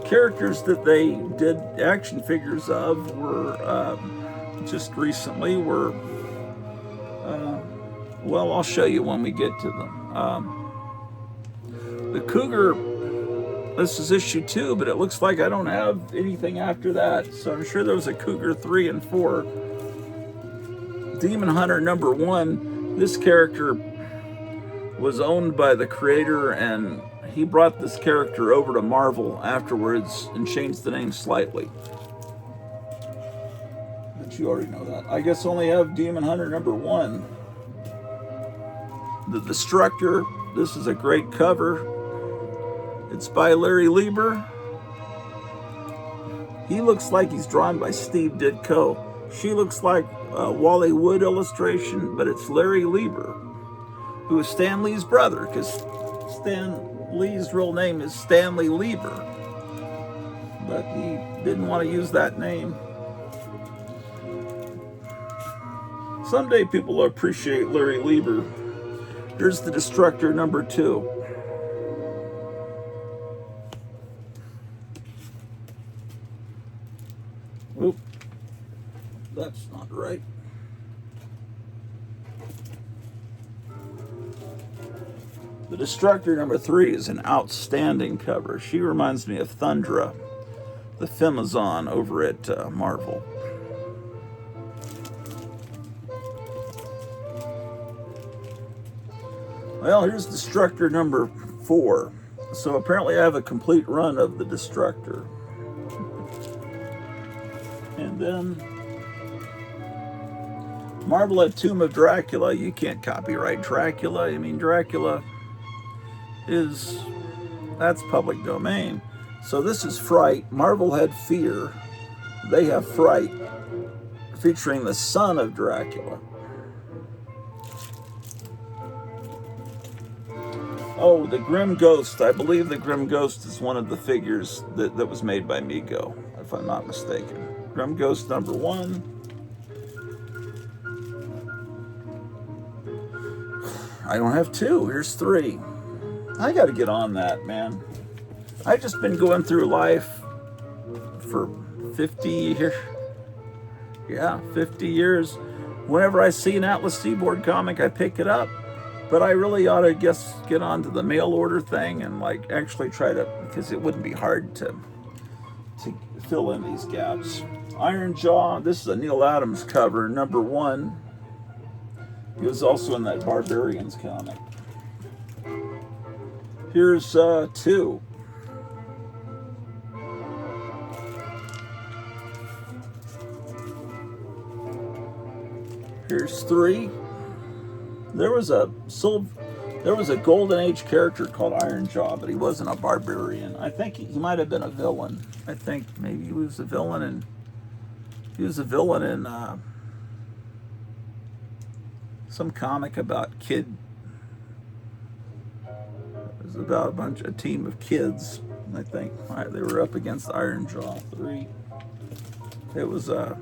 characters that they did action figures of were just recently were well, I'll show you when we get to them. The Cougar, this is issue 2, but it looks like I don't have anything after that, so I'm sure there was a Cougar 3 and 4. Demon Hunter #1, this character was owned by the creator, and he brought this character over to Marvel afterwards and changed the name slightly. But you already know that. I guess I only have Demon Hunter #1. The Destructor, this is a great cover. It's by Larry Lieber. He looks like he's drawn by Steve Ditko. She looks like a Wally Wood illustration, but it's Larry Lieber, who is Stan Lee's brother, because Stan Lee's real name is Stanley Lieber, but he didn't want to use that name. Someday people will appreciate Larry Lieber. Here's the Destructor #2. Oop, that's not right. The Destructor #3 is an outstanding cover. She reminds me of Thundra, the Femazon over at Marvel. Well, here's Destructor #4. So apparently I have a complete run of the Destructor. And then Marvel had Tomb of Dracula. You can't copyright Dracula. I mean, Dracula that's public domain. So this is Fright. Marvel had Fear. They have Fright, featuring the son of Dracula. Oh, the Grim Ghost. I believe the Grim Ghost is one of the figures that was made by Mego, if I'm not mistaken. Grim Ghost number 1. I don't have 2. Here's 3. I got to get on that, man. I've just been going through life for 50 years. Yeah, 50 years. Whenever I see an Atlas Seaboard comic, I pick it up. But I really ought to get onto the mail order thing and like actually try to, because it wouldn't be hard to fill in these gaps. Iron Jaw. This is a Neil Adams cover, number 1. He was also in that Barbarians comic. Here's 2. Here's 3. There was a Golden Age character called Iron Jaw, but he wasn't a barbarian. I think he might have been a villain. I think maybe he was a villain in some comic about it was about a team of kids. I think they were up against Iron Jaw 3. It was I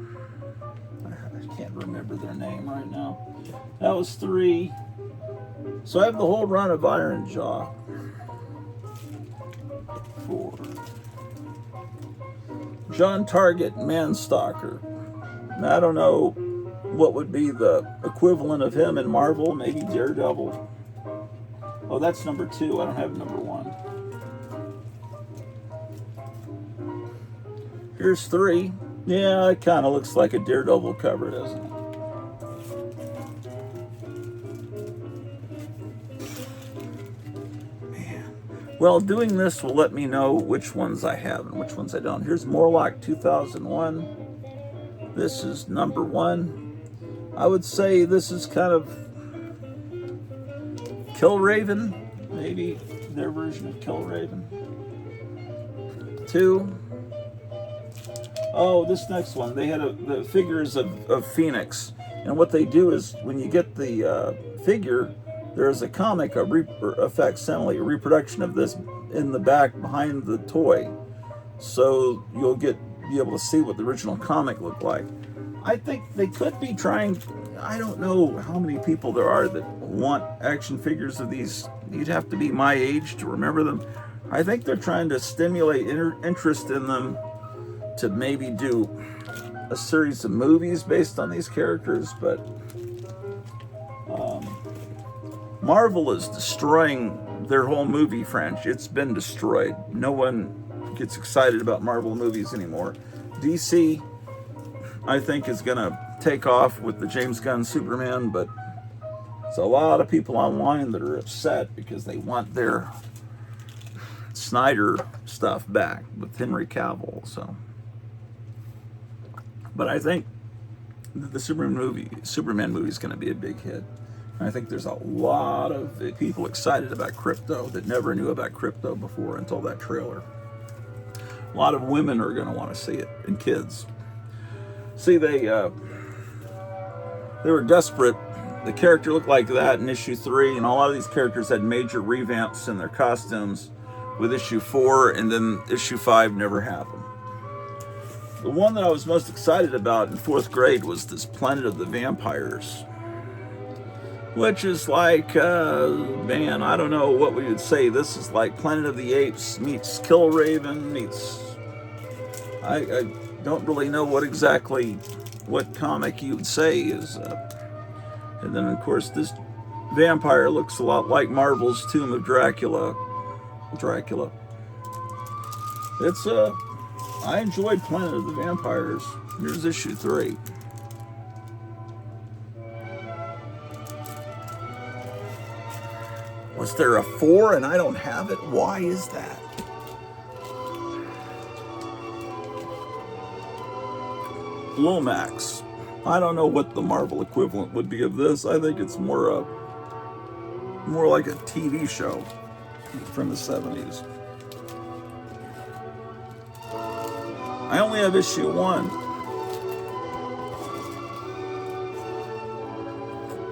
can't remember their name right now. That was 3. So I have the whole run of Iron Jaw. 4. John Target, Manstalker. Now, I don't know what would be the equivalent of him in Marvel. Maybe Daredevil. Oh, that's number 2. I don't have number 1. Here's 3. Yeah, it kind of looks like a Daredevil cover, doesn't it? Man. Well, doing this will let me know which ones I have and which ones I don't. Here's Morlock 2001. This is number 1. I would say this is kind of Killraven, maybe their version of Killraven. 2. Oh, this next one, they had the figures of Phoenix. And what they do is when you get the figure, there's a comic, a facsimile, a reproduction of this in the back behind the toy. So you'll be able to see what the original comic looked like. I think they could be trying, I don't know how many people there are that want action figures of these. You'd have to be my age to remember them. I think they're trying to stimulate interest in them to maybe do a series of movies based on these characters, but Marvel is destroying their whole movie franchise. It's been destroyed. No one gets excited about Marvel movies anymore. DC, I think, is going to take off with the James Gunn Superman, but there's a lot of people online that are upset because they want their Snyder stuff back with Henry Cavill, so... But I think the Superman movie is going to be a big hit. And I think there's a lot of people excited about Crypto that never knew about Crypto before until that trailer. A lot of women are going to want to see it, and kids. See, they were desperate. The character looked like that in issue 3, and a lot of these characters had major revamps in their costumes with issue 4, and then issue 5 never happened. The one that I was most excited about in 4th grade was this Planet of the Vampires, which is like, man, I don't know what we would say. This is like Planet of the Apes meets Killraven meets... I don't really know what comic you would say is... and then, of course, this vampire looks a lot like Marvel's Tomb of Dracula. It's I enjoyed Planet of the Vampires. Here's issue 3. Was there a 4 and I don't have it? Why is that? Lomax. I don't know what the Marvel equivalent would be of this. I think it's more like a TV show from the 70s. I only have issue 1.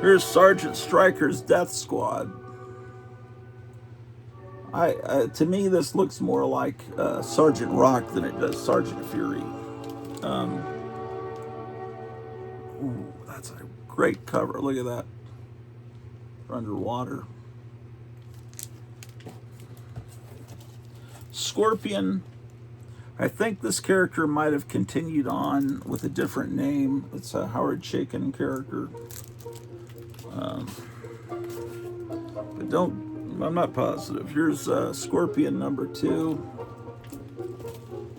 Here's Sergeant Stryker's Death Squad. To me, this looks more like Sergeant Rock than it does Sergeant Fury. Ooh, that's a great cover. Look at that. Underwater. Scorpion. I think this character might have continued on with a different name. It's a Howard Chaykin character. But I'm not positive. Here's Scorpion number 2.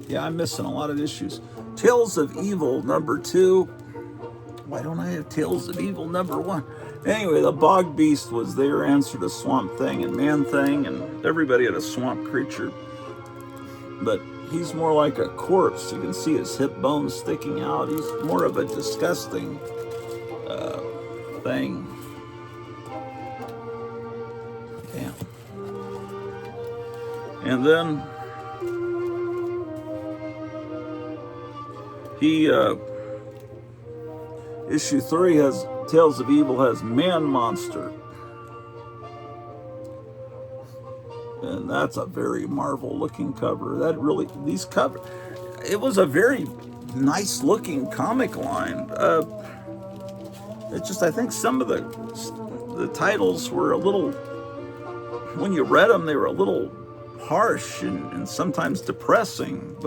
Yeah, I'm missing a lot of issues. Tales of Evil number 2. Why don't I have Tales of Evil number 1? Anyway, the Bog Beast was their answer to Swamp Thing and Man Thing, and everybody had a swamp creature. But he's more like a corpse. You can see his hip bones sticking out. He's more of a disgusting thing. Damn. And then he issue 3 has Tales of Evil has Man Monster. And that's a very Marvel looking cover. It was a very nice looking comic line. It's just, I think some of the titles were a little, when you read them, they were a little harsh and sometimes depressing,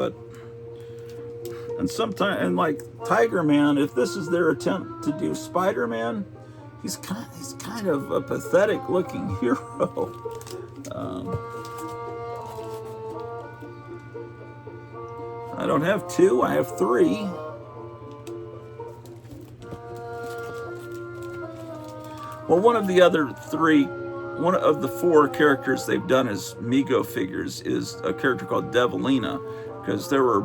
and like Tiger Man, if this is their attempt to do Spider-Man, he's kind of a pathetic looking hero. I don't have 2, I have 3. Well, one of the 4 characters they've done as Mego figures is a character called Devilina, because there were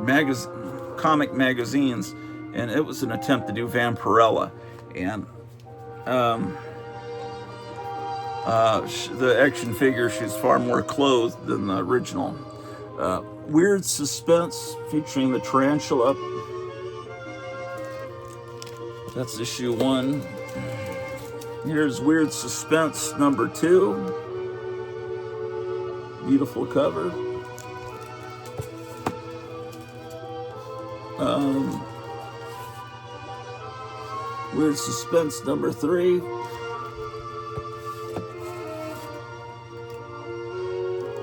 comic magazines, and it was an attempt to do Vampirella, and the action figure, she's far more clothed than the original. Weird Suspense featuring the tarantula. That's issue 1. Here's Weird Suspense number 2. Beautiful cover. Weird Suspense number 3.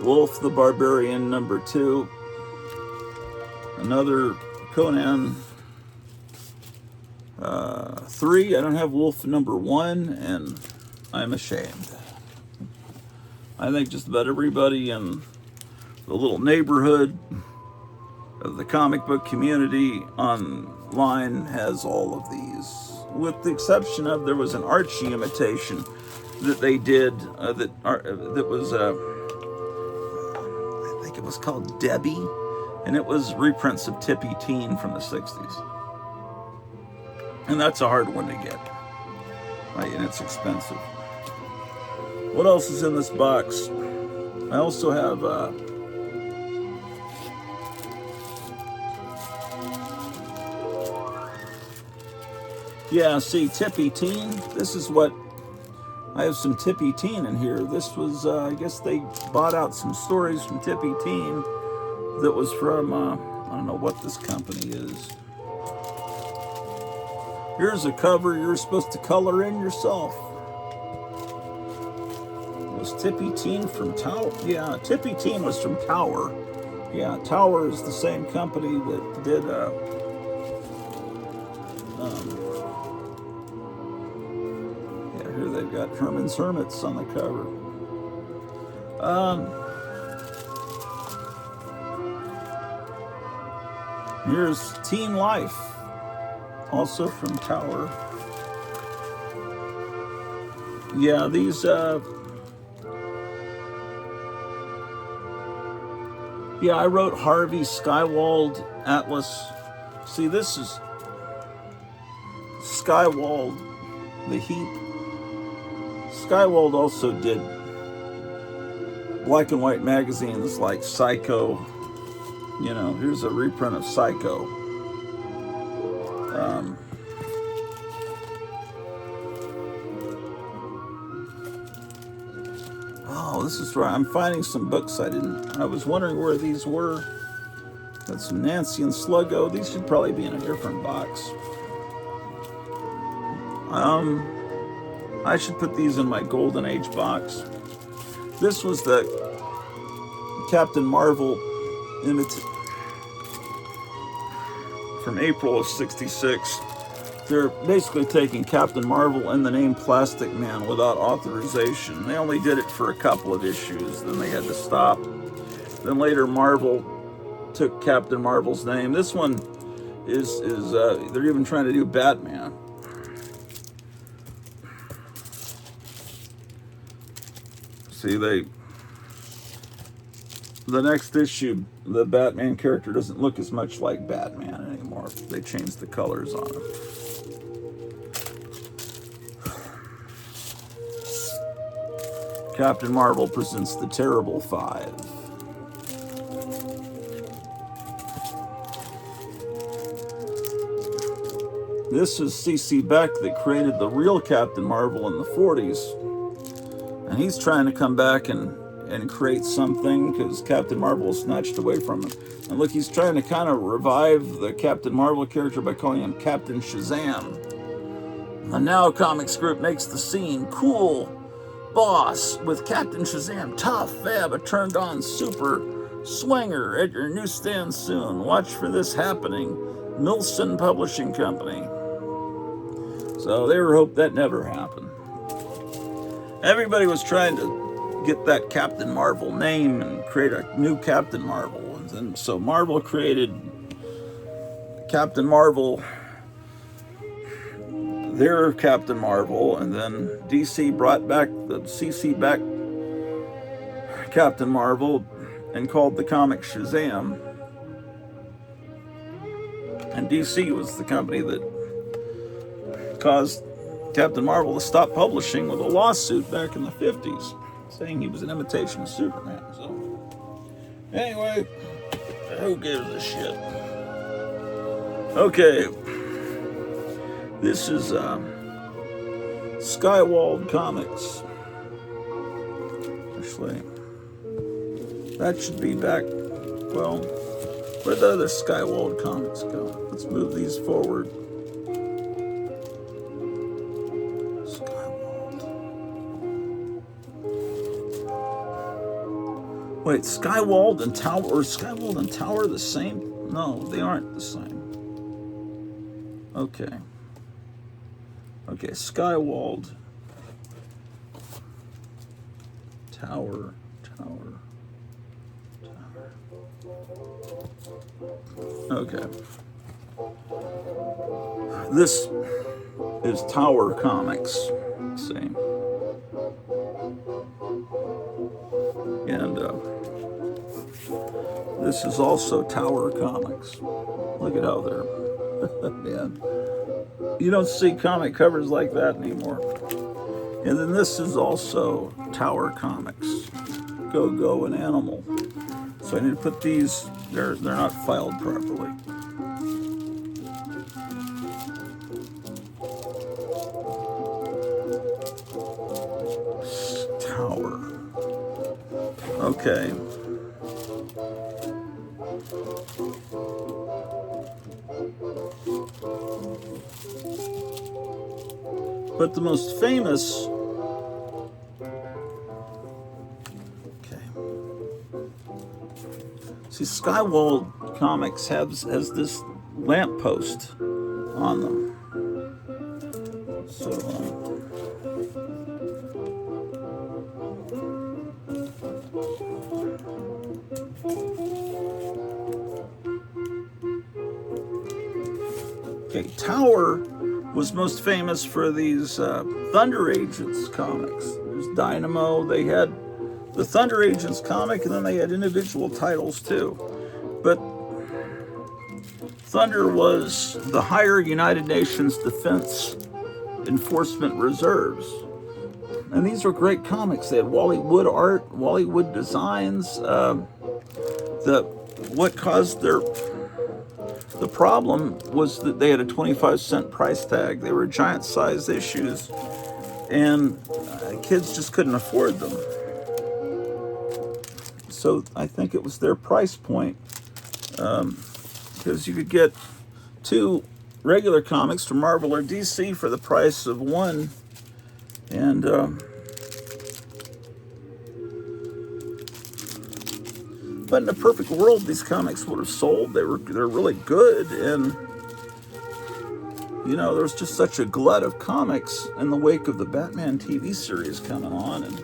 Wolf the Barbarian number 2. Another Conan 3. I don't have Wolf number 1, and I'm ashamed. I think just about everybody in the little neighborhood of the comic book community online has all of these, with the exception of there was an Archie imitation that they did that was I think it was called Debbie, and it was reprints of Tippy Teen from the 60s. And that's a hard one to get. Right, and it's expensive. What else is in this box? I also have see, Tippy Teen. This is what I have, some Tippy Teen in here. This was, I guess they bought out some stories from Tippy Teen that was from, I don't know what this company is. Here's a cover you're supposed to color in yourself. Was Tippy Teen from Tower? Yeah, Tippy Teen was from Tower. Yeah, Tower is the same company that did, here they've got Herman's Hermits on the cover. Here's Teen Life, also from Tower. Yeah, these, yeah, I wrote Harvey Skywald Atlas. See, this is Skywald, the Heap. Skywald also did black and white magazines like Psycho. You know, here's a reprint of Psycho. Oh, Oh, this is right. I'm finding some books I was wondering where these were. Got some Nancy and Sluggo. These should probably be in a different box. I should put these in my Golden Age box. This was the Captain Marvel from April of '66. They're basically taking Captain Marvel and the name Plastic Man without authorization. They only did it for a couple of issues, then they had to stop. Then later Marvel took Captain Marvel's name. This one is they're even trying to do Batman. See, the next issue, the Batman character doesn't look as much like Batman anymore. They changed the colors on him. Captain Marvel presents the Terrible Five. This is C.C. Beck that created the real Captain Marvel in the 40s. And he's trying to come back and create something because Captain Marvel was snatched away from him. And look, he's trying to kind of revive the Captain Marvel character by calling him Captain Shazam. The Now Comics group makes the scene cool boss with Captain Shazam, tough, fab, a turned-on super swinger at your newsstand soon. Watch for this happening. Milson Publishing Company. So they were hoping that never happened. Everybody was trying to get that Captain Marvel name and create a new Captain Marvel. And then, so Marvel created Captain Marvel, their Captain Marvel, and then DC brought back the CC Beck Captain Marvel and called the comic Shazam. And DC was the company that caused Captain Marvel to stop publishing with a lawsuit back in the 50s, saying he was an imitation of Superman. So, anyway, who gives a shit? Okay, this is Skywald Comics. Actually, that should be back. Well, where'd the other Skywald Comics go? Let's move these forward. Wait, Skywald and Tower the same? No, they aren't the same. Okay. Okay, Skywald. Tower. Okay. This is Tower Comics. Same. And this is also Tower Comics. Look at how they're, man. You don't see comic covers like that anymore. And then this is also Tower Comics. Go and Animal. So I need to put these, they're not filed properly. Tower. Okay. But the most famous, okay. See, Skywald Comics has this lamppost on them. So, okay, Tower was most famous for these Thunder Agents comics. There's Dynamo. They had the Thunder Agents comic, and then they had individual titles too. But Thunder was the higher United Nations Defense Enforcement Reserves. And these were great comics. They had Wally Wood art, Wally Wood designs. What caused the problem was that they had a 25-cent price tag. They were giant-sized issues, and kids just couldn't afford them. So I think it was their price point, because you could get 2 regular comics from Marvel or DC for the price of one. And but in a perfect world, these comics would have sold. They're really good, and you know, there's just such a glut of comics in the wake of the Batman TV series coming on, and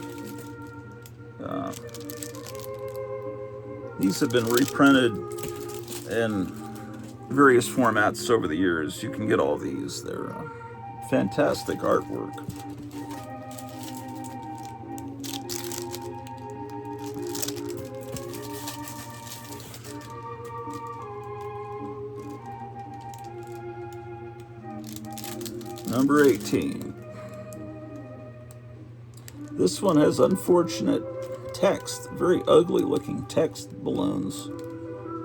these have been reprinted in various formats over the years. You can get all these. They're fantastic artwork. Number 18. This one has unfortunate text, very ugly looking text balloons.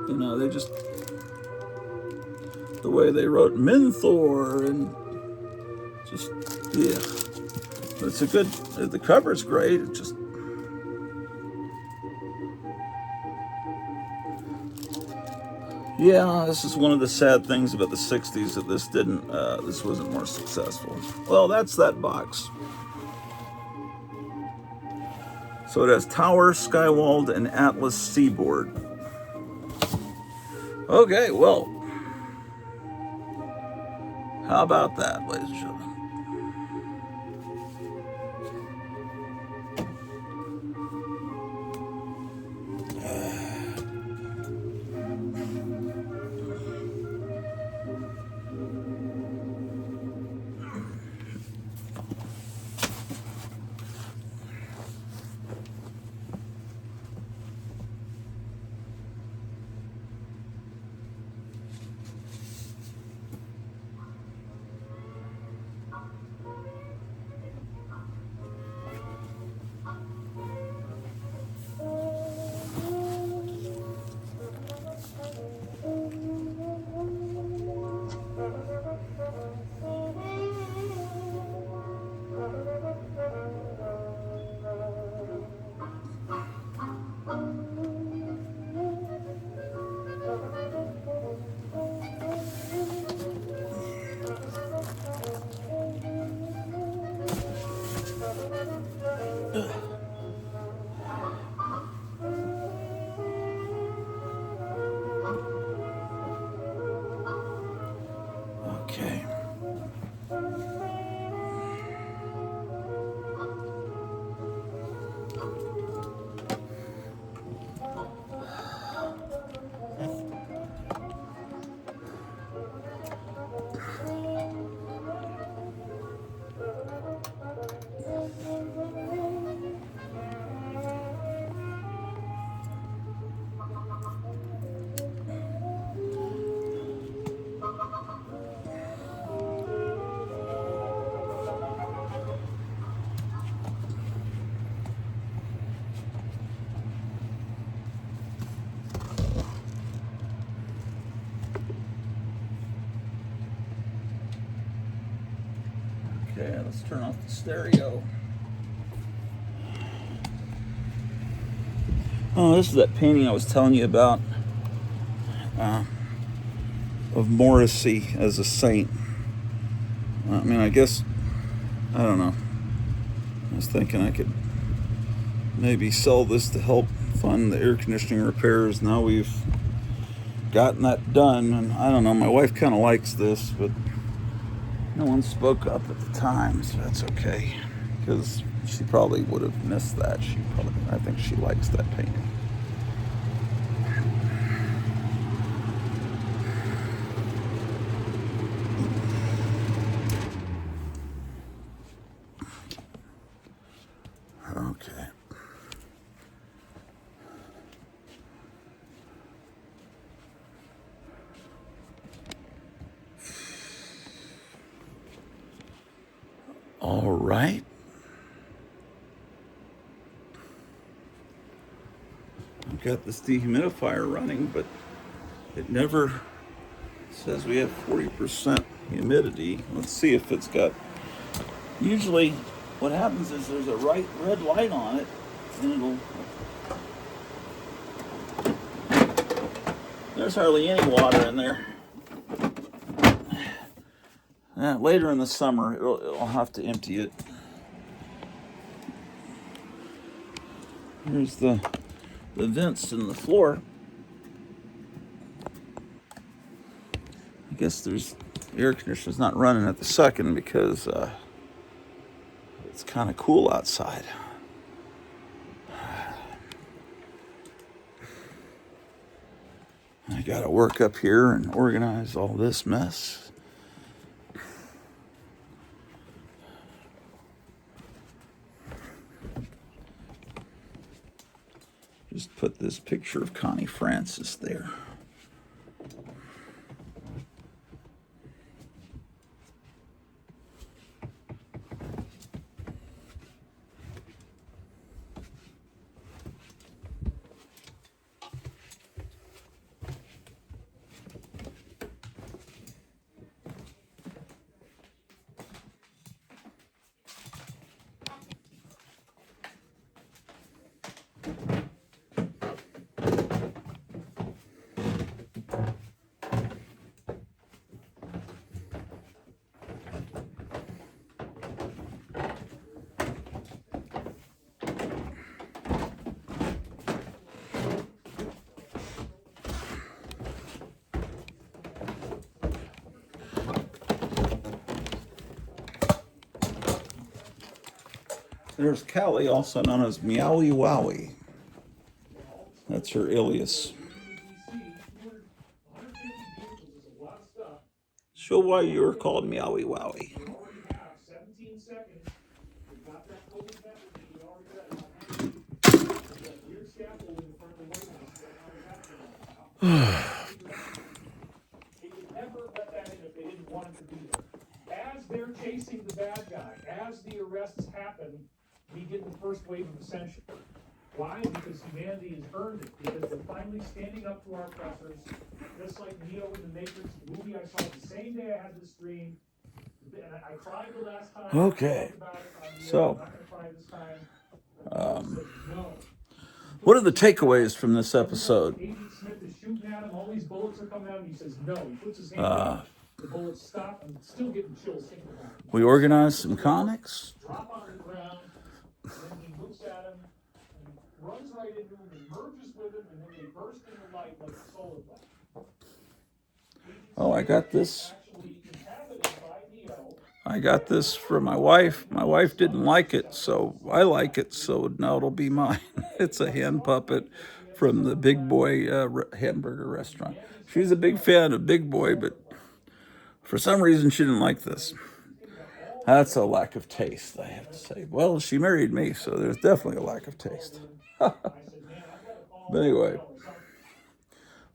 You know, they just, the way they wrote Menthor and just, yeah. But it's a good, the cover's great. It just, yeah, this is one of the sad things about the 60s that this wasn't more successful. Well, that's that box. So it has Tower, Skywald, and Atlas Seaboard. Okay, well, how about that, ladies and gentlemen? Okay. Okay, let's turn off the stereo. Oh, this is that painting I was telling you about of Morrissey as a saint. I mean, I guess, I don't know. I was thinking I could maybe sell this to help fund the air conditioning repairs. Now we've gotten that done, and I don't know, my wife kind of likes this, but no one spoke up at the time, so that's okay, because she probably would have missed that. I think she likes that painting. Okay. All right. I've got this dehumidifier running, but it never says we have 40% humidity. Let's see if it's got, usually what happens is there's a red light on it, and There's hardly any water in there. Later in the summer, I'll have to empty it. Here's the vents in the floor. I guess there's air conditioner's not running at the second because it's kind of cool outside. I gotta work up here and organize all this mess. Just put this picture of Connie Francis there. There's Callie, also known as Meowie Wowie. That's her alias. Show why you were called Meowie Wowie. 17 seconds. We got that COVID message. We already got weird scaffolding in front of the White House. They would never let that in if they didn't want it to be there. As they're chasing the bad guy, as the arrests happen, we get the first wave of ascension. Why? Because humanity has earned it. Because we're finally standing up to our oppressors, just like Neo in the Matrix movie I saw the same day I had this dream. And I cried the last time. Okay. So, I'm not gonna cry this time. No. What are the takeaways from this episode? Agent Smith is shooting at him. All these bullets are coming out, and he says no. He puts his hand up. The bullets stop. I'm still getting chills thinking about it. We organized some comics. Drop on the ground. And then he looks at him and runs right into him and merges with him, and then they burst into light like a solar flare. Oh, I got this. Actually inhabited by Neo. I got this from my wife. My wife didn't like it, so I like it, so now it'll be mine. It's a hand puppet from the Big Boy hamburger restaurant. She's a big fan of Big Boy, but for some reason she didn't like this. That's a lack of taste, I have to say. Well, she married me, so there's definitely a lack of taste. But anyway,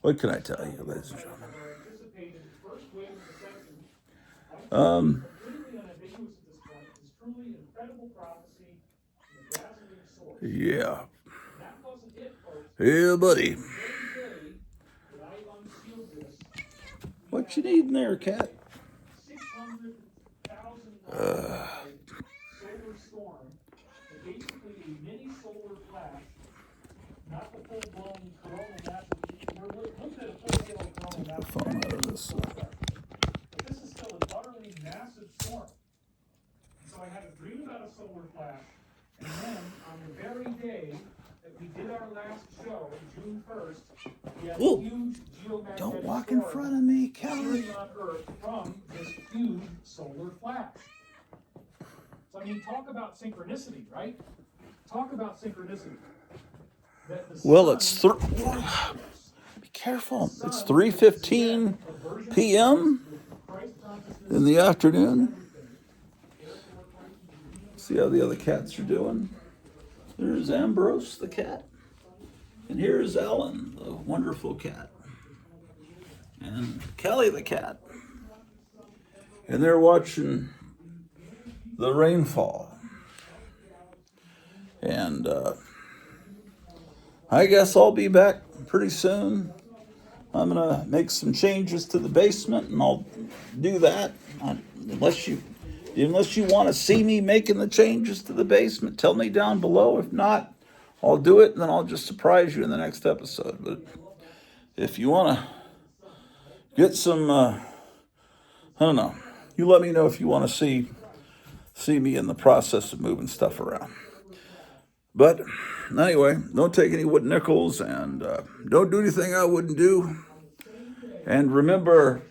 what can I tell you, ladies and gentlemen? Yeah. Yeah, buddy. What you need in there, cat? Solar storm, basically a mini solar flash, not the full-blown coronal massive. We're looking at a full-scale coronal massive. The phone out of this. But this is still an utterly massive storm. So I had a dream about a solar flash, and then on the very day that we did our last show, June 1st, we had a Ooh. huge geomagnetic Don't walk in storm front of me, Kelly. appearing on Earth from this huge solar flash. So I mean, talk about synchronicity, right? Talk about synchronicity. Well, it's be careful. It's 3:15 p.m. in the afternoon. See how the other cats are doing. There's Ambrose the cat, and here's Ellen, the wonderful cat, and Kelly the cat, and they're watching the rainfall. And I guess I'll be back pretty soon. I'm gonna make some changes to the basement, and I'll do that. Unless you want to see me making the changes to the basement, tell me down below. If not, I'll do it, and then I'll just surprise you in the next episode. But if you want to get some, I don't know. You let me know if you want to see me in the process of moving stuff around. But anyway, don't take any wood nickels and don't do anything I wouldn't do. And remember,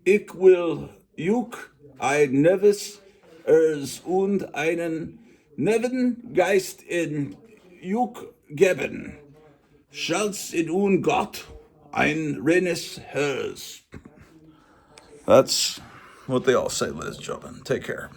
ich will juk ein Neves und einen Nevengeist in juk geben. Schalz in un Gott ein reines Herz. That's what they all say, ladies and gentlemen. Take care.